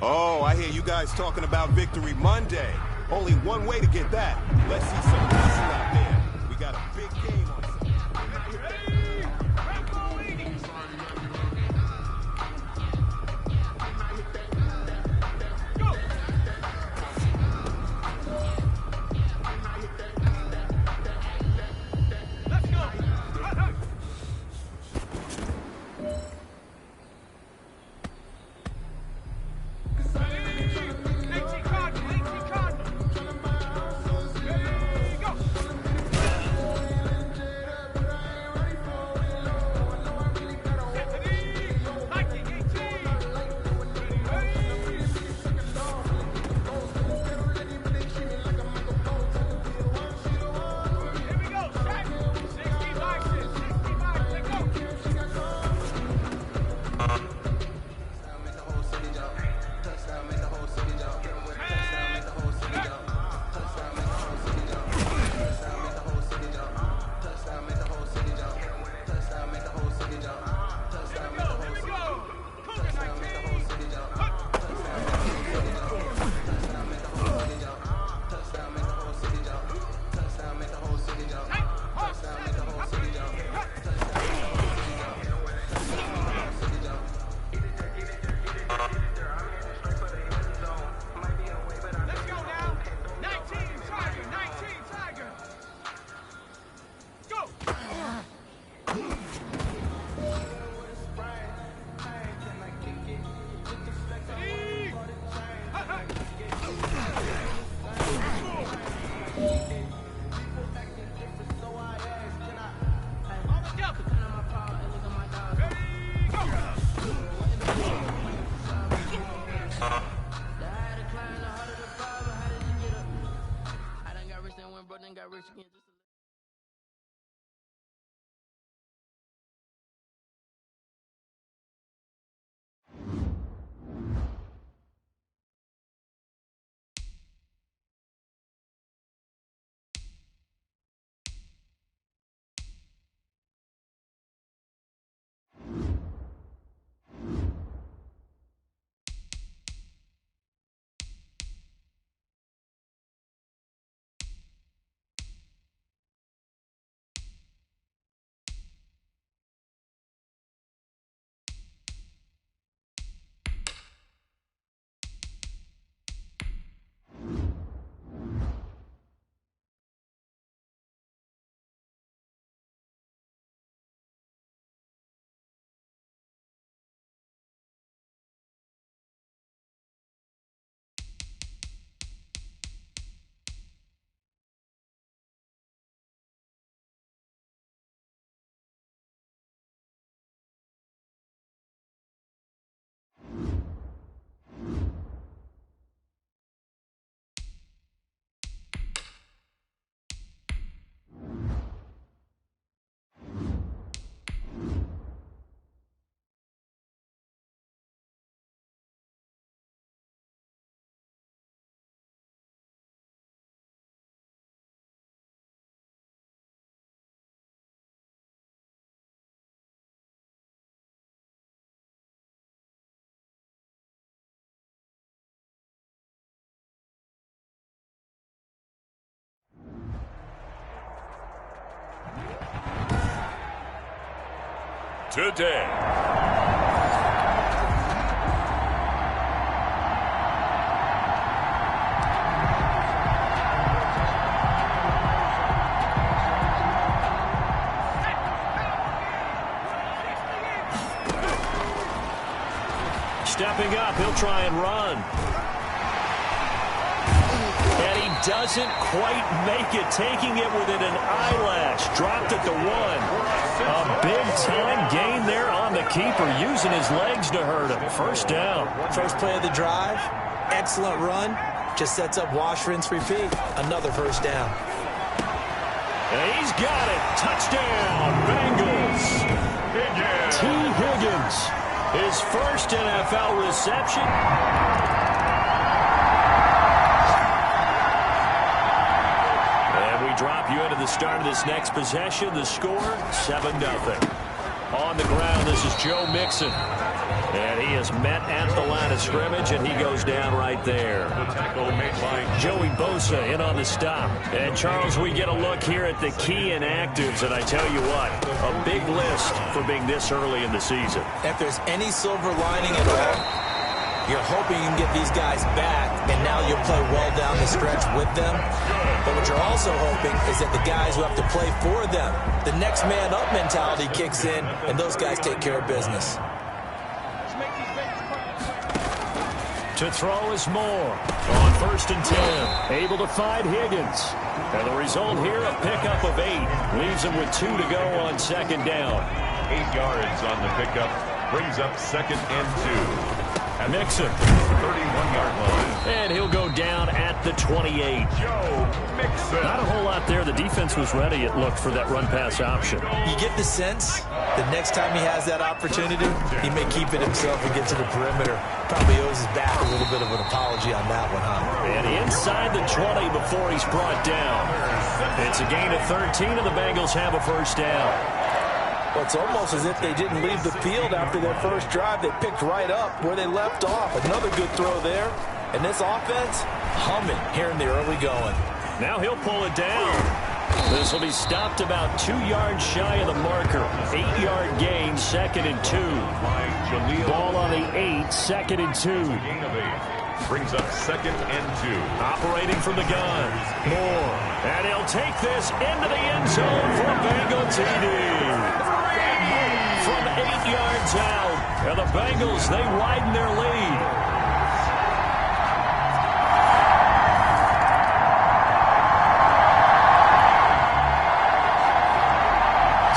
Speaker 6: Oh, I hear you guys talking about Victory Monday. Only one way to get that. Let's see some hustle out there. We got a big game on Sunday.
Speaker 7: got rich again.
Speaker 3: today.
Speaker 1: Stepping up, he'll try and run. And he doesn't quite make it, taking it within an eyelash. Dropped at the 1. A big-time gain there on the keeper, using his legs to hurt him. First down.
Speaker 4: First play of the drive, excellent run. Just sets up wash, rinse, repeat. Another first down.
Speaker 1: And he's got it. Touchdown, Bengals. T. Higgins. His first NFL reception. And we drop you into the start of this next possession. The score, 7-0. On the ground, this is Joe Mixon. And he is met at the line of scrimmage, and he goes down right there. Joey Bosa in on the stop. And, Charles, we get a look here at the key inactives, and I tell you what, a big list for being this early in the season.
Speaker 4: If there's any silver lining at all, you're hoping you can get these guys back, and now you'll play well down the stretch with them. But what you're also hoping is that the guys who have to play for them, the next man up mentality kicks in, and those guys take care of business.
Speaker 1: To throw is Moore on 1st and 10. Able to find Higgins. And the result here, a pickup of 8. Leaves him with 2 to go on 2nd down.
Speaker 3: 8 yards on the pickup. Brings up 2nd and 2.
Speaker 1: Mixon.
Speaker 3: 31-yard line.
Speaker 1: And he'll go down at the 28.
Speaker 3: Joe Mixon.
Speaker 1: Not a whole lot there. The defense was ready, it looked, for that run-pass option.
Speaker 4: You get the sense the next time he has that opportunity, he may keep it himself and get to the perimeter. Probably owes his back a little bit of an apology on that one, huh?
Speaker 1: And inside the 20 before he's brought down. It's a gain of 13, and the Bengals have a first down.
Speaker 4: Well, it's almost as if they didn't leave the field after their first drive. They picked right up where they left off. Another good throw there. And this offense, humming here in the early going.
Speaker 1: Now he'll pull it down. This will be stopped about 2 yards shy of the marker. 8-yard gain, 2nd and 2. Ball on the 8, 2nd and 2.
Speaker 3: Brings up 2nd and 2.
Speaker 1: Operating from the gun. Moore. And he'll take this into the end zone for a Bengal TD. From 8 yards out. And the Bengals, they widen their lead.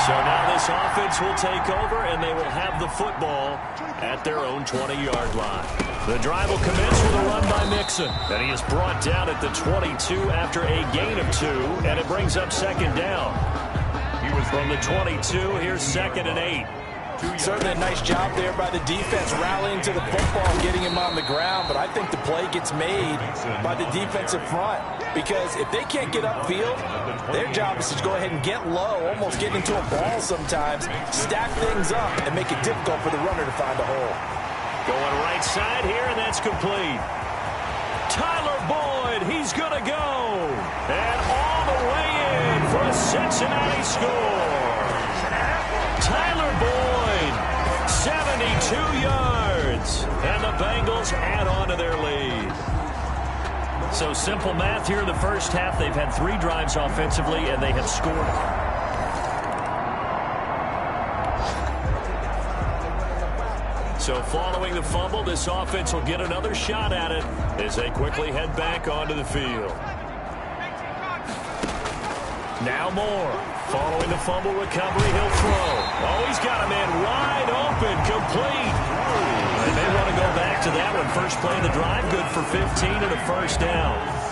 Speaker 1: So now this offense will take over, and they will have the football at their own 20-yard line. The drive will commence with a run by Mixon. And he is brought down at the 22 after a gain of 2, and it brings up 2nd down. He was from the 22. Here's 2nd and 8.
Speaker 4: Certainly a nice job there by the defense rallying to the football and getting him on the ground, but I think the play gets made by the defensive front because if they can't get upfield, their job is to go ahead and get low, almost get into a ball sometimes, stack things up, and make it difficult for the runner to find a hole.
Speaker 1: Going right side here, and that's complete. Tyler Boyd, he's going to go. And all the way in for a Cincinnati score. Tyler Boyd, 72 yards. And the Bengals add on to their lead. So simple math here in the first half. They've had 3 drives offensively, and they have scored. So following the fumble, this offense will get another shot at it as they quickly head back onto the field. Now Moore. Following the fumble recovery, he'll throw. Oh, he's got a man wide open, complete. They may want to go back to that one. First play of the drive, good for 15 and a first down.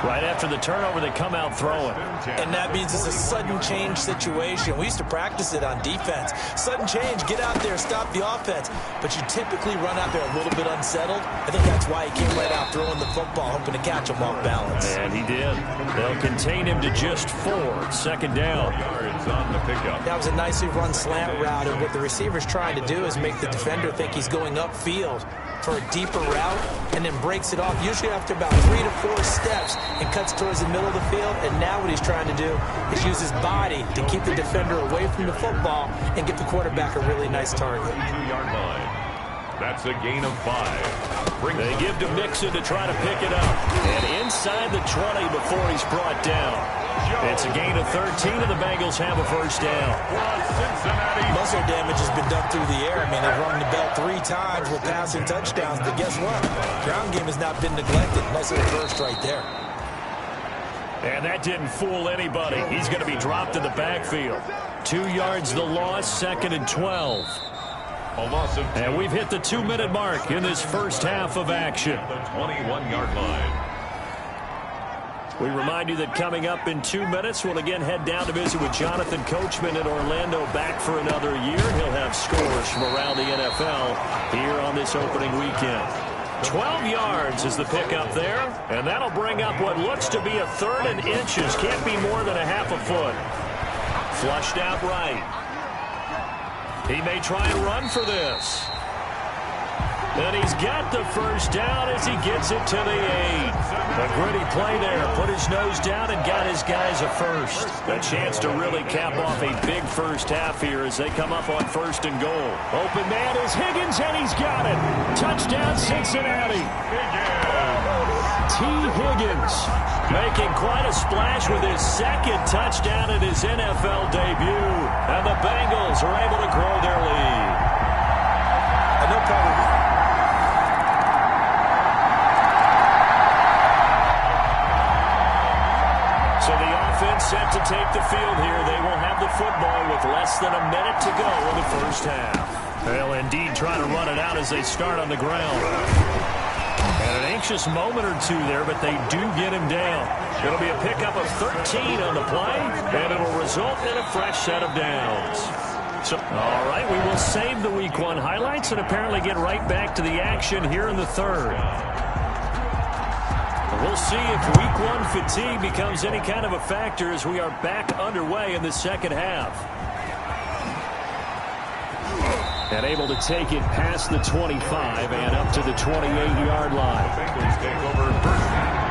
Speaker 1: Right after the turnover, they come out throwing.
Speaker 4: And that means it's a sudden change situation. We used to practice it on defense. Sudden change, get out there, stop the offense. But you typically run out there a little bit unsettled. I think that's why he came right out throwing the football, hoping to catch him off balance.
Speaker 1: And he did. They'll contain him to just 4. 2nd down.
Speaker 3: Yards on the pickup.
Speaker 4: That was a nicely run slant route, and what the receiver's trying to do is make the defender think he's going upfield. for a deeper route and then breaks it off, usually after about 3 to 4 steps, and cuts towards the middle of the field. And now what he's trying to do is use his body to keep the defender away from the football and get the quarterback a really nice target.
Speaker 3: 2-yard line. That's a gain of 5.
Speaker 1: They give to Mixon to try to pick it up. And inside the 20 before he's brought down. It's a gain of 13, and the Bengals have a first down.
Speaker 4: Muscle damage has been done through the air. I mean, they've rung the bell 3 times with passing touchdowns, but guess what? Ground game has not been neglected. Nice little burst right there.
Speaker 1: And that didn't fool anybody. He's going to be dropped in the backfield. 2 yards the loss, 2nd and 12.
Speaker 3: A loss of 2.
Speaker 1: And we've hit the 2-minute mark in this first half of action.
Speaker 3: The 21-yard line.
Speaker 1: We remind you that coming up in 2 minutes, we'll again head down to visit with Jonathan Coachman in Orlando, back for another year. He'll have scores from around the NFL here on this opening weekend. 12 yards is the pickup there, and that'll bring up what looks to be a 3rd and inches. Can't be more than a half a foot. Flushed out right. He may try and run for this. And he's got the first down as he gets it to the 8. A gritty play there. Put his nose down and got his guys a first. A chance to really cap off a big first half here as they come up on 1st and goal. Open man is Higgins, and he's got it. Touchdown, Cincinnati. T. Higgins making quite a splash with his 2nd touchdown in his NFL debut. And the Bengals are able to grow their lead.
Speaker 4: No problem.
Speaker 1: So the offense set to take the field here. They will have the football with less than a minute to go in the first half. They'll indeed try to run it out as they start on the ground. And an anxious moment or two there, but they do get him down. It'll be a pickup of 13 on the play, and it'll result in a fresh set of downs. So, all right, we will save the Week 1 highlights and apparently get right back to the action here in the 3rd. We'll see if Week 1 fatigue becomes any kind of a factor as we are back underway in the 2nd half. And able to take it past the 25 and up to the 28-yard line.
Speaker 3: Bengals take over 1st down.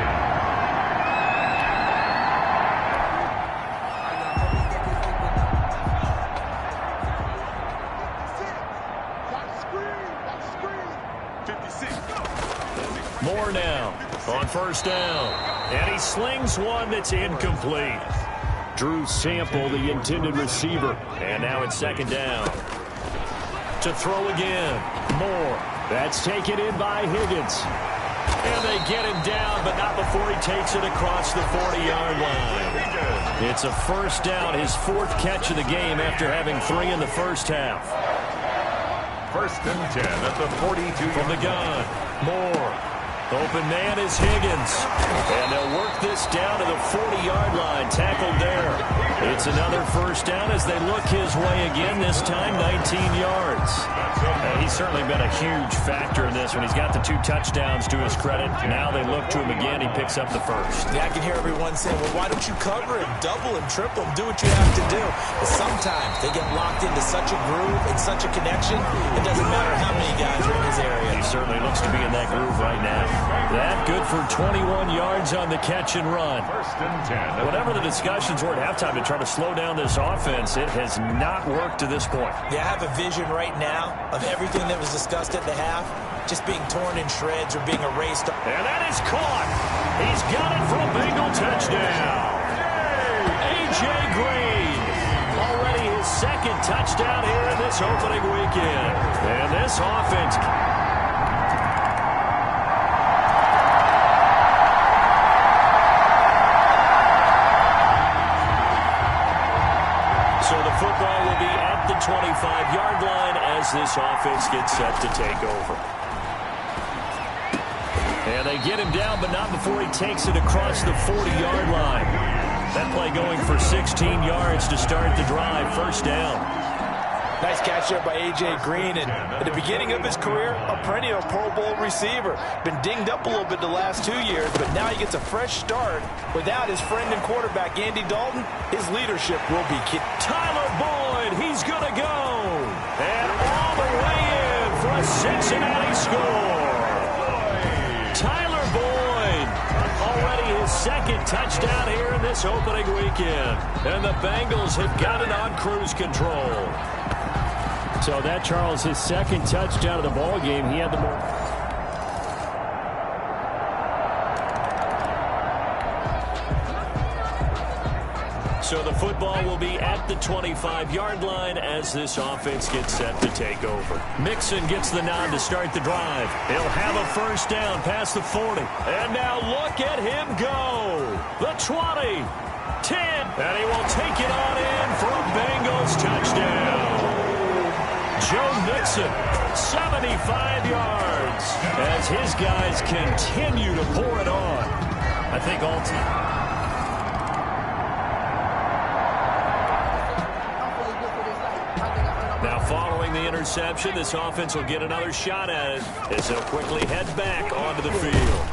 Speaker 1: More now on 1st down. And he slings one that's incomplete. Drew Sample, the intended receiver. And now it's 2nd down. To throw again. Moore. That's taken in by Higgins. And they get him down, but not before he takes it across the 40-yard line. It's a 1st down, his 4th catch of the game after having 3 in the first half.
Speaker 3: 1st and 10 at the 42.
Speaker 1: From the gun, Moore. Open man is Higgins. And they'll work this down to the 40-yard line. Tackled there. It's another 1st down as they look his way again, this time 19 yards. He's certainly been a huge factor in this one. He's got the 2 touchdowns to his credit. Now they look to him again. He picks up the 1st.
Speaker 4: Yeah, I can hear everyone saying, well, why don't you cover him, double him, triple him, do what you have to do. But sometimes they get locked into such a groove and such a connection, it doesn't matter how many guys are in his area.
Speaker 1: He certainly looks to be in that groove right now. That good for 21 yards on the catch and run.
Speaker 3: 1st and 10.
Speaker 1: Whatever the discussions were at halftime to try to slow down this offense, it has not worked to this point.
Speaker 4: Yeah, I have a vision right now of everything that was discussed at the half just being torn in shreds or being erased.
Speaker 1: And that is caught. He's got it for a Bengal touchdown. A.J. Green. Already his 2nd touchdown here in this opening weekend. And this offense... So the football will be at the 25-yard line as this offense gets set to take over. And they get him down, but not before he takes it across the 40-yard line. That play going for 16 yards to start the drive. 1st down.
Speaker 4: Nice catch there by A.J. Green. And at the beginning of his career, a perennial Pro Bowl receiver. Been dinged up a little bit the last 2 years, but now he gets a fresh start. Without his friend and quarterback, Andy Dalton, his leadership will be key.
Speaker 1: Tyler Boyd, he's going to go. And all the way in for a the Cincinnati score. Tyler Boyd, already his second touchdown here in this opening weekend. And the Bengals have got it on cruise control.
Speaker 10: So that, Charles, his second touchdown of the ball game. He had the more.
Speaker 1: So the football will be at the 25-yard line as this offense gets set to take over. Mixon gets the nod to start the drive. He'll have a first down past the 40. And now look at him go. The 20, 10, and he will take it on in for a Bengals touchdown. Joe Mixon, 75 yards, as his guys continue to pour it on. I think all teams. Now following the interception, this offense will get another shot at it as they'll quickly head back onto the field.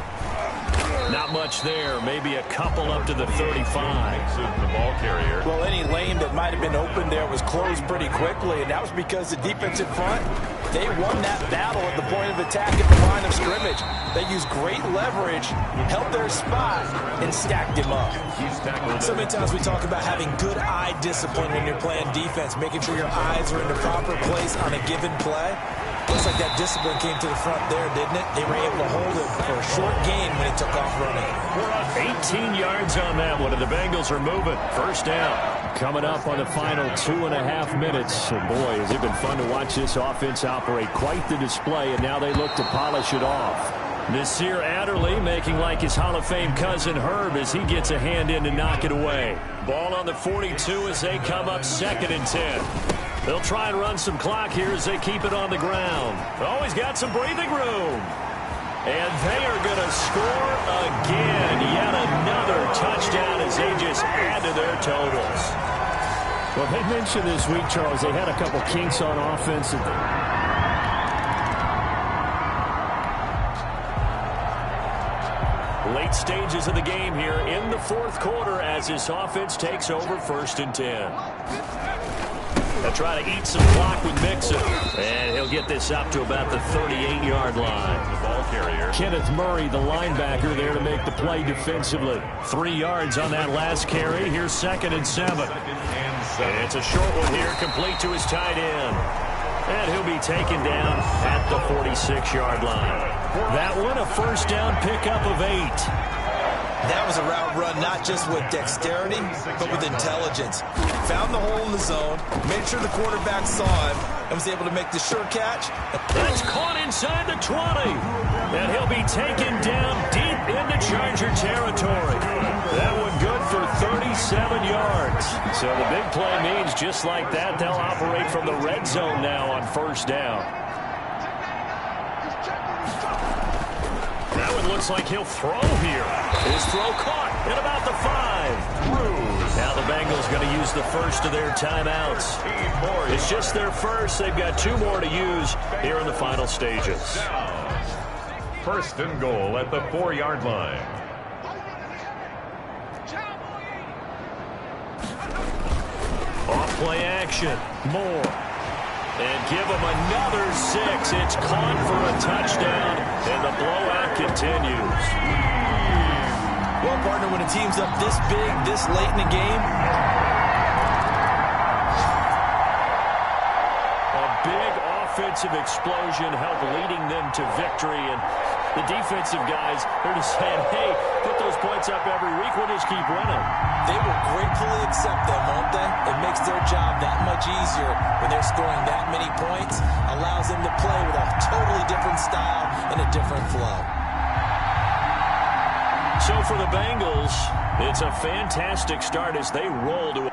Speaker 1: Not much there, maybe a couple up to the 35.
Speaker 3: The ball carrier.
Speaker 4: Well, any lane that might have been open there was closed pretty quickly, and that was because the defense in front, they won that battle at the point of attack at the line of scrimmage. They used great leverage, held their spot, and stacked him up. So many times we talk about having good eye discipline when you're playing defense, making sure your eyes are in the proper place on a given play. Looks like that discipline came to the front there, didn't it? They were able to hold it for a short gain when he took off running.
Speaker 1: 18 yards on that one, and the Bengals are moving. First down.
Speaker 10: Coming up on the final 2.5 minutes. And boy, has it been fun to watch this offense operate. Quite the display, and now they look to polish it off.
Speaker 1: Nasir Adderley making like his Hall of Fame cousin Herb as he gets a hand in to knock it away. Ball on the 42 as they come up 2nd and 10. They'll try and run some clock here as they keep it on the ground. Always got some breathing room. And they are going to score again. Yet another touchdown as they just add to their totals.
Speaker 10: Well, they mentioned this week, Charles, they had a couple kinks on offense.
Speaker 1: Late stages of the game here in the 4th quarter as this offense takes over 1st and 10. They'll try to eat some clock with Mixon. And he'll get this up to about the 38-yard line. The ball carrier.
Speaker 10: Kenneth Murray, the linebacker, there to make the play defensively.
Speaker 1: 3 yards on that last carry. Here's 2nd and 7. And it's a short one here, complete to his tight end. And he'll be taken down at the 46-yard line. That one, a first down pickup of 8.
Speaker 4: That was a route run not just with dexterity, but with intelligence. Found the hole in the zone, made sure the quarterback saw him, and was able to make the sure catch.
Speaker 1: That's caught inside the 20. And he'll be taken down deep into Charger territory. That one good for 37 yards. So the big play means just like that, they'll operate from the red zone now on first down. That one looks like he'll throw here. His throw caught at about the 5. Now the Bengals going to use the first of their timeouts. It's just their first. They've got 2 more to use here in the final stages.
Speaker 3: 1st and goal at the 4-yard line.
Speaker 1: Off play action. Moore. And give them another 6. It's caught for a touchdown, and the blowout continues.
Speaker 4: Well, partner, when a team's up this big, this late in the game,
Speaker 1: a big offensive explosion helped leading them to victory, and the defensive guys, they're just saying, hey, put those points up every week, we'll just keep running.
Speaker 4: They will gratefully accept them, won't they? It makes their job that much easier when they're scoring that many points, allows them to play with a totally different style and a different flow.
Speaker 1: So for the Bengals, it's a fantastic start as they roll to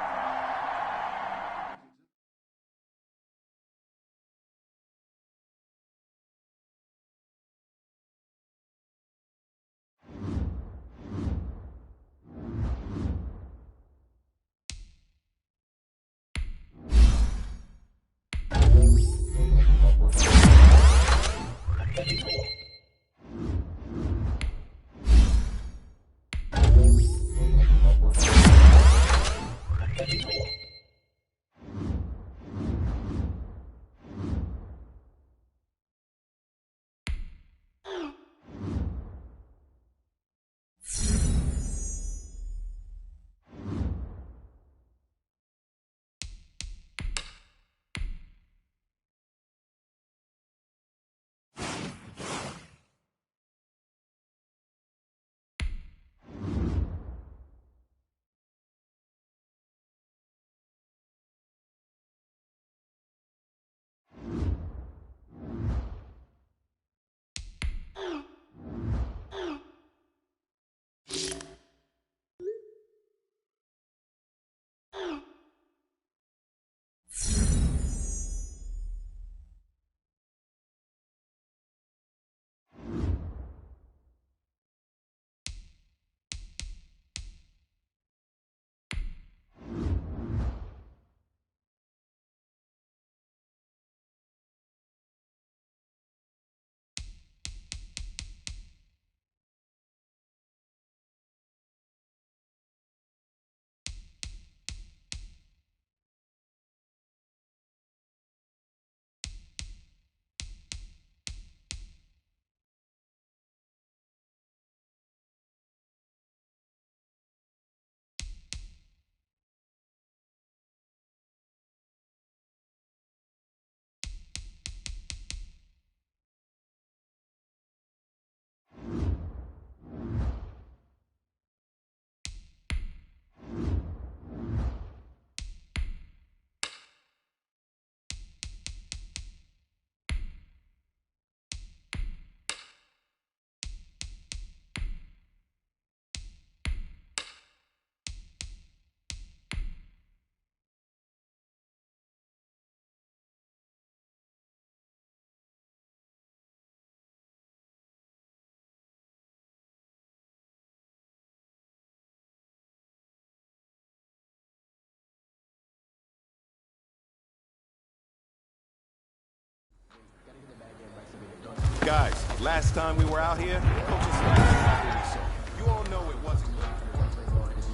Speaker 6: guys, last time we were out here, coaches like so. You all know it wasn't.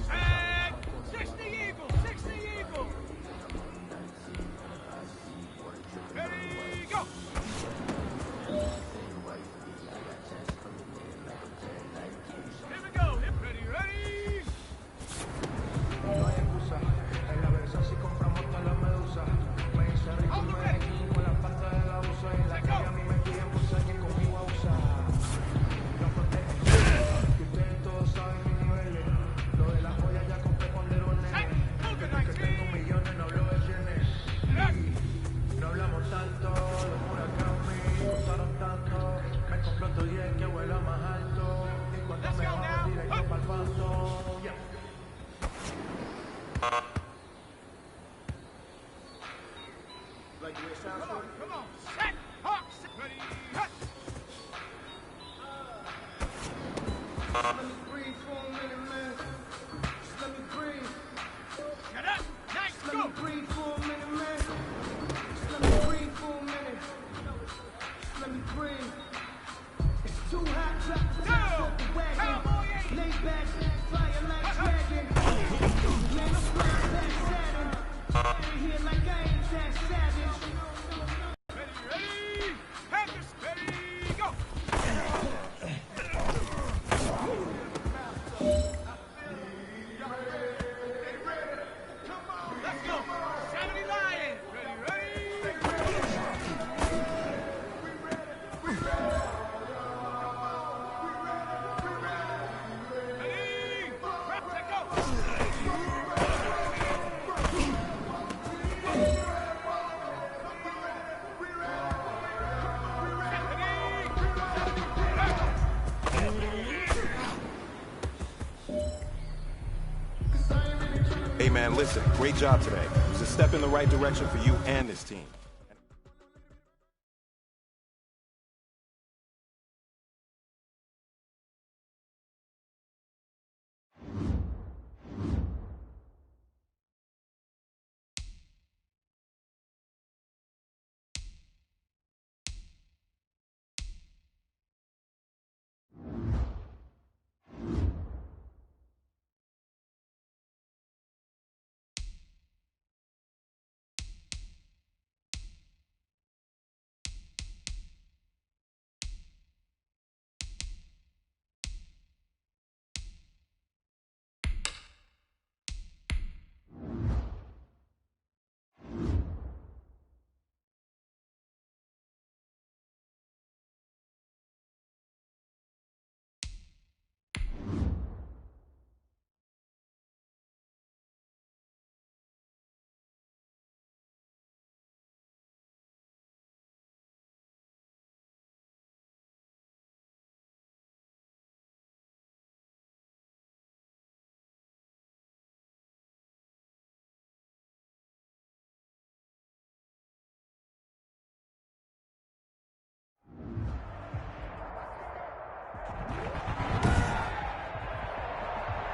Speaker 2: And 60 Eagles, 60 Eagles. Ready, go. Here we go. Ready, ready.
Speaker 5: No hay excusa, en la versa si compramos toda la medusa. Me hice rico, me dejé con la pata de la usa. En la calle a mí me piden por ser quien conmigo usa. No protegen, que ustedes todos saben mis niveles. Lo de la joya ya compré cuando era un nene. Desde que tengo millones no hablo de bienes. No hablamos tanto, los huracanes me costaron tanto. Me compró otro 10 que vuela más alto. Y cuando me bajo directo pa'l paso.
Speaker 2: Like you sound good? Come on. Set. Hawk. Ready. Hut.
Speaker 5: Let me breathe for a minute, man. Just let me breathe.
Speaker 2: Get up. Nice.
Speaker 5: Let
Speaker 2: Go.
Speaker 5: me breathe for a minute, man. Just let me breathe for a minute. Just let me breathe. It's too hot, drop the top off the wagon. Lay back, fire like dragon. Man, I'm flying past Saturn. Ain't here like I ain't that savage.
Speaker 2: Ready, ready. Panthers. Ready. Go. Let's go. 70 Lions. Ready, ready. Ready. Prep to go.
Speaker 6: Hey man, listen, great job today. It was a step in the right direction for you and this team.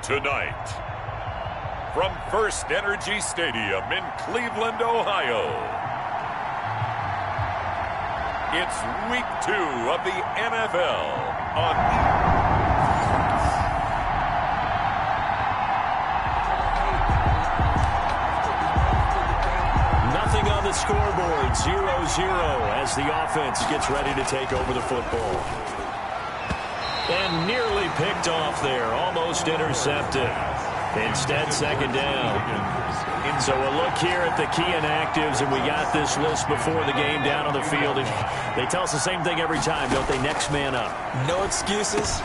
Speaker 3: Tonight, from First Energy Stadium in Cleveland, Ohio, it's Week 2 of the NFL on
Speaker 10: Nothing on the scoreboard, 0-0 as the offense gets ready to take over the football. And nearly picked off there, almost intercepted. Instead, second down. So a look here at the key inactives, and we got this list before the game down on the field. They tell us the same thing every time, don't they? Next man up.
Speaker 4: No excuses.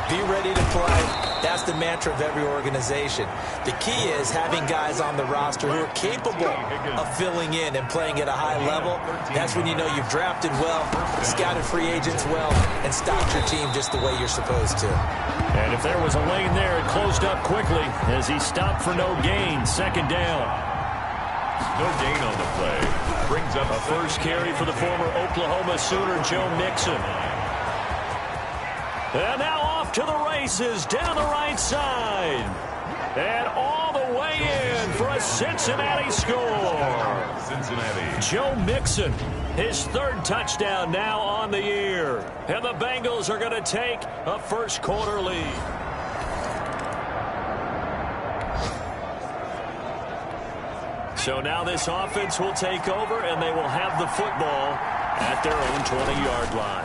Speaker 4: Be ready to play. That's the mantra of every organization. The key is having guys on the roster who are capable of filling in and playing at a high level. That's when you know you've drafted well, scouted free agents well, and stocked your team just the way you're supposed to.
Speaker 10: And if there was a lane there, it closed up quickly as he stopped for no gain. Second down.
Speaker 3: no gain on the play. Brings up
Speaker 10: a first carry for the former Oklahoma Sooner, Joe Mixon. And now off to the races down the right side. And all the way in for a Cincinnati score.
Speaker 3: Cincinnati.
Speaker 10: Joe Mixon His third touchdown now on the year. And the Bengals are going to take a first quarter lead. So now this offense will take over, and they will have the football at their own 20-yard line.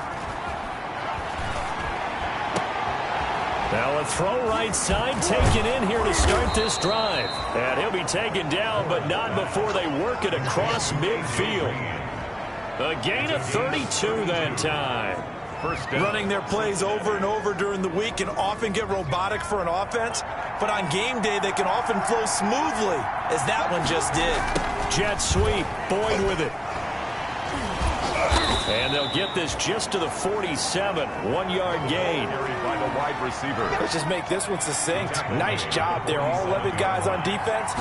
Speaker 10: Now a throw right side taken in here to start this drive. And he'll be taken down, but not before they work it across midfield. A gain of 32 that time.
Speaker 4: Running their plays over and over during the week can often get robotic for an offense, but on game day they can often flow smoothly, as that one just did.
Speaker 10: Jet sweep, Boyd with it. And they'll get this just to the 47, 1-yard gain.
Speaker 3: By the wide receiver.
Speaker 4: Let's just make this one succinct. Nice job there. All 11 guys on defense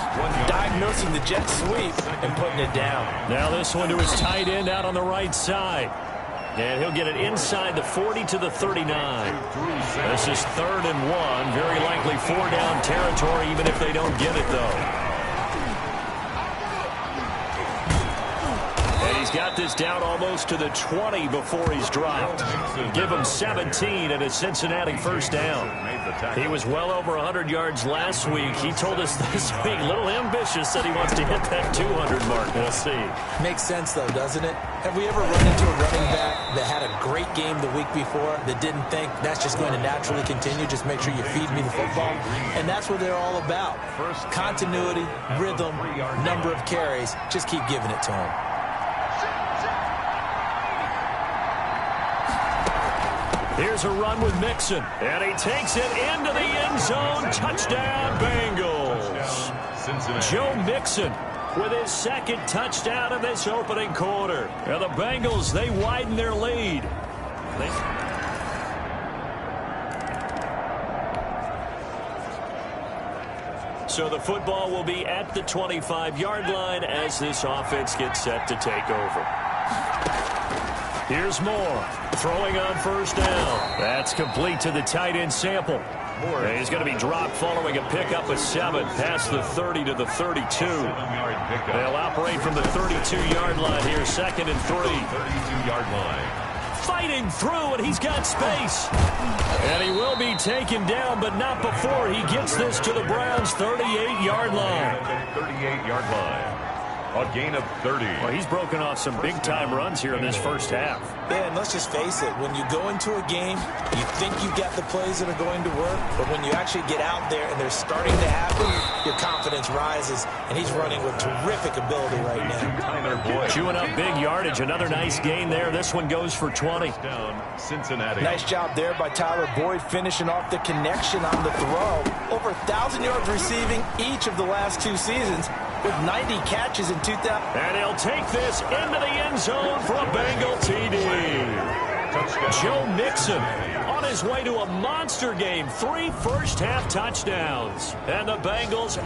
Speaker 4: diagnosing the jet sweep and putting it down.
Speaker 10: Now this one to his tight end out on the right side. And he'll get it inside the 40 to the 39. This is 3rd and 1. Very likely 4-down territory, even if they don't get it, though. He's got this down almost to the 20 before he's dropped. Give him 17 and a Cincinnati first down. He was well over 100 yards last week. He told us this week, a little ambitious, said he wants to hit that 200 mark. We'll see.
Speaker 4: Makes sense, though, doesn't it? Have we ever run into a running back that had a great game the week before that didn't think that's just going to naturally continue? Just make sure you feed me the football. And that's what they're all about. Continuity, rhythm, number of carries. Just keep giving it to him.
Speaker 10: Here's a run with Mixon, and he takes it into the end zone. Touchdown, Bengals. Joe Mixon with his second touchdown of this opening quarter. And the Bengals, they widen their lead. So the football will be at the 25-yard line as this offense gets set to take over. Here's Moore, throwing on first down. That's complete to the tight end Sample. And he's going to be dropped following a pickup of 7 past the 30 to the 32. They'll operate from the 32-yard line here, 2nd and 3.
Speaker 3: 32-yard line.
Speaker 10: Fighting through, and he's got space. And he will be taken down, but not before he gets this to the Browns' 38-yard line.
Speaker 3: 38-yard line. A gain of 30.
Speaker 10: Well, he's broken off some big-time runs here in this first half.
Speaker 4: Yeah, and let's just face it. When you go into a game, you think you've got the plays that are going to work, but when you actually get out there and they're starting to happen, your confidence rises, and he's running with terrific ability right now.
Speaker 10: Chewing up big yardage. Another nice gain there. This one goes for 20.
Speaker 3: Down Cincinnati.
Speaker 4: Nice job there by Tyler Boyd finishing off the connection on the throw. Over 1,000 yards receiving each of the last 2 seasons, with 90 catches in 2000.
Speaker 10: And he'll take this into the end zone for a Bengal TD. Joe Mixon on his way to a monster game. 3 first-half touchdowns. And the Bengals...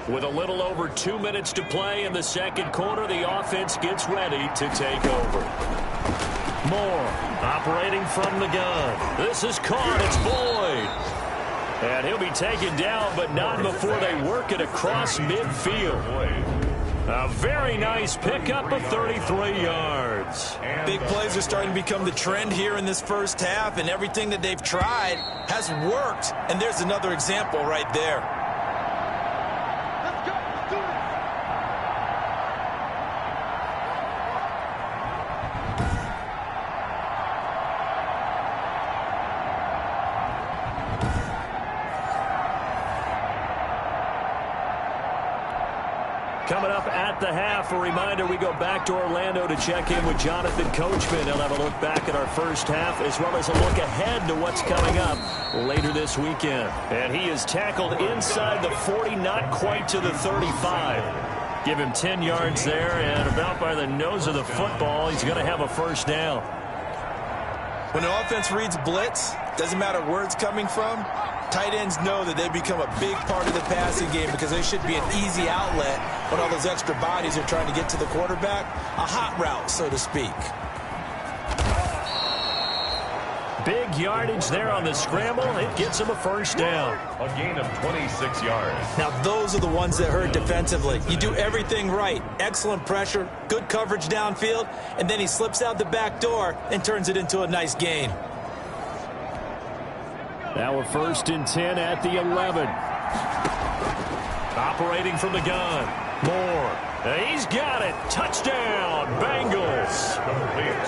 Speaker 10: With a little over 2 minutes to play in the second quarter, the offense gets ready to take over. Moore operating from the gun. This is caught. It's Boyd. And he'll be taken down, but not before they work it across midfield. A very nice pickup of 33 yards.
Speaker 4: Big plays are starting to become the trend here in this first half, and everything that they've tried has worked. And there's another example right there.
Speaker 10: Coming up at the half, a reminder, we go back to Orlando to check in with Jonathan Coachman. He'll have a look back at our first half as well as a look ahead to what's coming up later this weekend. And he is tackled inside the 40, not quite to the 35. Give him 10 yards there, and about by the nose of the football, he's going to have a first down.
Speaker 4: When an offense reads blitz, doesn't matter where it's coming from, tight ends know that they become a big part of the passing game because they should be an easy outlet when all those extra bodies are trying to get to the quarterback. A hot route, so to speak.
Speaker 10: Big yardage there on the scramble. It gets him a first down.
Speaker 3: A gain of 26 yards.
Speaker 4: Now, those are the ones that hurt defensively. You do everything right. Excellent pressure, good coverage downfield, and then he slips out the back door and turns it into a nice gain.
Speaker 1: Now a 1st and 10 at the 11.
Speaker 10: Operating from the gun. Moore. He's got it. Touchdown, Bengals.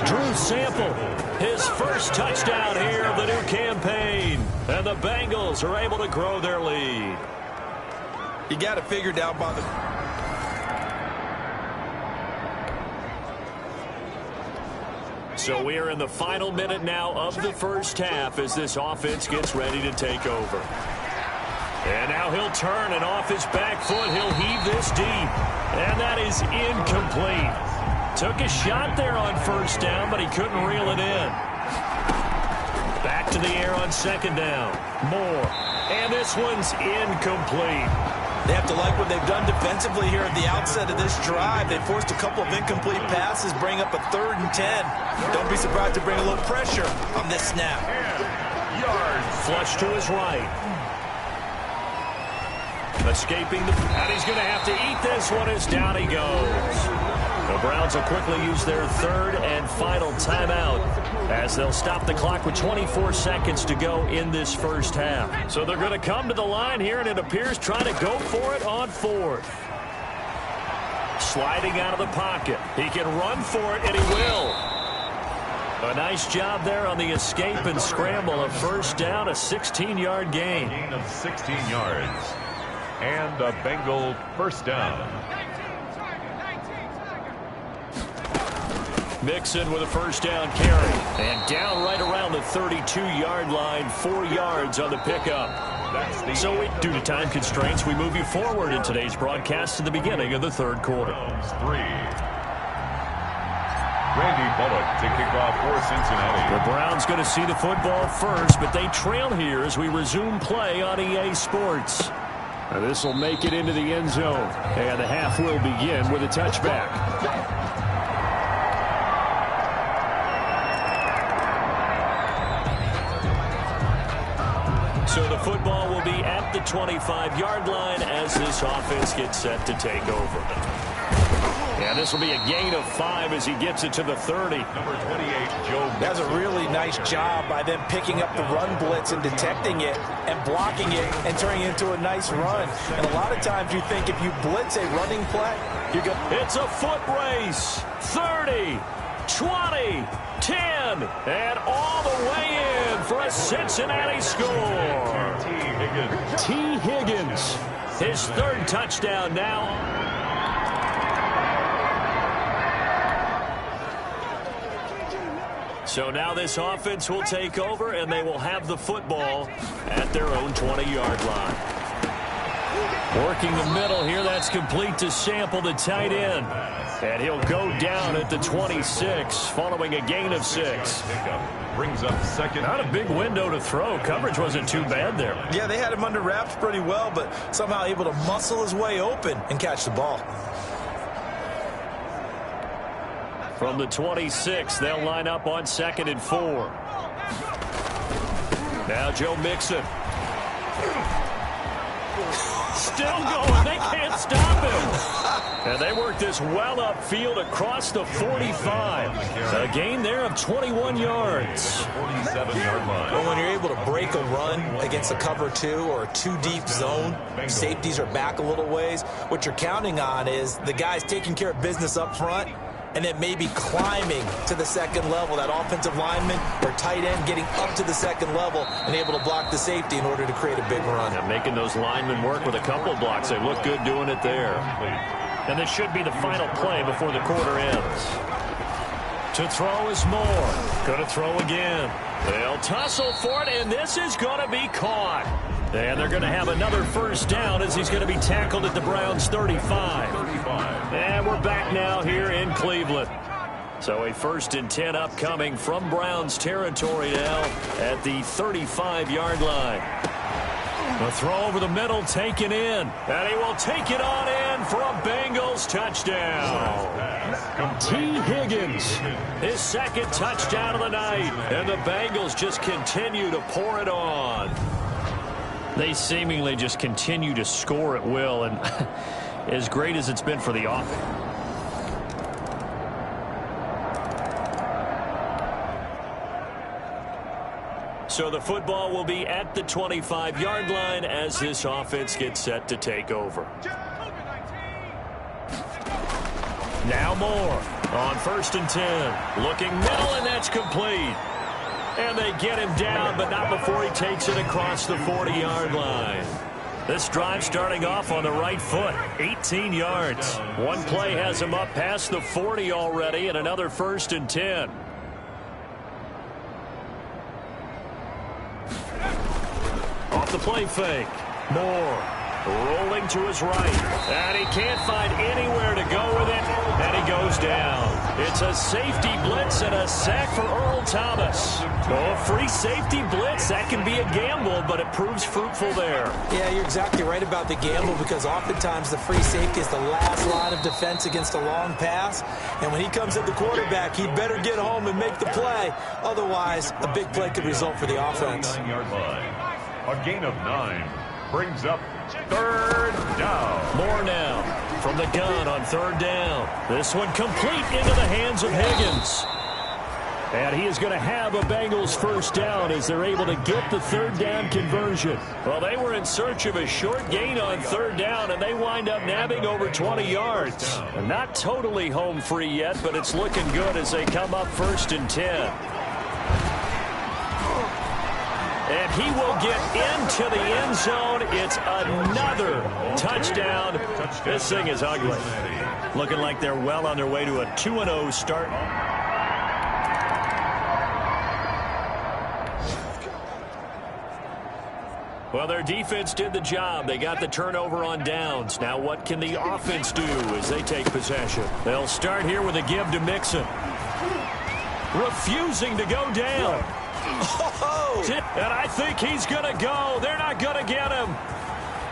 Speaker 10: Drew Sample, his first touchdown here of the new campaign. And the Bengals are able to grow their lead.
Speaker 4: You got it figured out by the...
Speaker 10: So we are in the final minute now of the first half as this offense gets ready to take over. And now he'll turn, and off his back foot, he'll heave this deep. And that is incomplete. Took a shot there on 1st down, but he couldn't reel it in. Back to the air on 2nd down. Moore. And this one's incomplete.
Speaker 4: They have to like what they've done defensively here at the outset of this drive. They forced a couple of incomplete passes, bring up a 3rd and 10. Don't be surprised to bring a little pressure on this snap.
Speaker 10: Yards. Flush to his right. Escaping and he's going to have to eat this one as down he goes. The Browns will quickly use their 3rd and final timeout as they'll stop the clock with 24 seconds to go in this first half. So they're going to come to the line here, and it appears trying to go for it on 4th. Sliding out of the pocket. He can run for it, and he will. A nice job there on the escape and scramble. A 1st down, a 16-yard gain.
Speaker 3: Gain of 16 yards. And a Bengal 1st down.
Speaker 10: Mixon with a 1st down carry. And down right around the 32-yard line, 4 yards on the pickup. So due to time constraints, we move you forward in today's broadcast to the beginning of the 3rd quarter.
Speaker 3: Browns 3. Randy Bullock to kick off for Cincinnati.
Speaker 10: The Browns going to see the football first, but they trail here as we resume play on EA Sports.
Speaker 1: And this will make it into the end zone. And the half will begin with a touchback.
Speaker 10: So the football will be at the 25-yard line as this offense gets set to take over. And this will be a gain of 5 as he gets it to the 30.
Speaker 3: Number 28, Joe Burrow.
Speaker 4: That's a really nice job by them picking up the run blitz and detecting it and blocking it and turning it into a nice run. And a lot of times you think if you blitz a running play, you're going to...
Speaker 10: It's a foot race. 30, 20, 10, and all the way in for a Cincinnati score. T. Higgins, his 3rd touchdown now. So now this offense will take over, and they will have the football at their own 20-yard line. Working the middle here, that's complete to Sample, the tight end. And he'll go down at the 26, following a gain of 6.
Speaker 3: Brings up 2nd.
Speaker 10: Not a big window to throw. Coverage wasn't too bad there.
Speaker 4: Yeah, they had him under wraps pretty well, but somehow able to muscle his way open and catch the ball.
Speaker 10: From the 26, they'll line up on 2nd and 4. Now Joe Mixon. Still going. They can't stop him. And they work this well upfield across the 45. A gain there of 21 yards.
Speaker 3: 47-yard line.
Speaker 4: Well, when you're able to break a run against a cover 2 or a 2-deep zone, safeties are back a little ways. What you're counting on is the guys taking care of business up front, and then maybe climbing to the 2nd level, that offensive lineman or tight end getting up to the 2nd level and able to block the safety in order to create a big run.
Speaker 10: Yeah, making those linemen work with a couple of blocks. They look good doing it there. And this should be the final play before the quarter ends. To throw is Moore. Going to throw again. They'll tussle for it, and this is going to be caught. And they're going to have another 1st down as he's going to be tackled at the Browns' 35. And we're back now here in Cleveland. So a 1st and 10 upcoming from Browns territory now at the 35-yard line. The throw over the middle taken in. And he will take it on in for a Bengals touchdown.
Speaker 3: is
Speaker 1: T.
Speaker 3: complete.
Speaker 1: Higgins, his second touchdown of the night. And the Bengals just continue to pour it on. They seemingly just continue to score at will, and as great as it's been for the offense. So the football will be at the 25-yard line as this offense gets set to take over. Now Moore on 1st and 10. Looking middle, and that's complete. And they get him down, but not before he takes it across the 40-yard line. This drive starting off on the right foot, 18 yards. One play has him up past the 40 already, and another 1st and 10. Off the play fake. Moore rolling to his right. And he can't find anywhere to go with it. And he goes down. It's a safety blitz and a sack for Earl Thomas. Oh, a free safety blitz. That can be a gamble, but it proves fruitful there.
Speaker 4: Yeah, you're exactly right about the gamble, because oftentimes the free safety is the last line of defense against a long pass. And when he comes at the quarterback, he better get home and make the play. Otherwise, a big play could result for the offense.
Speaker 3: 9-yard line. A gain of 9 brings up 3rd down.
Speaker 1: Moore now from the gun on 3rd down. This one complete into the hands of Higgins. And he is going to have a Bengals 1st down as they're able to get the 3rd down conversion. Well, they were in search of a short gain on 3rd down, and they wind up nabbing over 20 yards. And not totally home free yet, but it's looking good as they come up 1st and 10. And he will get into the end zone. It's another touchdown. This thing is ugly. Looking like they're well on their way to a 2-0 start. Well, their defense did the job. They got the turnover on downs. Now what can the offense do as they take possession? They'll start here with a give to Mixon. Refusing to go down. Oh, and I think he's going to go. They're not going to get him.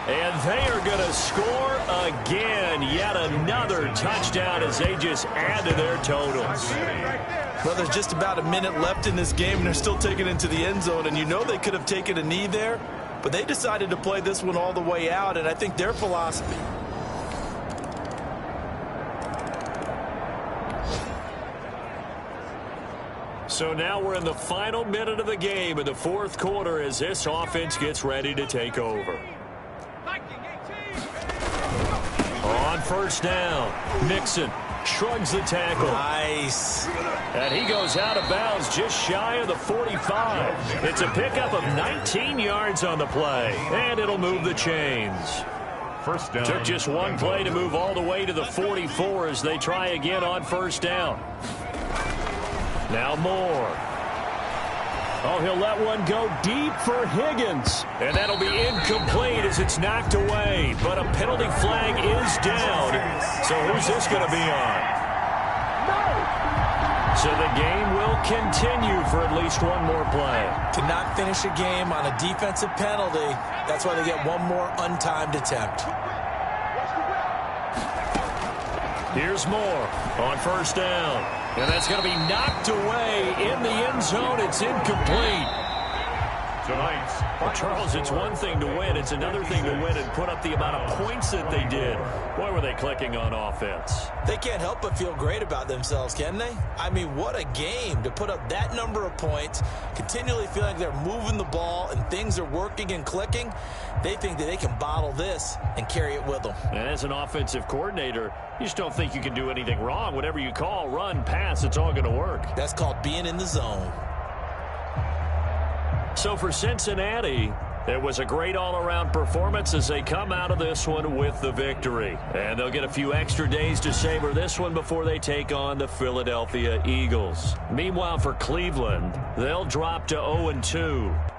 Speaker 1: And they are going to score again. Yet another touchdown as they just add to their totals.
Speaker 4: Well, there's just about a minute left in this game, and they're still taking it into the end zone. And you know they could have taken a knee there, but they decided to play this one all the way out, and I think their philosophy.
Speaker 1: So now we're in the final minute of the game in the 4th quarter as this offense gets ready to take over. On 1st down, Mixon shrugs the tackle.
Speaker 4: Nice.
Speaker 1: And he goes out of bounds just shy of the 45. It's a pickup of 19 yards on the play, and it'll move the chains.
Speaker 3: 1st down.
Speaker 1: Took just one play to move all the way to the 44 as they try again on 1st down. Now Moore. Oh, he'll let one go deep for Higgins. And that'll be incomplete as it's knocked away. But a penalty flag is down. So who's this going to be on? So the game will continue for at least one more play.
Speaker 4: Cannot finish a game on a defensive penalty. That's why they get one more untimed attempt.
Speaker 1: Here's Moore on 1st down. And that's going to be knocked away in the end zone. It's incomplete.
Speaker 3: Tonight's
Speaker 1: Well, Charles, it's one thing to win. It's another thing to win and put up the amount of points that they did. Boy, were they clicking on offense.
Speaker 4: They can't help but feel great about themselves, can they? I mean, what a game to put up that number of points, continually feel like they're moving the ball and things are working and clicking. They think that they can bottle this and carry it with them.
Speaker 1: And as an offensive coordinator, you just don't think you can do anything wrong. Whatever you call, run, pass, it's all going to work.
Speaker 4: That's called being in the zone.
Speaker 1: So for Cincinnati, it was a great all-around performance as they come out of this one with the victory. And they'll get a few extra days to savor this one before they take on the Philadelphia Eagles. Meanwhile, for Cleveland, they'll drop to 0-2.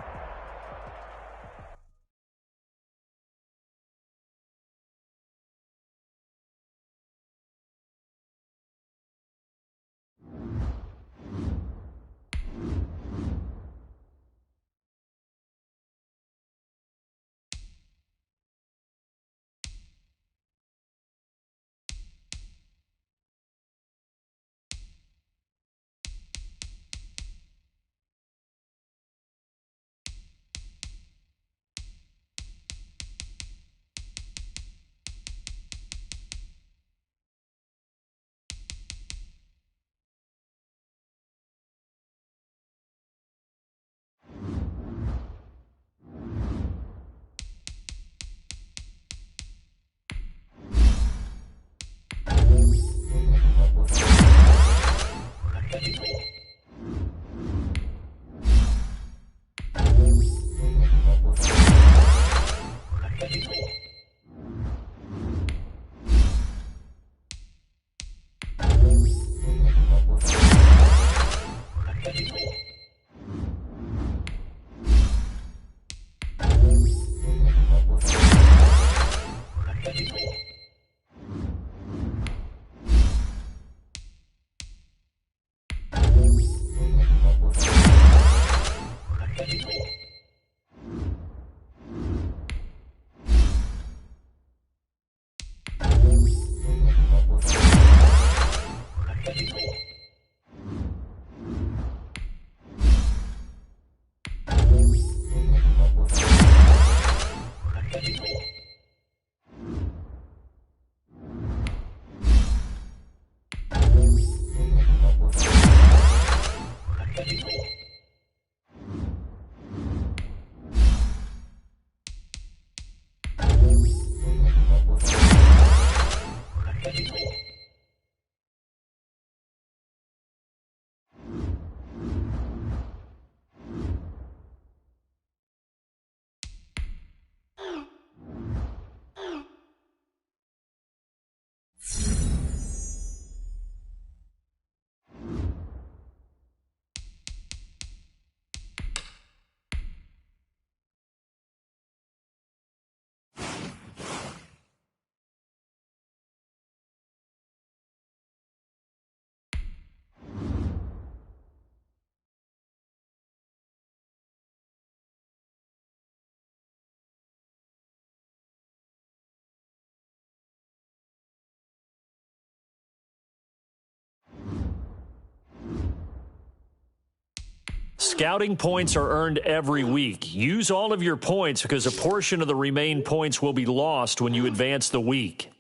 Speaker 10: Scouting points are earned every week. Use all of your points because a portion of the remaining points will be lost when you advance the week.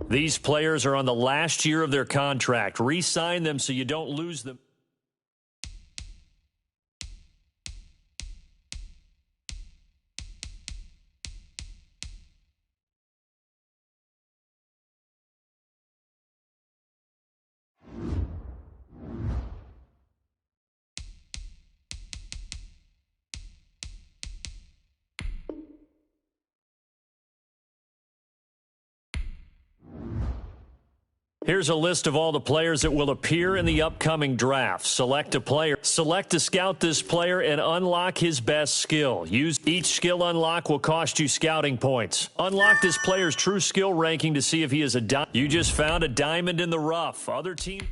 Speaker 10: These players are on the last year of their contract. Re-sign them so you don't lose them. Here's a list of all the players that will appear in the upcoming draft. Select a player. Select to scout this player and unlock his best skill. Use each skill unlock will cost you scouting points. Unlock this player's true skill ranking to see if he is a diamond. You just found a diamond in the rough. Other team.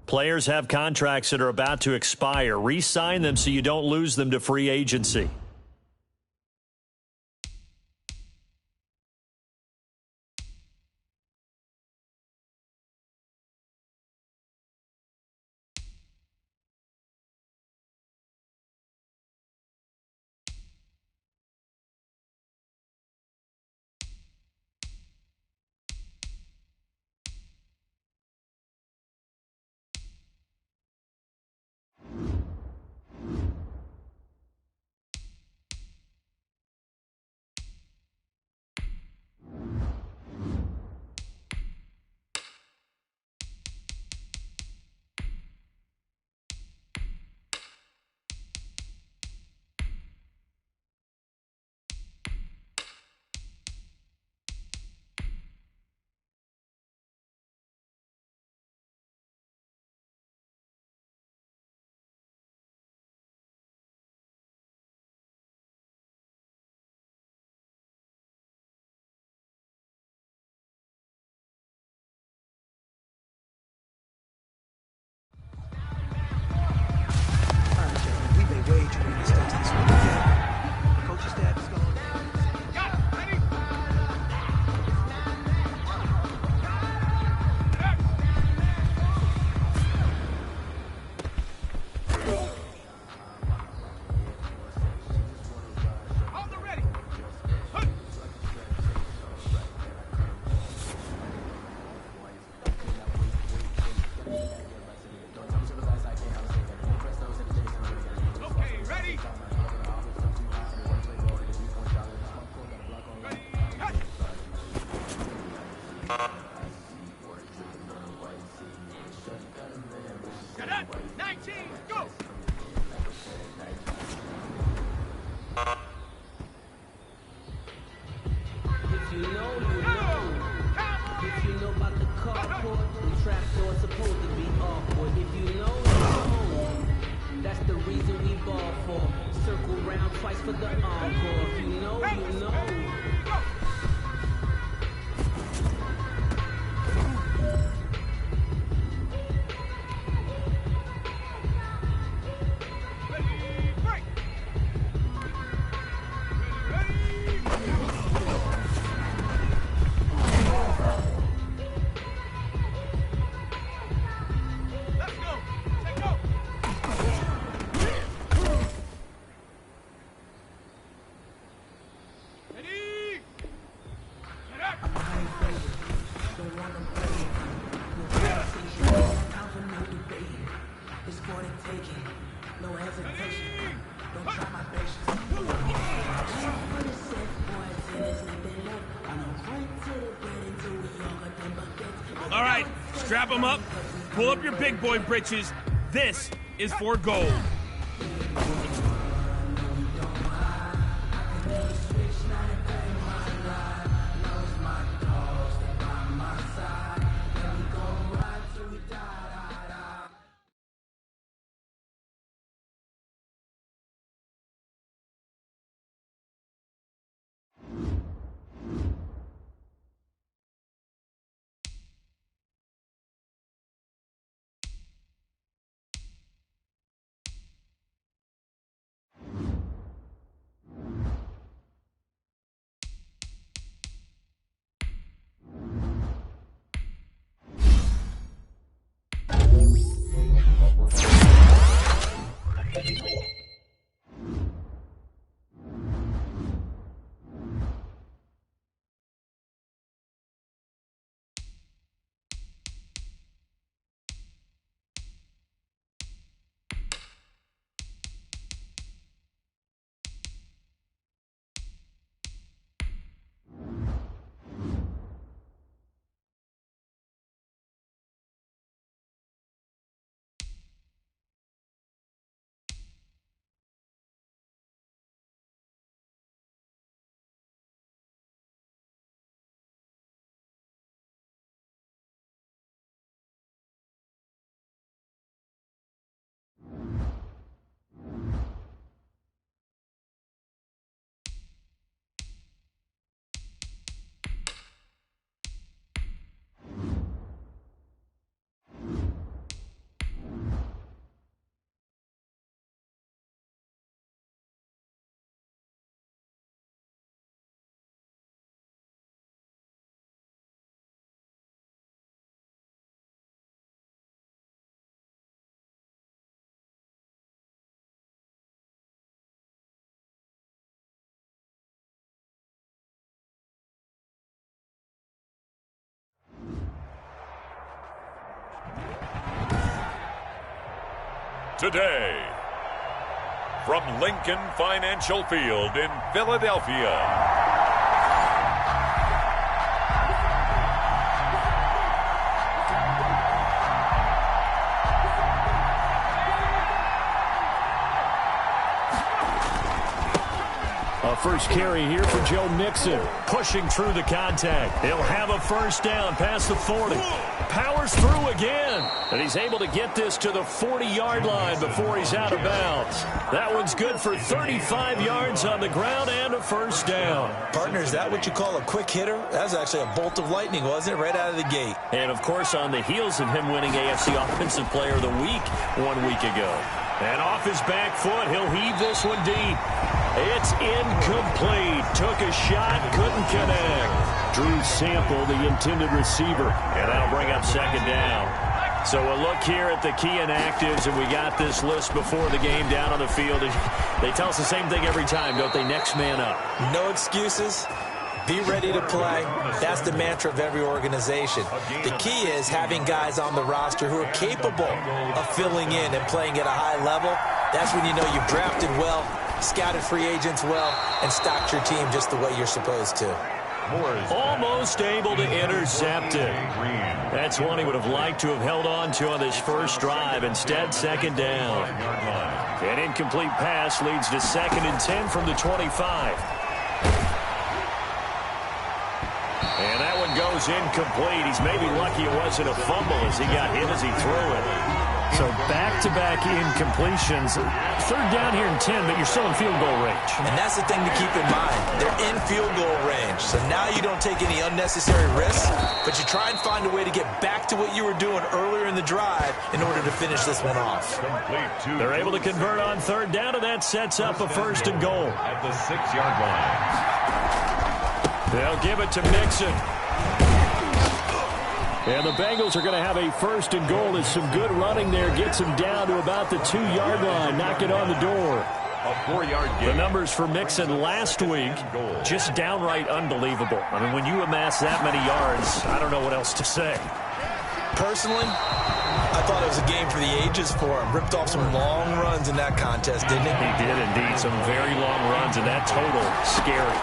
Speaker 10: Players have contracts that are about to expire. Re-sign them so you don't lose them to free agency.
Speaker 7: no hesitation. Don't try my patience.
Speaker 11: All right, strap them up. Pull up your big boy britches. This is for gold.
Speaker 3: Today, from Lincoln Financial Field in Philadelphia,
Speaker 1: first carry here for Joe Mixon. Pushing through the contact. He'll have a first down past the 40. Powers through again. And he's able to get this to the 40-yard line before he's out of bounds. That one's good for 35 yards on the ground and a first down.
Speaker 4: Partner, is that what you call a quick hitter? That was actually a bolt of lightning, wasn't it? Right out of the gate.
Speaker 10: And, of course, on the heels of him winning AFC Offensive Player of the Week 1 week ago.
Speaker 1: And off his back foot, he'll heave this one deep. It's incomplete. Took a shot, couldn't connect. Drew Sample, the intended receiver. And that'll bring up second down. So a look here at the key inactives, and we got this list before the game down on the field. They tell us the same thing every time, don't they? Next man up.
Speaker 4: No excuses. Be ready to play. That's the mantra of every organization. The key is having guys on the roster who are capable of filling in and playing at a high level. That's when you know you've drafted well, scouted free agents well, and stocked your team just the way you're supposed to.
Speaker 1: Almost able to intercept it. That's one he would have liked to have held on to on this first drive. Instead, second down. An incomplete pass leads to 2nd and 10 from the 25. And that one goes incomplete. He's maybe lucky it wasn't a fumble as he got hit as he threw it. So back-to-back incompletions. 3rd down here and 10, but you're still in field goal range.
Speaker 4: And that's the thing to keep in mind. They're in field goal range. So now you don't take any unnecessary risks, but you try and find a way to get back to what you were doing earlier in the drive in order to finish this one off.
Speaker 1: They're able to convert on 3rd down, and that sets up a 1st and goal.
Speaker 3: At the 6-yard line.
Speaker 1: They'll give it to Mixon. And the Bengals are going to have a 1st and goal. There's some good running there. Gets him down to about the 2-yard line. Knock it on the door.
Speaker 3: A 4-yard gain.
Speaker 1: The numbers for Mixon last week, just downright unbelievable. I mean, when you amass that many yards, I don't know what else to say.
Speaker 4: Personally, a thought it was a game for the ages for him. Ripped off some long runs in that contest, didn't he?
Speaker 10: He did indeed. Some very long runs, and that total, scary.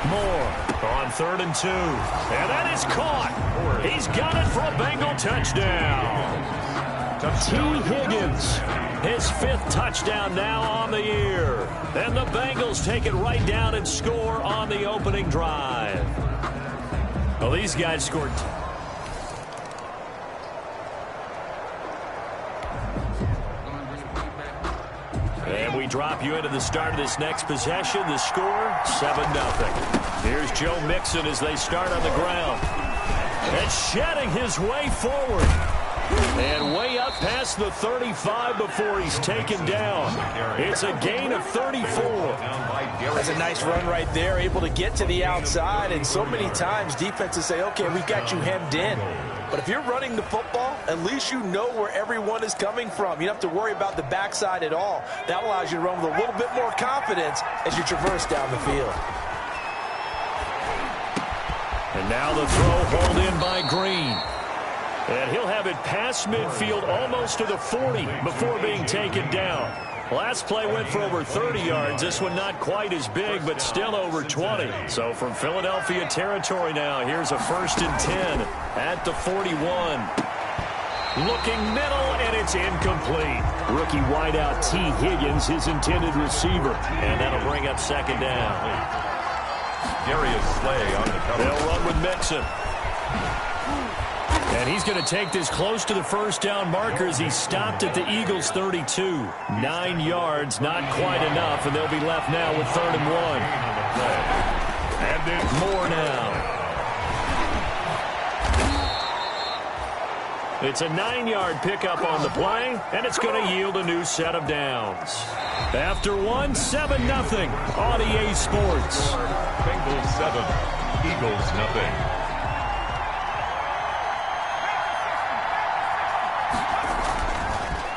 Speaker 10: Moore on 3rd and 2. And that is caught. He's got it for a Bengal touchdown. T. Higgins, his 5th touchdown now on the year. And the Bengals take it right down and score on the opening drive. Well, these guys scored. And we drop you into the start of this next possession. The score, 7-0. Here's Joe Mixon as they start on the ground. And shedding his way forward. And way up past the 35 before he's taken down. It's a gain of 34.
Speaker 4: That's a nice run right there, able to get to the outside. And so many times defenses say, okay, we've got you hemmed in. But if you're running the football, at least you know where everyone is coming from. You don't have to worry about the backside at all. That allows you to run with a little bit more confidence as you traverse down the field.
Speaker 10: And now the throw hauled in by Green. And he'll have it past midfield almost to the 40 before being taken down. Last play went for over 30 yards. This one not quite as big, but still over 20. So from Philadelphia territory now, here's a 1st and 10 at the 41. Looking middle, and it's incomplete. Rookie wideout T. Higgins, his intended receiver. And that'll bring up 2nd down.
Speaker 3: Darius Slay on the cover.
Speaker 10: They'll run with Mixon. And he's going to take this close to the 1st down marker as he stopped at the Eagles' 32. 9 yards, not quite enough, and they'll be left now with 3rd and 1. And it's Moore now. It's a 9-yard pickup on the play, and it's going to yield a new set of downs. After one, 7-0 on EA Sports.
Speaker 3: Bengals 7, Eagles 0.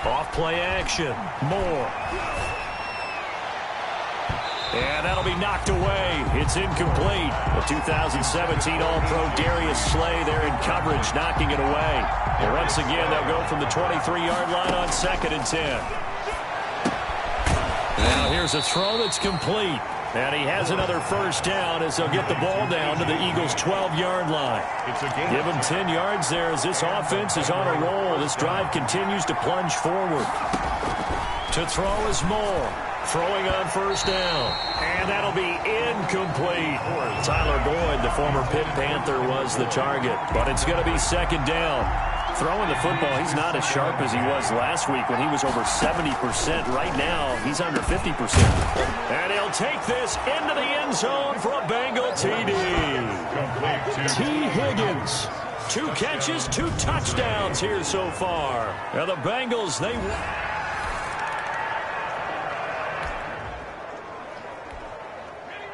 Speaker 10: Off-play action. Moore. And that'll be knocked away. It's incomplete. The 2017 All-Pro Darius Slay there in coverage, knocking it away. And once again, they'll go from the 23-yard line on 2nd and 10. Now here's a throw that's complete. And he has another 1st down as they'll get the ball down to the Eagles' 12-yard line. Give him 10 yards there as this offense is on a roll. This drive continues to plunge forward. To throw is Moore. Throwing on 1st down. And that'll be incomplete. Tyler Boyd, the former Pitt Panther, was the target. But it's going to be 2nd down. Throwing the football, he's not as sharp as he was last week when he was over 70%. Right now, he's under 50%. And he'll take this into the end zone for a Bengal TD. T. Higgins, 2 catches, 2 touchdowns here so far. Now the Bengals, they...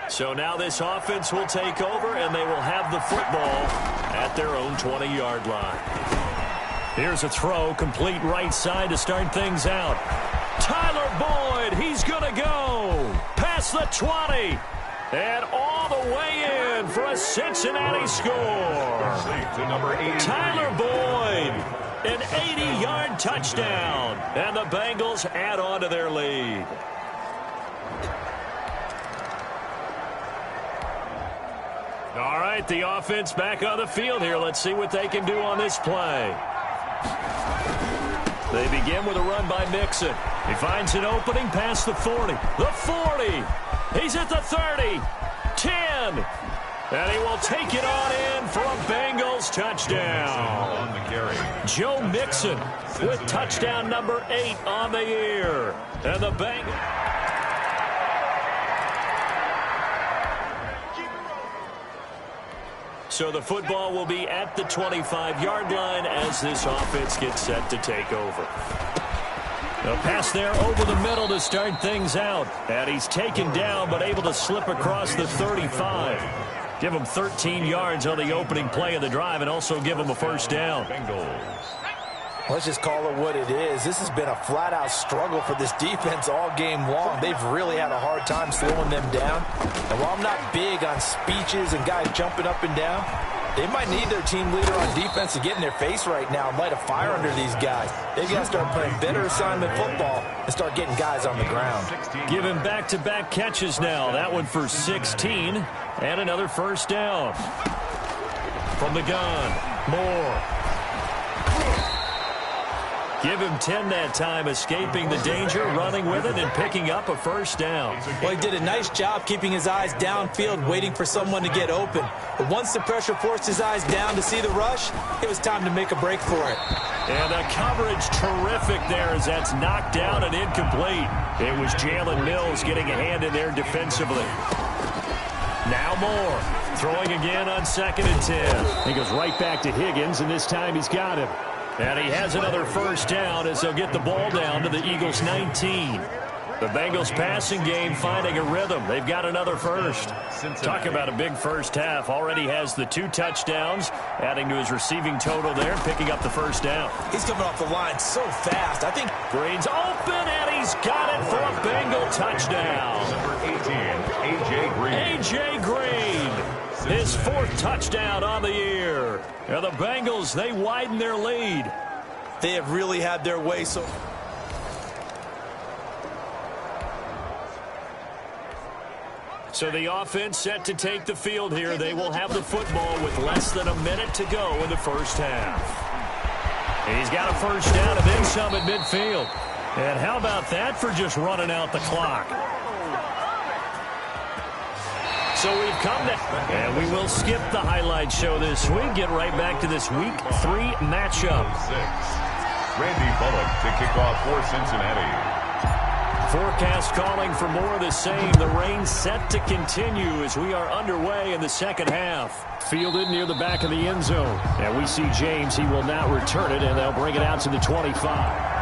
Speaker 10: So now this offense will take over, and they will have the football at their own 20-yard line. Here's a throw, complete right side to start things out. Tyler Boyd, he's going to go past the 20 and all the way in for a Cincinnati score. Tyler Boyd, an 80-yard touchdown, and the Bengals add on to their lead. All right, the offense back on the field here. Let's see what they can do on this play. They begin with a run by Mixon. He finds an opening past the 40. The 40. He's at the 30. 10. And he will take it on in for a Bengals touchdown. Joe Mixon with touchdown number 8 on the year. And the Bengals... So the football will be at the 25-yard line as this offense gets set to take over. A pass there over the middle to start things out. And he's taken down but able to slip across the 35. Give him 13 yards on the opening play of the drive and also give him a 1st down.
Speaker 4: Let's just call it what it is. This has been a flat-out struggle for this defense all game long. They've really had a hard time slowing them down. And while I'm not big on speeches and guys jumping up and down, They might need their team leader on defense to get in their face right now and light a fire under these guys. They've got to start playing better assignment football and start getting guys on the ground.
Speaker 10: Give him back-to-back catches now. That one for 16 and another first down. From the gun, Moore. Give him 10 that time, escaping the danger, running with it, and picking up a first down.
Speaker 4: Well, he did a nice job keeping his eyes downfield, waiting for someone to get open. But once the pressure forced his eyes down to see the rush, it was time to make a break for it.
Speaker 10: And the coverage terrific there as that's knocked down and incomplete. It was Jalen Mills getting a hand in there defensively. Now Moore, throwing again on 2nd and 10.
Speaker 1: He goes right back to Higgins, and this time he's got him.
Speaker 10: And he has another first down as they'll get the ball down to the Eagles' 19. The Bengals passing game finding a rhythm. They've got another first. Talk about a big first half. Already has the 2 touchdowns, adding to his receiving total there, picking up the first down.
Speaker 4: He's coming off the line so fast. I think
Speaker 10: Green's open, and he's got it for a Bengal touchdown.
Speaker 3: Number 18, A.J. Green.
Speaker 10: A.J. Green, his 4th touchdown on the year. And the Bengals, they widen their lead.
Speaker 4: They have really had their way so.
Speaker 10: So the offense set to take the field here. They will have the football with less than a minute to go in the first half. He's got a first down and then some at midfield. And how about that for just running out the clock? So we've come to, and we will skip the highlight show this week. Get right back to this Week 3 matchup.
Speaker 3: Randy Bullock to kick off for Cincinnati.
Speaker 10: Forecast calling for more of the same. The rain set to continue as we are underway in the second half.
Speaker 1: Fielded near the back of the end zone. And we see James. He will now return it, and they'll bring it out to the 25.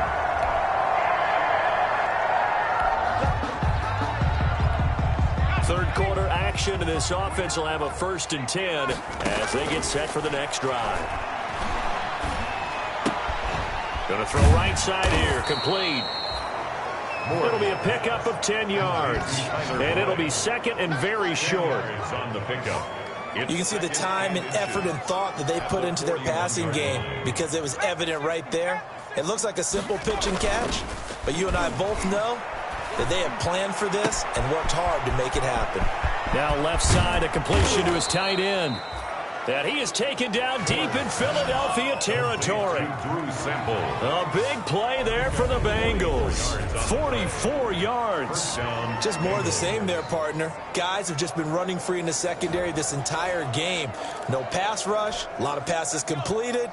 Speaker 10: Third quarter action, and this offense will have a 1st and 10 as they get set for the next drive. Going to throw right side here, complete. It'll be a pickup of 10 yards, and it'll be 2nd and very short.
Speaker 3: On the pickup.
Speaker 4: You can see the time and effort and thought that they put into their passing game because it was evident right there. It looks like a simple pitch and catch, but you and I both know that they have planned for this and worked hard to make it happen.
Speaker 10: Now left side, a completion to his tight end. And he is taken down deep in Philadelphia territory. A big play there for the Bengals. 44 yards.
Speaker 4: Just more of the same there, partner. Guys have just been running free in the secondary this entire game. No pass rush, a lot of passes completed.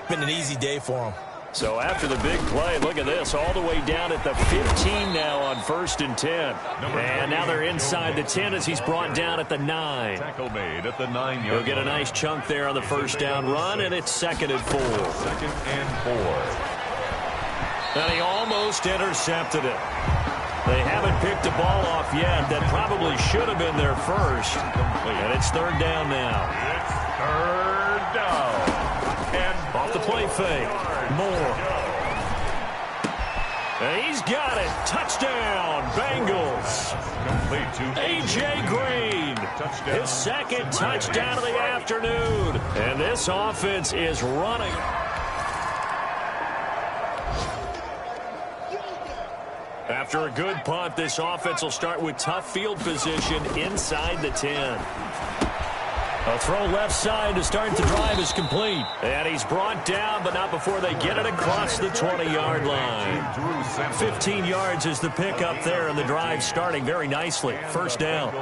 Speaker 4: Been an easy day for them.
Speaker 10: So after the big play, look at this, all the way down at the 15 now on 1st and 10. And now they're inside the 10 as he's brought down at the 9.
Speaker 3: Tackle made at the 9-yard line.
Speaker 10: He'll get a nice chunk there on the first down run, and it's 2nd and 4.
Speaker 3: 2nd and 4.
Speaker 10: And he almost intercepted it. They haven't picked a ball off yet. That probably should have been their first. And it's 3rd down now.
Speaker 3: It's 3rd down. And
Speaker 10: off the play fake. Moore. And he's got it. Touchdown, Bengals.
Speaker 3: Complete to
Speaker 10: A.J. Green.
Speaker 3: Touchdown.
Speaker 10: His 2nd touchdown of the afternoon. And this offense is running. After a good punt, this offense will start with tough field position inside the 10. A throw left side to start the drive is complete. And he's brought down, but not before they get it across the 20-yard line. 15 yards is the pickup there, and the drive starting very nicely. First down.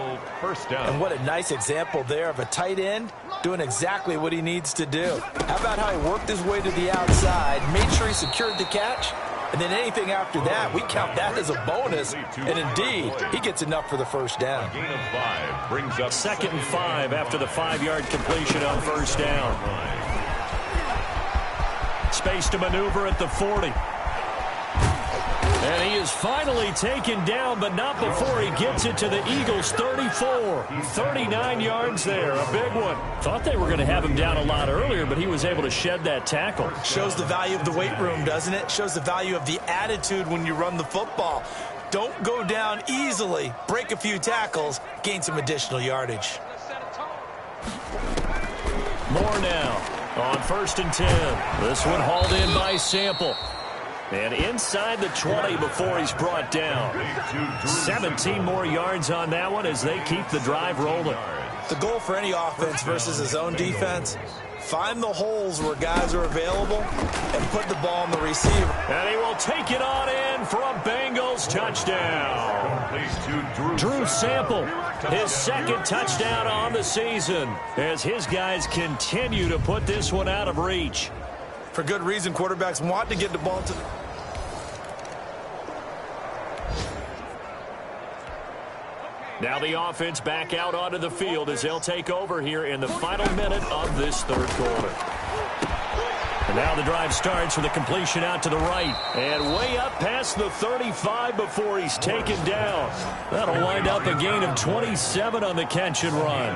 Speaker 4: And what a nice example there of a tight end doing exactly what he needs to do. How about how he worked his way to the outside, made sure he secured the catch, and then anything after that, we count that as a bonus. And indeed, he gets enough for the first down.
Speaker 3: A gain of 5 brings up
Speaker 10: 2nd and 5 after the 5-yard completion on first down. Space to maneuver at the 40. And he is finally taken down, but not before he gets it to the Eagles' 34. 39 yards there, a big one. Thought they were going to have him down a lot earlier, but he was able to shed that tackle.
Speaker 4: Shows the value of the weight room, doesn't it? Shows the value of the attitude when you run the football. Don't go down easily. Break a few tackles, gain some additional yardage.
Speaker 1: More now on 1st and 10. This one hauled in by Sample. And inside the 20 before he's brought down. 17 more yards on that one as they keep the drive rolling.
Speaker 4: The goal for any offense versus his own defense, find the holes where guys are available and put the ball on the receiver.
Speaker 1: And he will take it on in for a Bengals touchdown. Drew Sample, his second touchdown on the season as his guys continue to put this one out of reach.
Speaker 4: For good reason, quarterbacks want to get the ball to the...
Speaker 1: Now the offense back out onto the field as they'll take over here in the final minute of this third quarter. And now the drive starts with a completion out to the right. And way up past the 35 before he's taken down. That'll wind up a gain of 27 on the catch and run.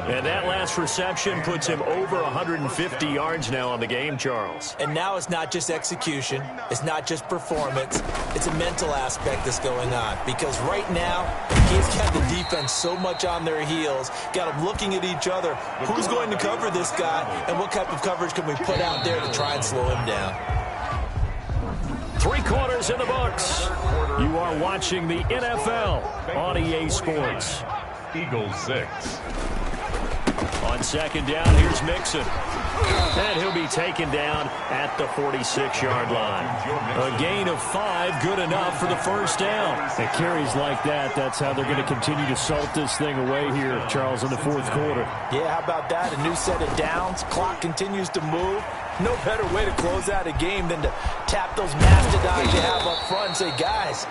Speaker 1: And that last reception puts him over 150 yards now on the game, Charles.
Speaker 4: And now it's not just execution. It's not just performance. It's a mental aspect that's going on. Because right now, he's got the defense so much on their heels. Got them looking at each other. Who's going to cover this guy? And what type of coverage can we put out there to try and slow him down?
Speaker 1: 3 quarters in the books. You are watching the NFL on EA Sports.
Speaker 3: Eagles 6.
Speaker 1: On second down, here's Mixon. And he'll be taken down at the 46-yard line. A gain of 5, good enough for the first down. And carries like that, that's how they're going to continue to salt this thing away here, Charles, in the fourth quarter.
Speaker 4: Yeah, how about that? A new set of downs. Clock continues to move. No better way to close out a game than to tap those mastodons you have up front and say, guys,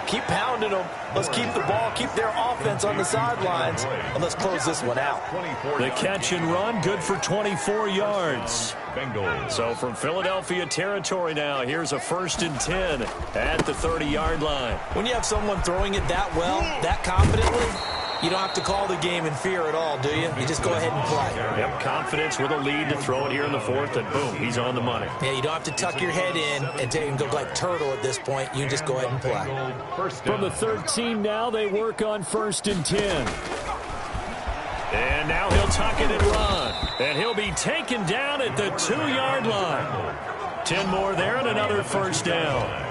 Speaker 4: keep pounding them. Let's keep the ball, keep their offense on the sidelines, and let's close this one out.
Speaker 1: The catch and run, good for 24 yards.
Speaker 3: Bengals.
Speaker 1: So from Philadelphia territory now, here's a 1st and 10 at the 30-yard line.
Speaker 4: When you have someone throwing it that well, that confidently, you don't have to call the game in fear at all, do you? You just go ahead and play.
Speaker 1: Yep, confidence with a lead to throw it here in the fourth, and boom, he's on the money.
Speaker 4: Yeah, you don't have to tuck your head in and go like turtle at this point. You just go ahead and play.
Speaker 1: From the 13 now, they work on 1st and 10. And now he'll tuck it and run. And he'll be taken down at the 2-yard line. 10 more there and another first down.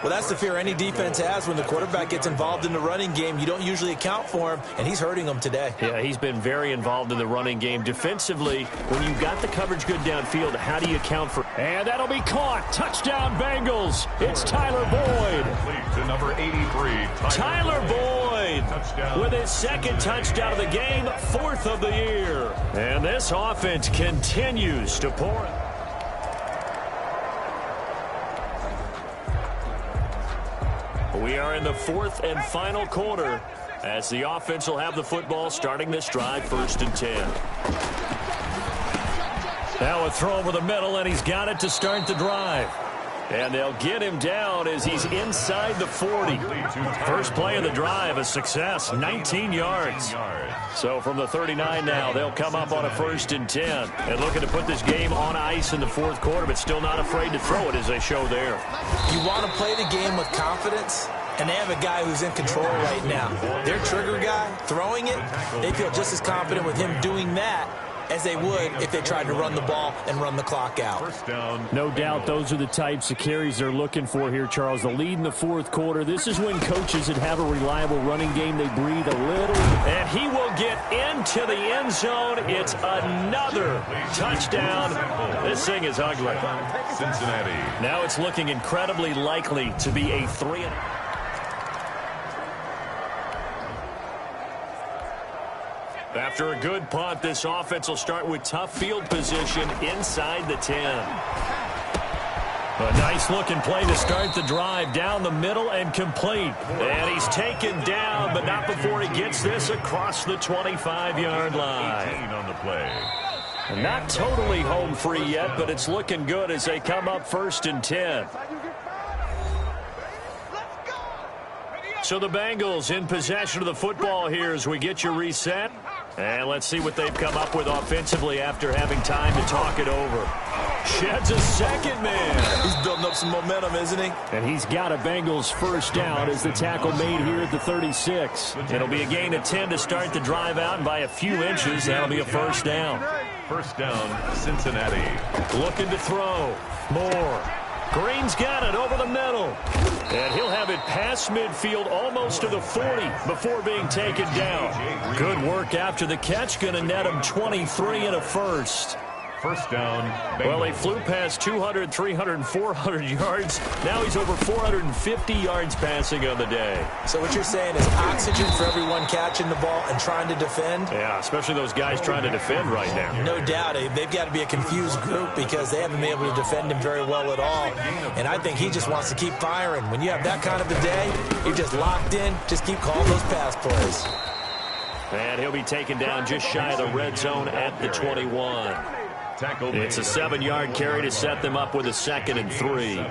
Speaker 4: Well, that's the fear any defense has when the quarterback gets involved in the running game. You don't usually account for him, and he's hurting them today.
Speaker 1: Yeah, he's been very involved in the running game. Defensively, when you've got the coverage good downfield, how do you account for... And that'll be caught. Touchdown, Bengals. It's Tyler Boyd.
Speaker 3: To number 83,
Speaker 1: Tyler Boyd with his second touchdown of the game, 4th of the year. And this offense continues to pour. We are in the 4th and final quarter as the offense will have the football starting this drive, 1st and 10. Now a throw over the middle, and he's got it to start the drive. And they'll get him down as he's inside the 40. First play of the drive, a success, 19 yards. So from the 39 now, they'll come up on a 1st and 10. And looking to put this game on ice in the fourth quarter, but still not afraid to throw it as they show there.
Speaker 4: You want to play the game with confidence, and they have a guy who's in control right now. Their trigger guy, throwing it, they feel just as confident with him doing that as they would if they tried to run the ball and run the clock out.
Speaker 1: No doubt those are the types of carries they're looking for here, Charles. The lead in the fourth quarter. This is when coaches that have a reliable running game, they breathe a little. And he will get into the end zone. It's another touchdown. This thing is ugly.
Speaker 3: Cincinnati.
Speaker 1: Now it's looking incredibly likely to be a 3. After a good punt, this offense will start with tough field position inside the 10. A nice-looking play to start the drive down the middle and complete. And he's taken down, but not before he gets this across the 25-yard line.
Speaker 3: 18 on the play.
Speaker 1: Not totally home free yet, but it's looking good as they come up 1st and 10. So the Bengals in possession of the football here as we get you reset. And let's see what they've come up with offensively after having time to talk it over.
Speaker 10: Sheds a second man.
Speaker 4: He's building up some momentum, isn't he?
Speaker 1: And he's got a Bengals first down as the tackle made here at the 36.
Speaker 10: It'll be a gain of 10 to start the drive out, and by a few inches, that'll be a first down.
Speaker 3: First down, Cincinnati.
Speaker 10: Looking to throw. Moore. Green's got it over the middle. And he'll have it past midfield almost to the 40 before being taken down. Good work after the catch. Going to net him 23 and a first.
Speaker 3: First down, Bengals.
Speaker 10: Well, they flew past 200, 300, and 400 yards. Now he's over 450 yards passing on the day.
Speaker 4: So what you're saying is oxygen for everyone catching the ball and trying to defend?
Speaker 10: Yeah, especially those guys trying to defend right now.
Speaker 4: No doubt. They've got to be a confused group because they haven't been able to defend him very well at all. And I think he just wants to keep firing. When you have that kind of a day, you're just locked in. Just keep calling those pass plays.
Speaker 10: And he'll be taken down just shy of the red zone at the 21. It's a 7-yard carry to set them up with a 2nd and 3.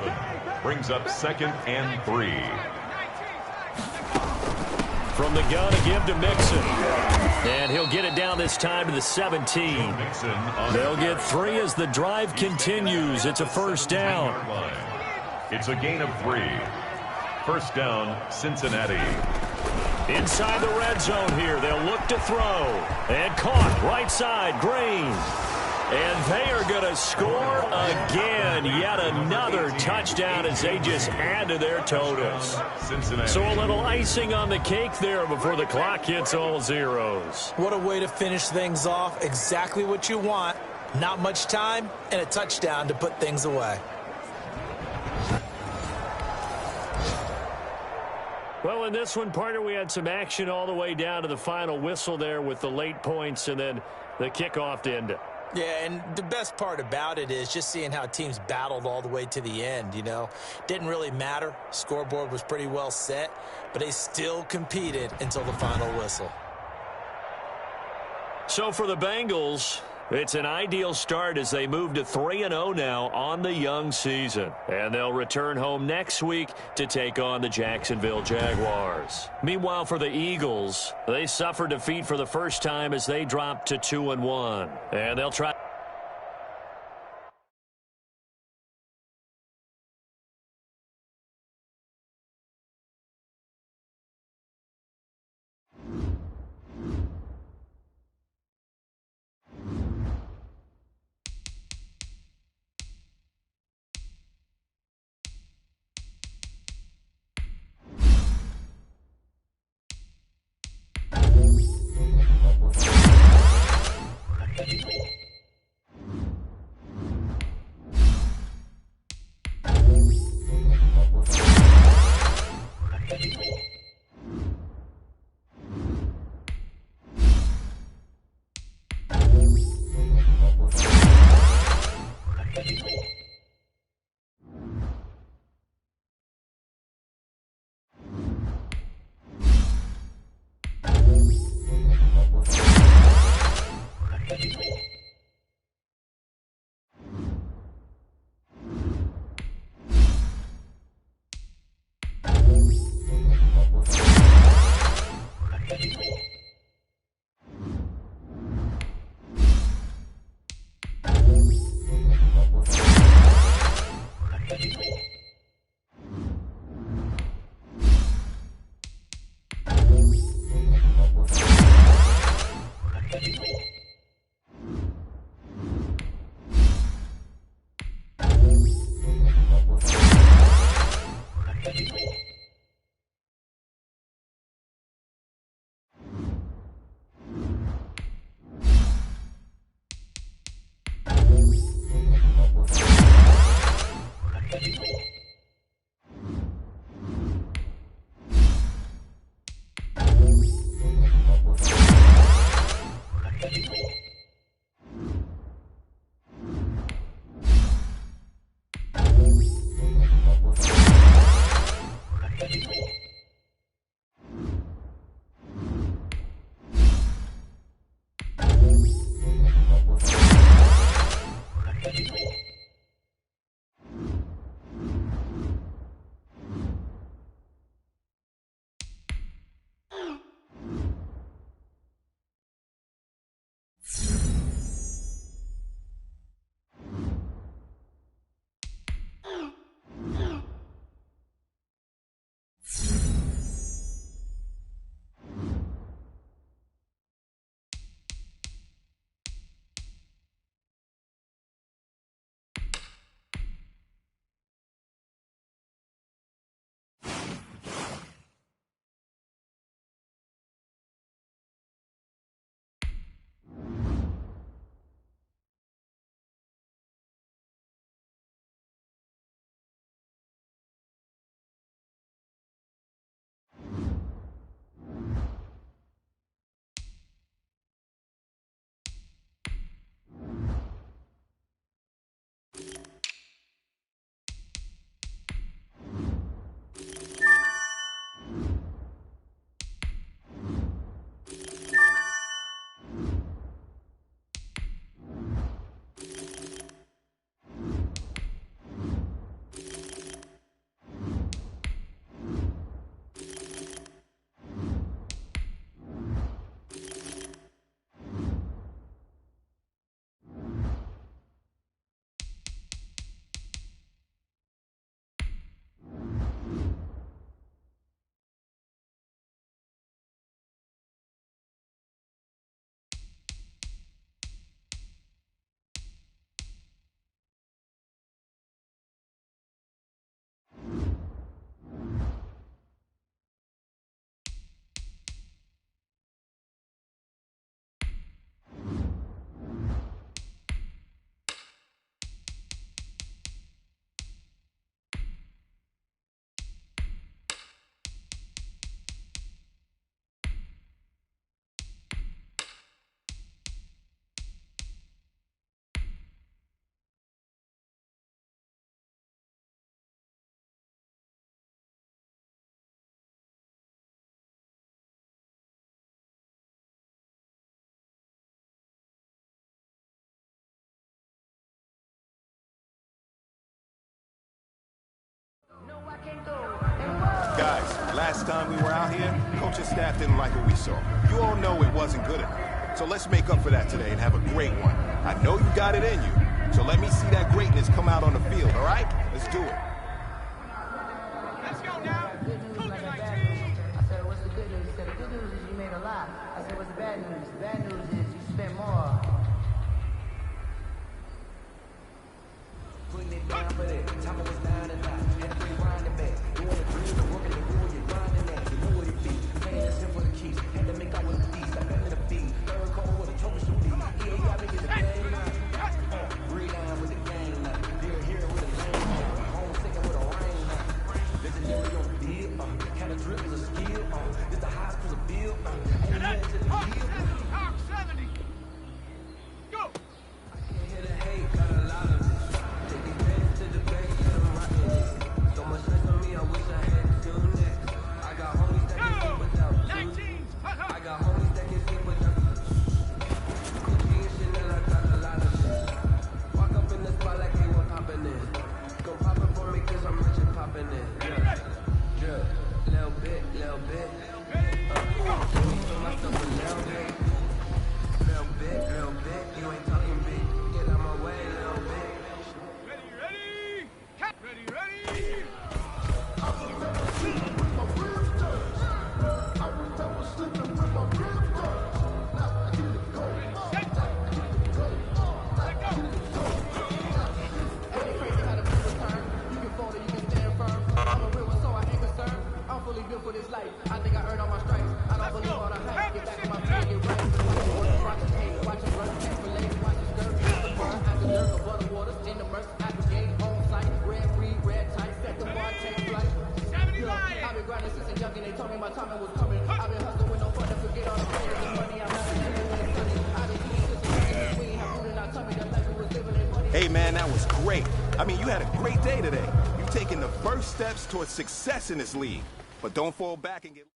Speaker 3: Brings up 2nd and 3.
Speaker 10: From the gun, a give to Mixon. And he'll get it down this time to the 17. They'll get 3 as the drive continues. It's a first down.
Speaker 3: It's a gain of 3. First down, Cincinnati.
Speaker 10: Inside the red zone here. They'll look to throw. And caught right side, Green. And they are going to score again. Yet another touchdown as they just add to their totals. So a little icing on the cake there before the clock hits all zeros.
Speaker 4: What a way to finish things off. Exactly what you want. Not much time and a touchdown to put things away.
Speaker 10: Well, in this one, partner, we had some action all the way down to the final whistle there with the late points and then the kickoff to end it.
Speaker 4: Yeah, and the best part about it is just seeing how teams battled all the way to the end, you know. Didn't really matter. Scoreboard was pretty well set, but they still competed until the final whistle.
Speaker 10: So for the Bengals, it's an ideal start as they move to 3-0 now on the young season. And they'll return home next week to take on the Jacksonville Jaguars. Meanwhile, for the Eagles, they suffered defeat for the first time as they dropped to 2-1. And they'll try...
Speaker 6: Guys, last time we were out here, coaching staff didn't like what we saw. You all know it wasn't good enough. So let's make up for that today and have a great one. I know you got it in you. So let me see that greatness come out on the field, all right? Let's do it.
Speaker 8: Let's go now. Good news, like a bad news. I said, what's the good news? He said, the good news is you made a lot. I said, what's the bad news? The bad news is you spent more.
Speaker 5: Putting it down for that. Time was down and out. Had to bring grinding back. Doing the dream, working the rule, you're grinding that. You know what it be. Playing this for the keys. Had to make out with the beast. I been in the feed. Third call with a trophy should be. He ain't got me in the game now. Breathe down with the game now. Dear here with a lane now. Home second with a rain now. Legendary on the deal. Kind of drip is a skill. This the highest for the bill. Ain't nothing to the deal.
Speaker 2: Top 70. Go.
Speaker 5: I can't hear the hate. Got a lot of it. Take these bands to the bank. Let them rock it. So much stress on me. I wish I had to do next. I got homies that can sleep without two. I got homies that can sleep without Gucci and Chanel. I got a lot of shit. Walk up in the spot like they were popping in. Go pop it for me cause I'm rich and popping in. Yeah. Drip. Little bit, little bit. Let me show myself a little bit. Little bit, little bit. You ain't talking big. Get out my way, little bit.
Speaker 2: Ready. Ready.
Speaker 7: For this life, I think I earned all my stripes. I don't believe all the hype. Get back in my feet, get right. Watch the tape, watch it run, tank for late, watch the skirt, the burn, at the dirt, the butter waters, in the merch, at the game, on site, red free, red tight, set the bar, take flight. I've been grinding since a youngin', they told me my timing was coming. I've been hustling with no fun to forget all the pain and the money I'm not in when it's sunny. I've been eating since a youngin', we ain't have food in our tummy, the life we was living in money.
Speaker 6: Hey, man, that was great. I mean, you had a great day today. You've taken the first steps towards success in this league. But don't fall back and get...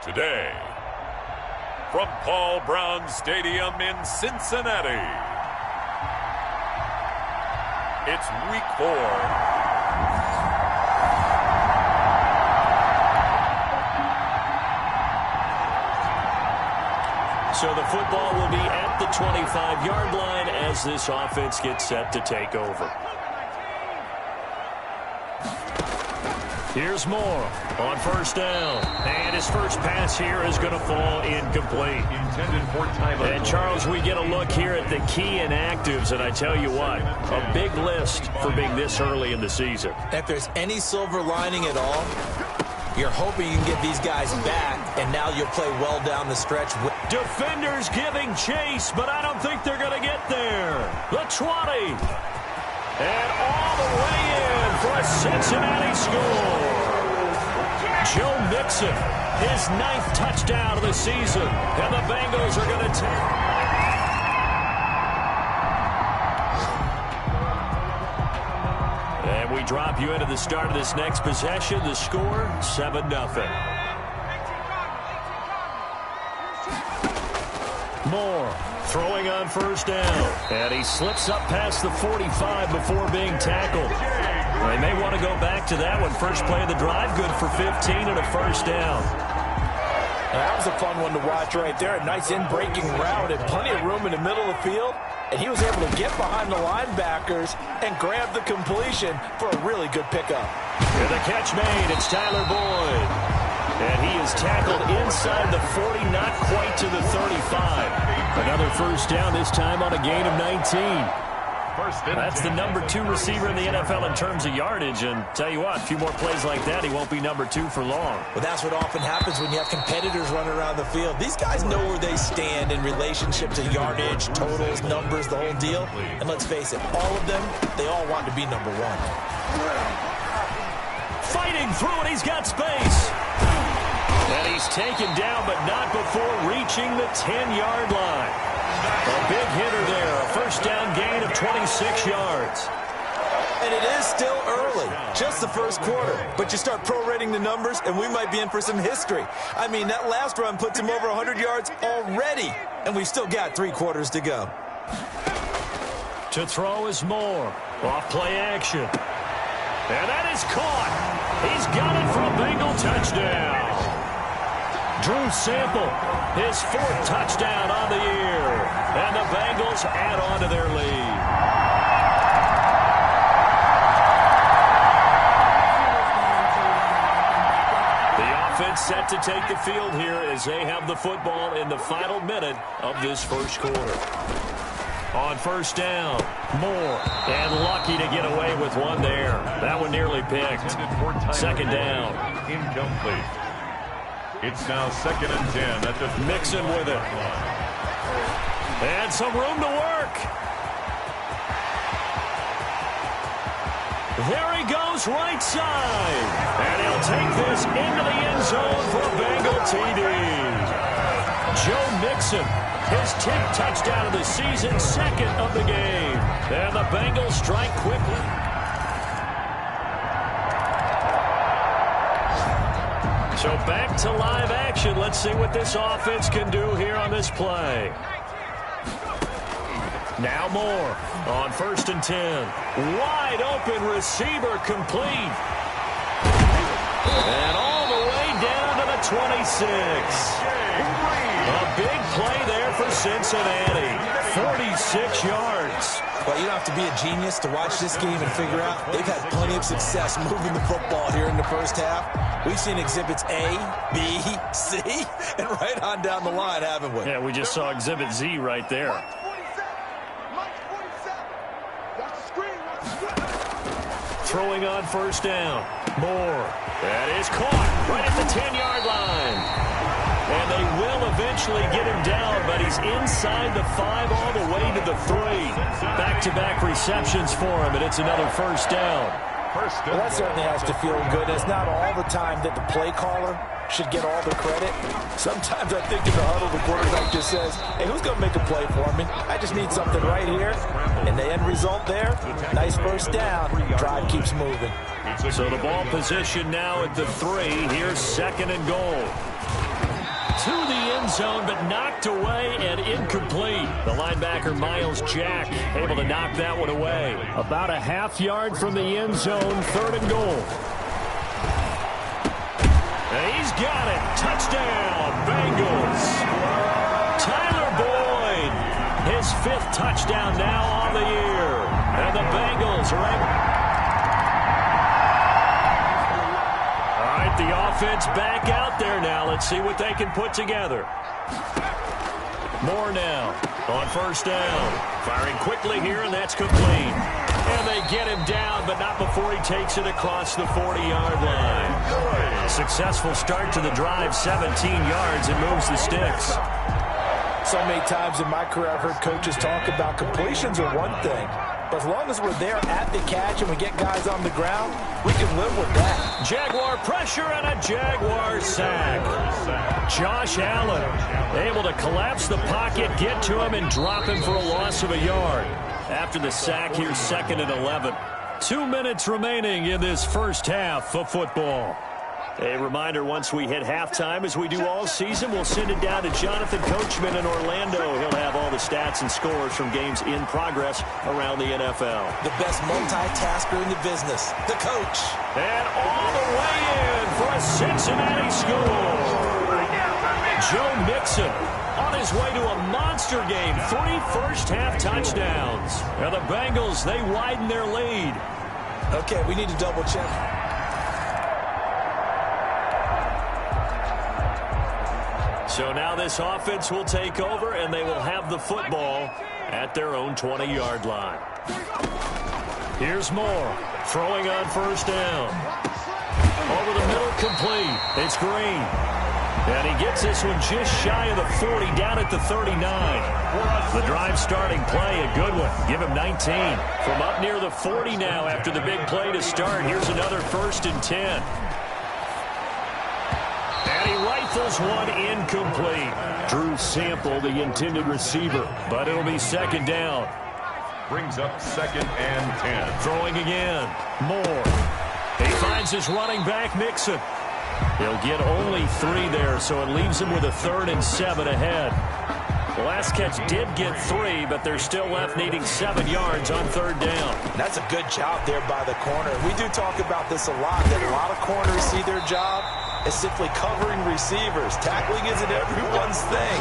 Speaker 3: Today, from Paul Brown Stadium in Cincinnati, it's Week 4.
Speaker 10: So the football will be at the 25-yard line as this offense gets set to take over. Here's Moore on first down. And his first pass here is going to fall incomplete.
Speaker 3: Intended for Tyler.
Speaker 10: And, Charles, we get a look here at the key inactives, and I tell you what, a big list for being this early in the season.
Speaker 4: If there's any silver lining at all, you're hoping you can get these guys back, and now you'll play well down the stretch.
Speaker 10: Defenders giving chase, but I don't think they're going to get there. The 20. And all the way in for a Cincinnati score. Joe Mixon, his 9th touchdown of the season. And the Bengals are going to take. And we drop you into the start of this next possession. The score, 7-0. Moore throwing on first down. And he slips up past the 45 before being tackled. They may want to go back to that one. First play of the drive, good for 15 and a first down.
Speaker 4: That was a fun one to watch right there. A nice in-breaking route and plenty of room in the middle of the field. And he was able to get behind the linebackers and grab the completion for a really good pickup.
Speaker 10: And the catch made. It's Tyler Boyd. And he is tackled inside the 40, not quite to the 35. Another first down, this time on a gain of 19. That's the number 2 receiver in the NFL in terms of yardage. And tell you what, a few more plays like that, he won't be number 2 for long.
Speaker 4: Well, that's what often happens when you have competitors running around the field. These guys know where they stand in relationship to yardage, totals, numbers, the whole deal. And let's face it, all of them, they all want to be number 1.
Speaker 10: Fighting through it, he's got space. And he's taken down, but not before reaching the 10-yard line. A big hitter there, a first down gain of 26 yards.
Speaker 4: And it is still early, just the first quarter. But you start prorating the numbers, and we might be in for some history. I mean, that last run puts him over 100 yards already, and we've still got 3 quarters to go.
Speaker 10: To throw is Moore. Off play action. And that is caught. He's got it for a Bengal touchdown. Drew Sample, his 4th touchdown on the year. And the Bengals add on to their lead. The offense set to take the field here as they have the football in the final minute of this first quarter. On first down, Moore, and lucky to get away with one there. That one nearly picked. Second down.
Speaker 3: Incomplete. It's now 2nd and 10 at the
Speaker 10: Mixon with it. And some room to work. There he goes right side. And he'll take this into the end zone for a Bengal TD. Joe Mixon, his 10th touchdown of the season, 2nd of the game. And the Bengals strike quickly. So back to live action. Let's see what this offense can do here on this play. Now Moore on 1st and 10. Wide open receiver complete. And all the way down to the 26. A big play there for Cincinnati. 46 yards.
Speaker 4: Well, you don't have to be a genius to watch this game and figure out they've had plenty of success moving the football here in the first half. We've seen exhibits A, B, C, and right on down the line, haven't we?
Speaker 10: Yeah, we just saw exhibit Z right there. Throwing on first down. Moore. That is caught right at the 10-yard line. And they will eventually get him down, but he's inside the 5 all the way to the 3. Back-to-back receptions for him, and it's another first down.
Speaker 4: Well, that certainly has to feel good. It's not all the time that the play caller should get all the credit. Sometimes I think in the huddle, the quarterback just says, hey, who's going to make a play for me? I just need something right here. And the end result there, nice first down. Drive keeps moving.
Speaker 10: So the ball position now at the 3. Here's 2nd and goal. To the end zone, but knocked away and incomplete. The linebacker, Miles Jack, able to knock that one away. About a half-yard from the end zone, 3rd and goal. And he's got it. Touchdown, Bengals. Tyler Boyd, his 5th touchdown now on the year. And the Bengals are able... The offense back out there now. Let's see what they can put together. Moore now on first down. Firing quickly here, and that's complete. And they get him down, but not before he takes it across the 40-yard line. Successful start to the drive, 17 yards, and moves the sticks.
Speaker 4: So many times in my career, I've heard coaches talk about completions are one thing. But as long as we're there at the catch and we get guys on the ground, we can live with that.
Speaker 10: Jaguar pressure and a Jaguar sack. Josh Allen able to collapse the pocket, get to him, and drop him for a loss of a yard. After the sack, here's 2nd and 11. 2 minutes remaining in this first half of football. A reminder, once we hit halftime, as we do all season, we'll send it down to Jonathan Coachman in Orlando. He'll have all the stats and scores from games in progress around the NFL.
Speaker 4: The best multitasker in the business, the coach.
Speaker 10: And all the way in for a Cincinnati score. Joe Mixon on his way to a monster game. 3 first-half touchdowns. And the Bengals, they widen their lead.
Speaker 4: Okay, we need to double-check.
Speaker 10: So now this offense will take over, and they will have the football at their own 20-yard line. Here's Moore, throwing on first down. Over the middle, complete. It's Green. And he gets this one just shy of the 40, down at the 39. The drive starting play, a good one. Give him 19. From up near the 40 now after the big play to start. Here's another 1st and 10. And he rifles one incomplete. Drew Sample, the intended receiver, but it'll be 2nd down.
Speaker 3: Brings up 2nd and 10.
Speaker 10: Throwing again. Moore. He finds his running back, Mixon. He'll get only 3 there, so it leaves him with a 3rd and 7 ahead. The last catch did get 3, but they're still left needing 7 yards on 3rd down.
Speaker 4: That's a good job there by the corner. We do talk about this a lot, that a lot of corners see their job as simply covering receivers. Tackling isn't everyone's thing.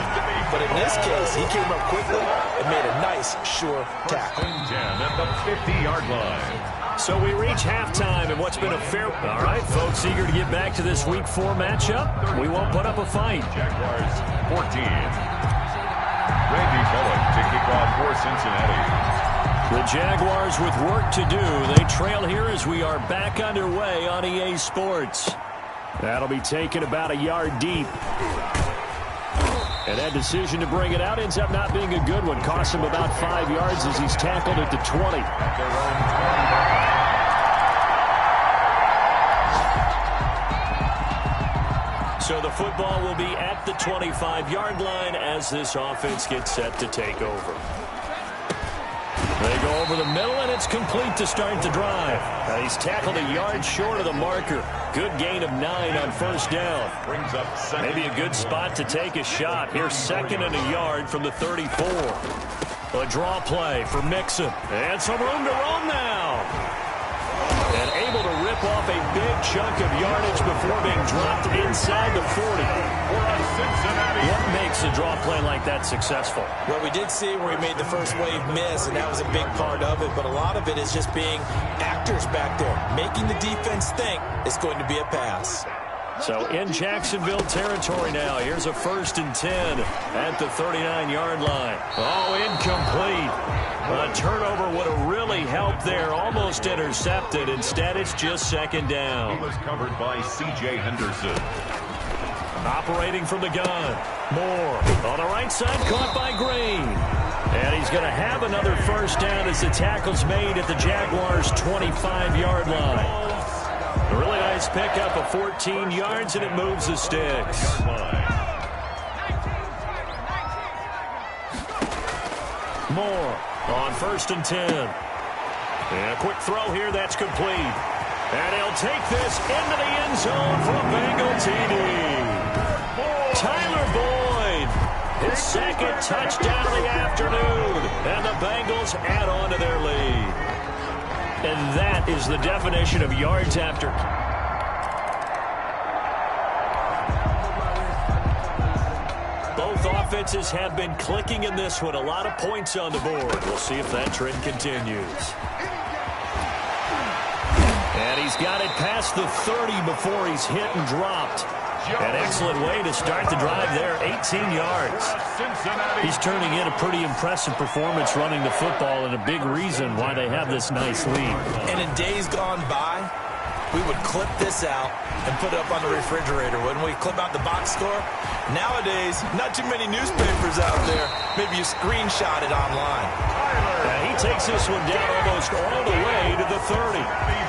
Speaker 4: But in this case, he came up quickly and made a nice, sure tackle.
Speaker 3: 10 at the 50-yard line.
Speaker 10: So we reach halftime in what's been a fair... All right, folks, eager to get back to this Week 4 matchup. We won't put up a fight.
Speaker 3: Jaguars 14. Randy Bullock to kick off for Cincinnati.
Speaker 10: The Jaguars with work to do. They trail here as we are back underway on EA Sports. That'll be taken about a yard deep. And that decision to bring it out ends up not being a good one. Costs him about 5 yards as he's tackled at the 20.
Speaker 3: At their own 20.
Speaker 10: So the football will be at the 25-yard line as this offense gets set to take over. They go over the middle, and it's complete to start the drive. He's tackled a yard short of the marker. Good gain of 9 on 1st down.
Speaker 3: Brings up 2nd.
Speaker 10: Maybe a good spot to take a shot. Here's 2nd and a yard from the 34. A draw play for Mixon. And some room to run now. And able to rip off a big chunk of yardage before being dropped inside the 40. What makes a draw play like that successful?
Speaker 4: Well, we did see where he made the first wave miss, and that was a big part of it. But a lot of it is just being actors back there, making the defense think it's going to be a pass.
Speaker 10: So in Jacksonville territory now. Here's a 1st and 10 at the 39-yard line. Oh, incomplete. A turnover would have really helped there. Almost intercepted. Instead, it's just 2nd down.
Speaker 3: He was covered by C.J. Henderson.
Speaker 10: Operating from the gun. Moore on the right side, caught by Green. And he's going to have another 1st down as the tackle's made at the Jaguars' 25-yard line. A really nice pickup of 14 yards, and it moves the sticks. Moore on 1st and 10. And a quick throw here, that's complete. And he'll take this into the end zone for a Bengal TD. Tyler Boyd, his 2nd touchdown of the afternoon. And the Bengals add on to their lead. And that is the definition of yards after. Both offenses have been clicking in this one. A lot of points on the board. We'll see if that trend continues. And he's got it past the 30 before he's hit and dropped. An excellent way to start the drive there, 18 yards. He's turning in a pretty impressive performance running the football, and a big reason why they have this nice lead.
Speaker 4: And in days gone by, we would clip this out and put it up on the refrigerator. When we clip out the box score, nowadays, not too many newspapers out there. Maybe you screenshot it online.
Speaker 10: He takes this one down almost all the way to the 30.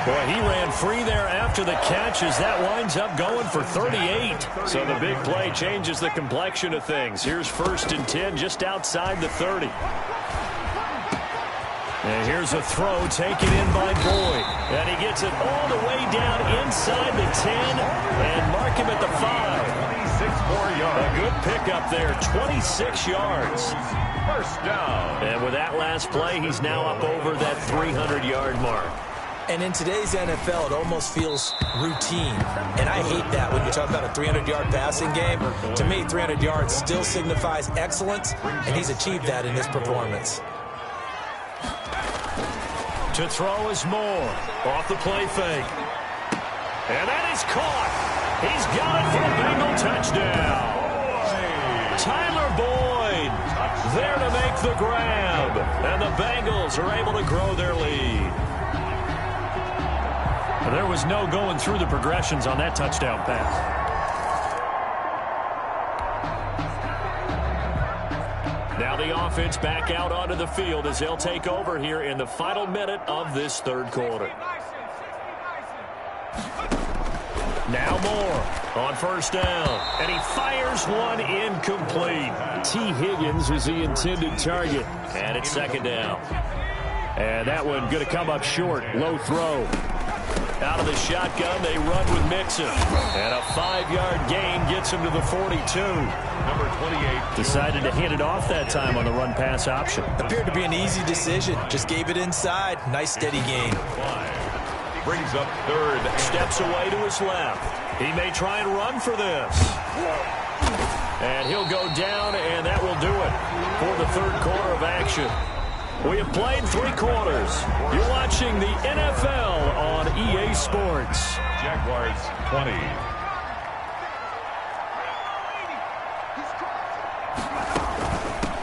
Speaker 10: Boy, he ran free there after the catch as that winds up going for 38. So the big play changes the complexion of things. Here's 1st and 10 just outside the 30. And here's a throw taken in by Boyd. And he gets it all the way down inside the 10 and mark him at the 5.
Speaker 3: 26 more yards.
Speaker 10: A good pickup there, 26 yards.
Speaker 3: 1st down.
Speaker 10: And with that last play, he's now up over that 300-yard mark.
Speaker 4: And in today's NFL, it almost feels routine. And I hate that when you talk about a 300-yard passing game. To me, 300 yards still signifies excellence, and he's achieved that in this performance.
Speaker 10: To throw is Moore. Off the play fake. And that is caught. He's got it for a Bengal touchdown. Tyler Boyd there to make the grab. And the Bengals are able to grow their lead. There was no going through the progressions on that touchdown pass. Now the offense back out onto the field as they'll take over here in the final minute of this third quarter. Now Moore on first down, and he fires one incomplete. T. Higgins was the intended target, and it's second down. And that one going to come up short, low throw. Out of the shotgun, they run with Mixon. And a 5-yard gain gets him to the 42.
Speaker 3: Number 28.
Speaker 10: Decided to hand it off that time on the run-pass option.
Speaker 4: Appeared to be an easy decision. Just gave it inside. Nice, steady gain.
Speaker 3: Brings up third.
Speaker 10: Steps away to his left. He may try and run for this. And he'll go down, and that will do it for the third quarter of action. We have played 3 quarters. You're watching the NFL on EA Sports.
Speaker 3: Jaguars 20.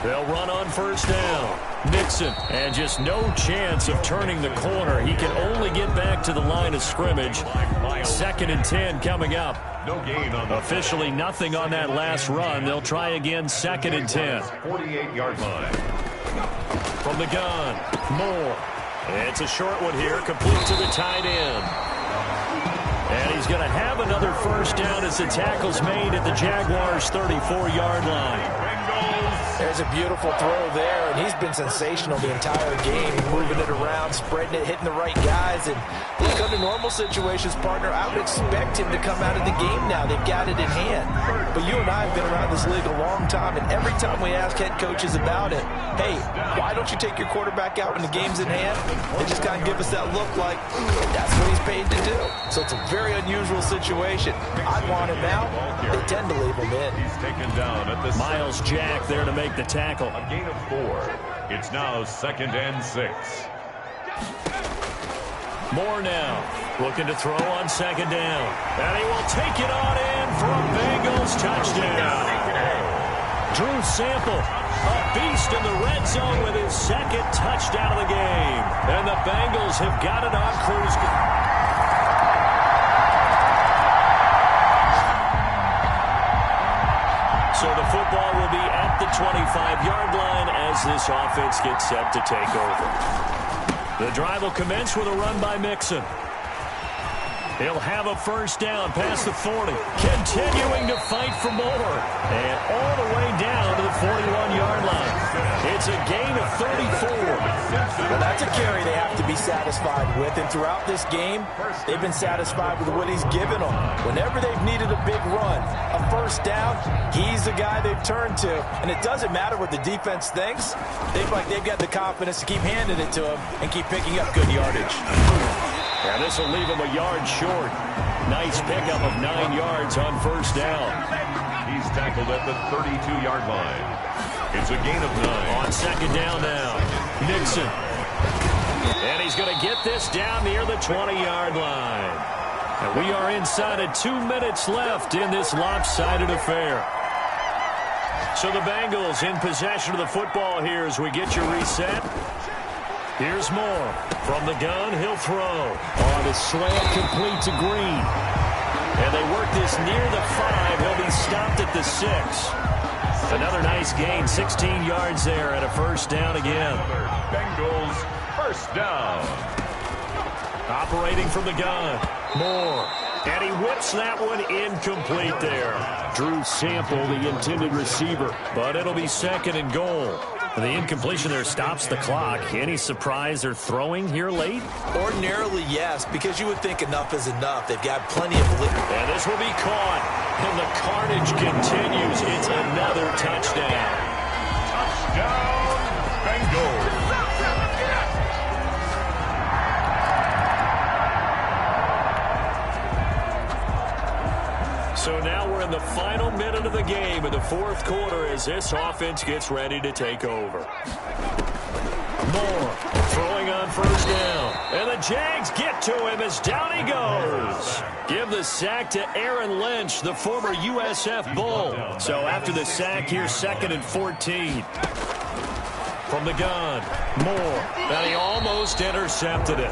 Speaker 10: They'll run on first down. Mixon, and just no chance of turning the corner. He can only get back to the line of scrimmage. 2nd and 10 coming up.
Speaker 3: No gain on
Speaker 10: officially nothing on that last run. They'll try again 2nd and 10.
Speaker 3: 48-yard line.
Speaker 10: From the gun, Moore. It's a short one here, complete to the tight end. And he's going to have another first down as the tackle's made at the Jaguars' 34-yard line.
Speaker 4: There's a beautiful throw there, and he's been sensational the entire game, moving it around, spreading it, hitting the right guys. And look, under normal situations, partner, I would expect him to come out of the game now. They've got it in hand. But you and I have been around this league a long time, and every time we ask head coaches about it, hey, why don't you take your quarterback out when the game's in hand? They just kind of give us that look like, that's what he's paid to do. So it's a very unusual situation. I'd want him out. They tend to leave him in.
Speaker 3: He's taken down at the
Speaker 10: Miles Jack there to make the tackle.
Speaker 3: A gain of 4. It's now 2nd and 6.
Speaker 10: Moore now looking to throw on 2nd down. And he will take it on in for a Bengals touchdown. Drew Sample, a beast in the red zone with his 2nd touchdown of the game. And the Bengals have got it on cruise. So the football will be at the 25-yard line as this offense gets set to take over. The drive will commence with a run by Mixon. He'll have a first down past the 40. Continuing to fight for more. And all the way down to the 41-yard line. It's a gain of 34.
Speaker 4: Well, that's a carry they have to be satisfied with. And throughout this game, they've been satisfied with what he's given them. Whenever they've needed a big run, a first down, he's the guy they've turned to. And it doesn't matter what the defense thinks. They've got the confidence to keep handing it to him and keep picking up good yardage.
Speaker 10: And this will leave him a yard short. Nice pickup of 9 yards on first down.
Speaker 3: He's tackled at the 32-yard line. It's a gain of 9.
Speaker 10: On 2nd down now, Mixon. And he's going to get this down near the 20-yard line. And we are inside of 2 minutes left in this lopsided affair. So the Bengals in possession of the football here as we get you reset. Here's Moore. From the gun, he'll throw. On a slant complete to Green. And they work this near the 5. He'll be stopped at the 6. Another nice gain, 16 yards there and a first down again.
Speaker 3: Bengals first down.
Speaker 10: Operating from the gun, Moore. And he whips that one incomplete there. Drew Sample, the intended receiver. But it'll be 2nd and goal. The incompletion there stops the clock. Any surprise they're throwing here late?
Speaker 4: Ordinarily, yes, because you would think enough is enough. They've got plenty of lead.
Speaker 10: And this will be caught. And the carnage continues. It's another touchdown.
Speaker 3: Touchdown, Bengals.
Speaker 10: So now we're in the final minute of the game in the fourth quarter as this offense gets ready to take over. Moore throwing on first down. And the Jags get to him as down he goes. Give the sack to Aaron Lynch, the former USF Bull. So after the sack, here's 2nd and 14. From the gun, Moore. And he almost intercepted it.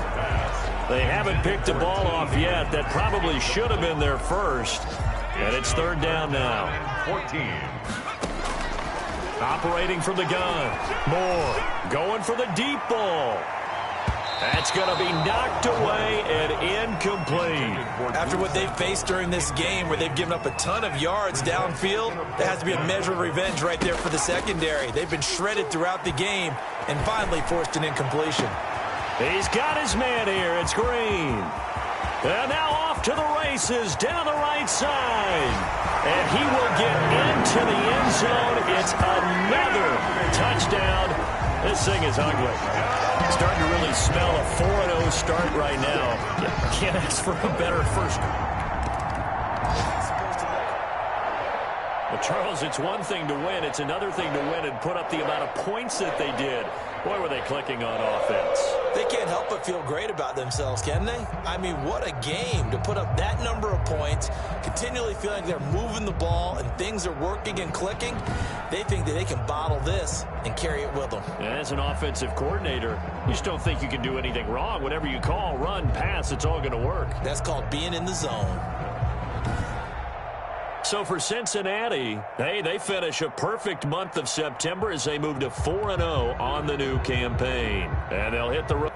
Speaker 10: They haven't picked the ball off yet. That probably should have been their first. And it's 3rd down now.
Speaker 3: 14.
Speaker 10: Operating from the gun. Moore going for the deep ball. That's going to be knocked away and incomplete.
Speaker 4: After what they've faced during this game where they've given up a ton of yards downfield, there has to be a measure of revenge right there for the secondary. They've been shredded throughout the game and finally forced an incompletion.
Speaker 10: He's got his man here. It's Green. And now off to the races down the right side. And he will get into the end zone. It's another touchdown. This thing is ugly. Starting to really smell a 4-0 start right now. You can't ask for a better first. Well, Charles, it's one thing to win. It's another thing to win and put up the amount of points that they did. Boy, were they clicking on offense.
Speaker 4: They can't help but feel great about themselves, can they? I mean, what a game to put up that number of points, continually feeling like they're moving the ball and things are working and clicking. They think that they can bottle this and carry it with them.
Speaker 10: And as an offensive coordinator, you just don't think you can do anything wrong. Whatever you call, run, pass, it's all going to work.
Speaker 4: That's called being in the zone.
Speaker 10: So for Cincinnati, hey, they finish a perfect month of September as they move to 4-0 on the new campaign. And they'll hit the road.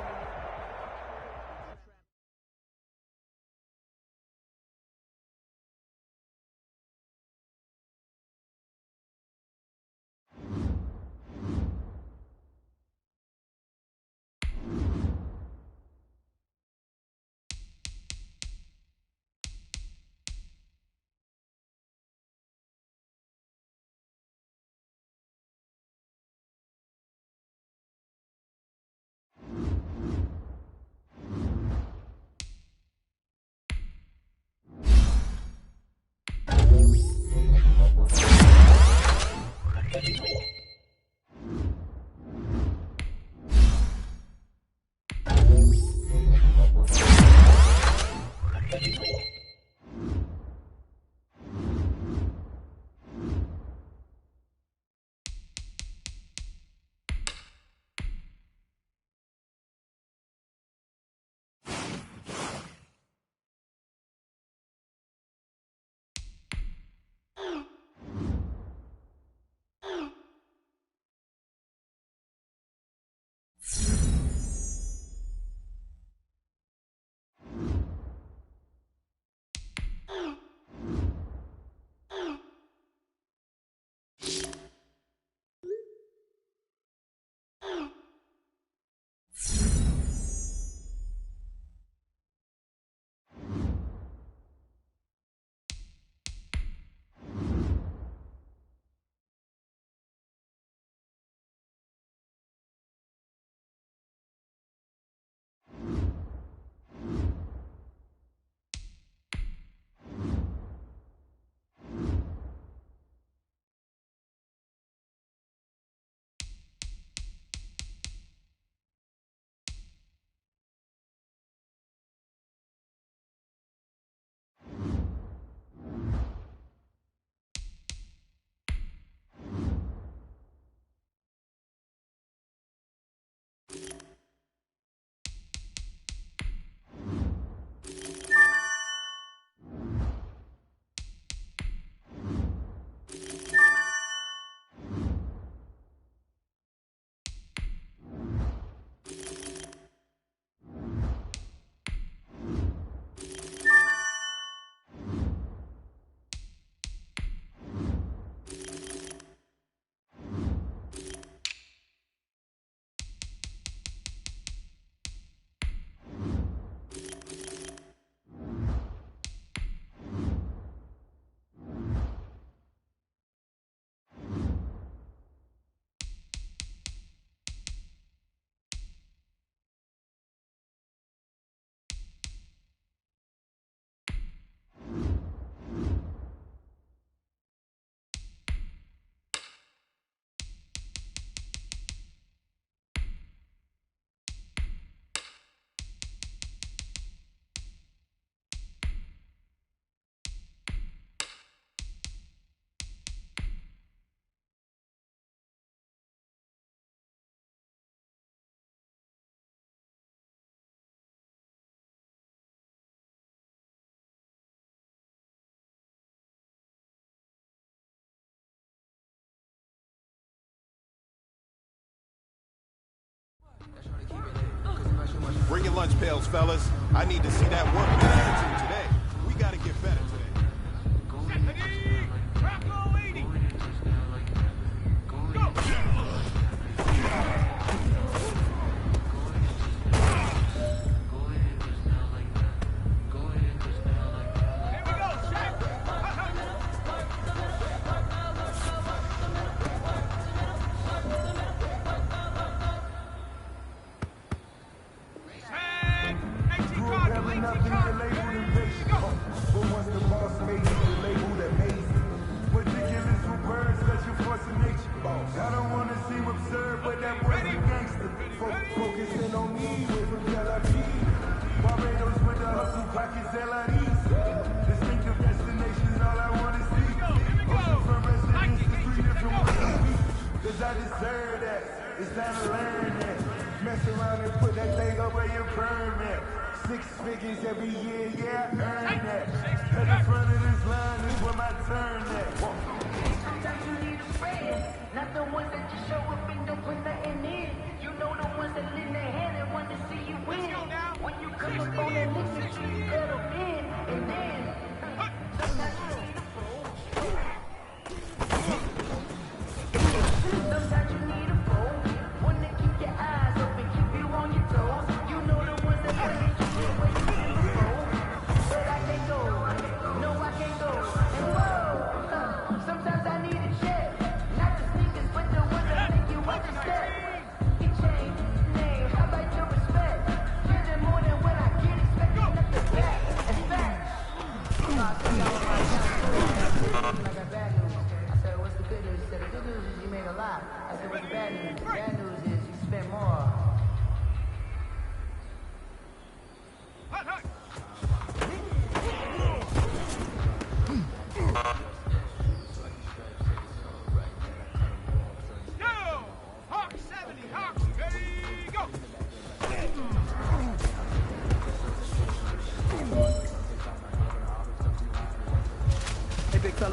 Speaker 6: Bring your lunch pails, fellas. I need to see that workman attitude today. We gotta get better today.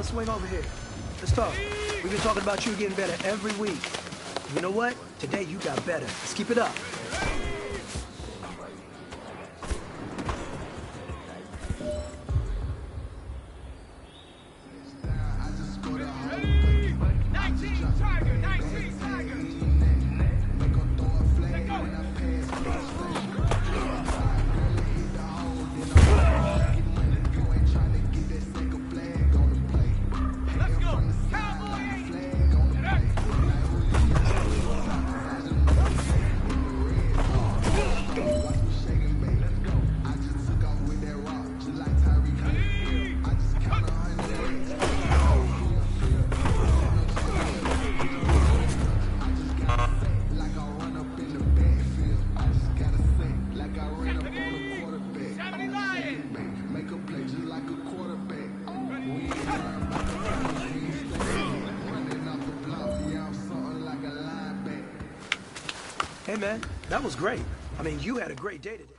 Speaker 9: Swing over here. Let's talk. We've been talking about you getting better every week. You know what? Today you got better. Let's keep it up. Hey, man, that was great. I mean, you had a great day today.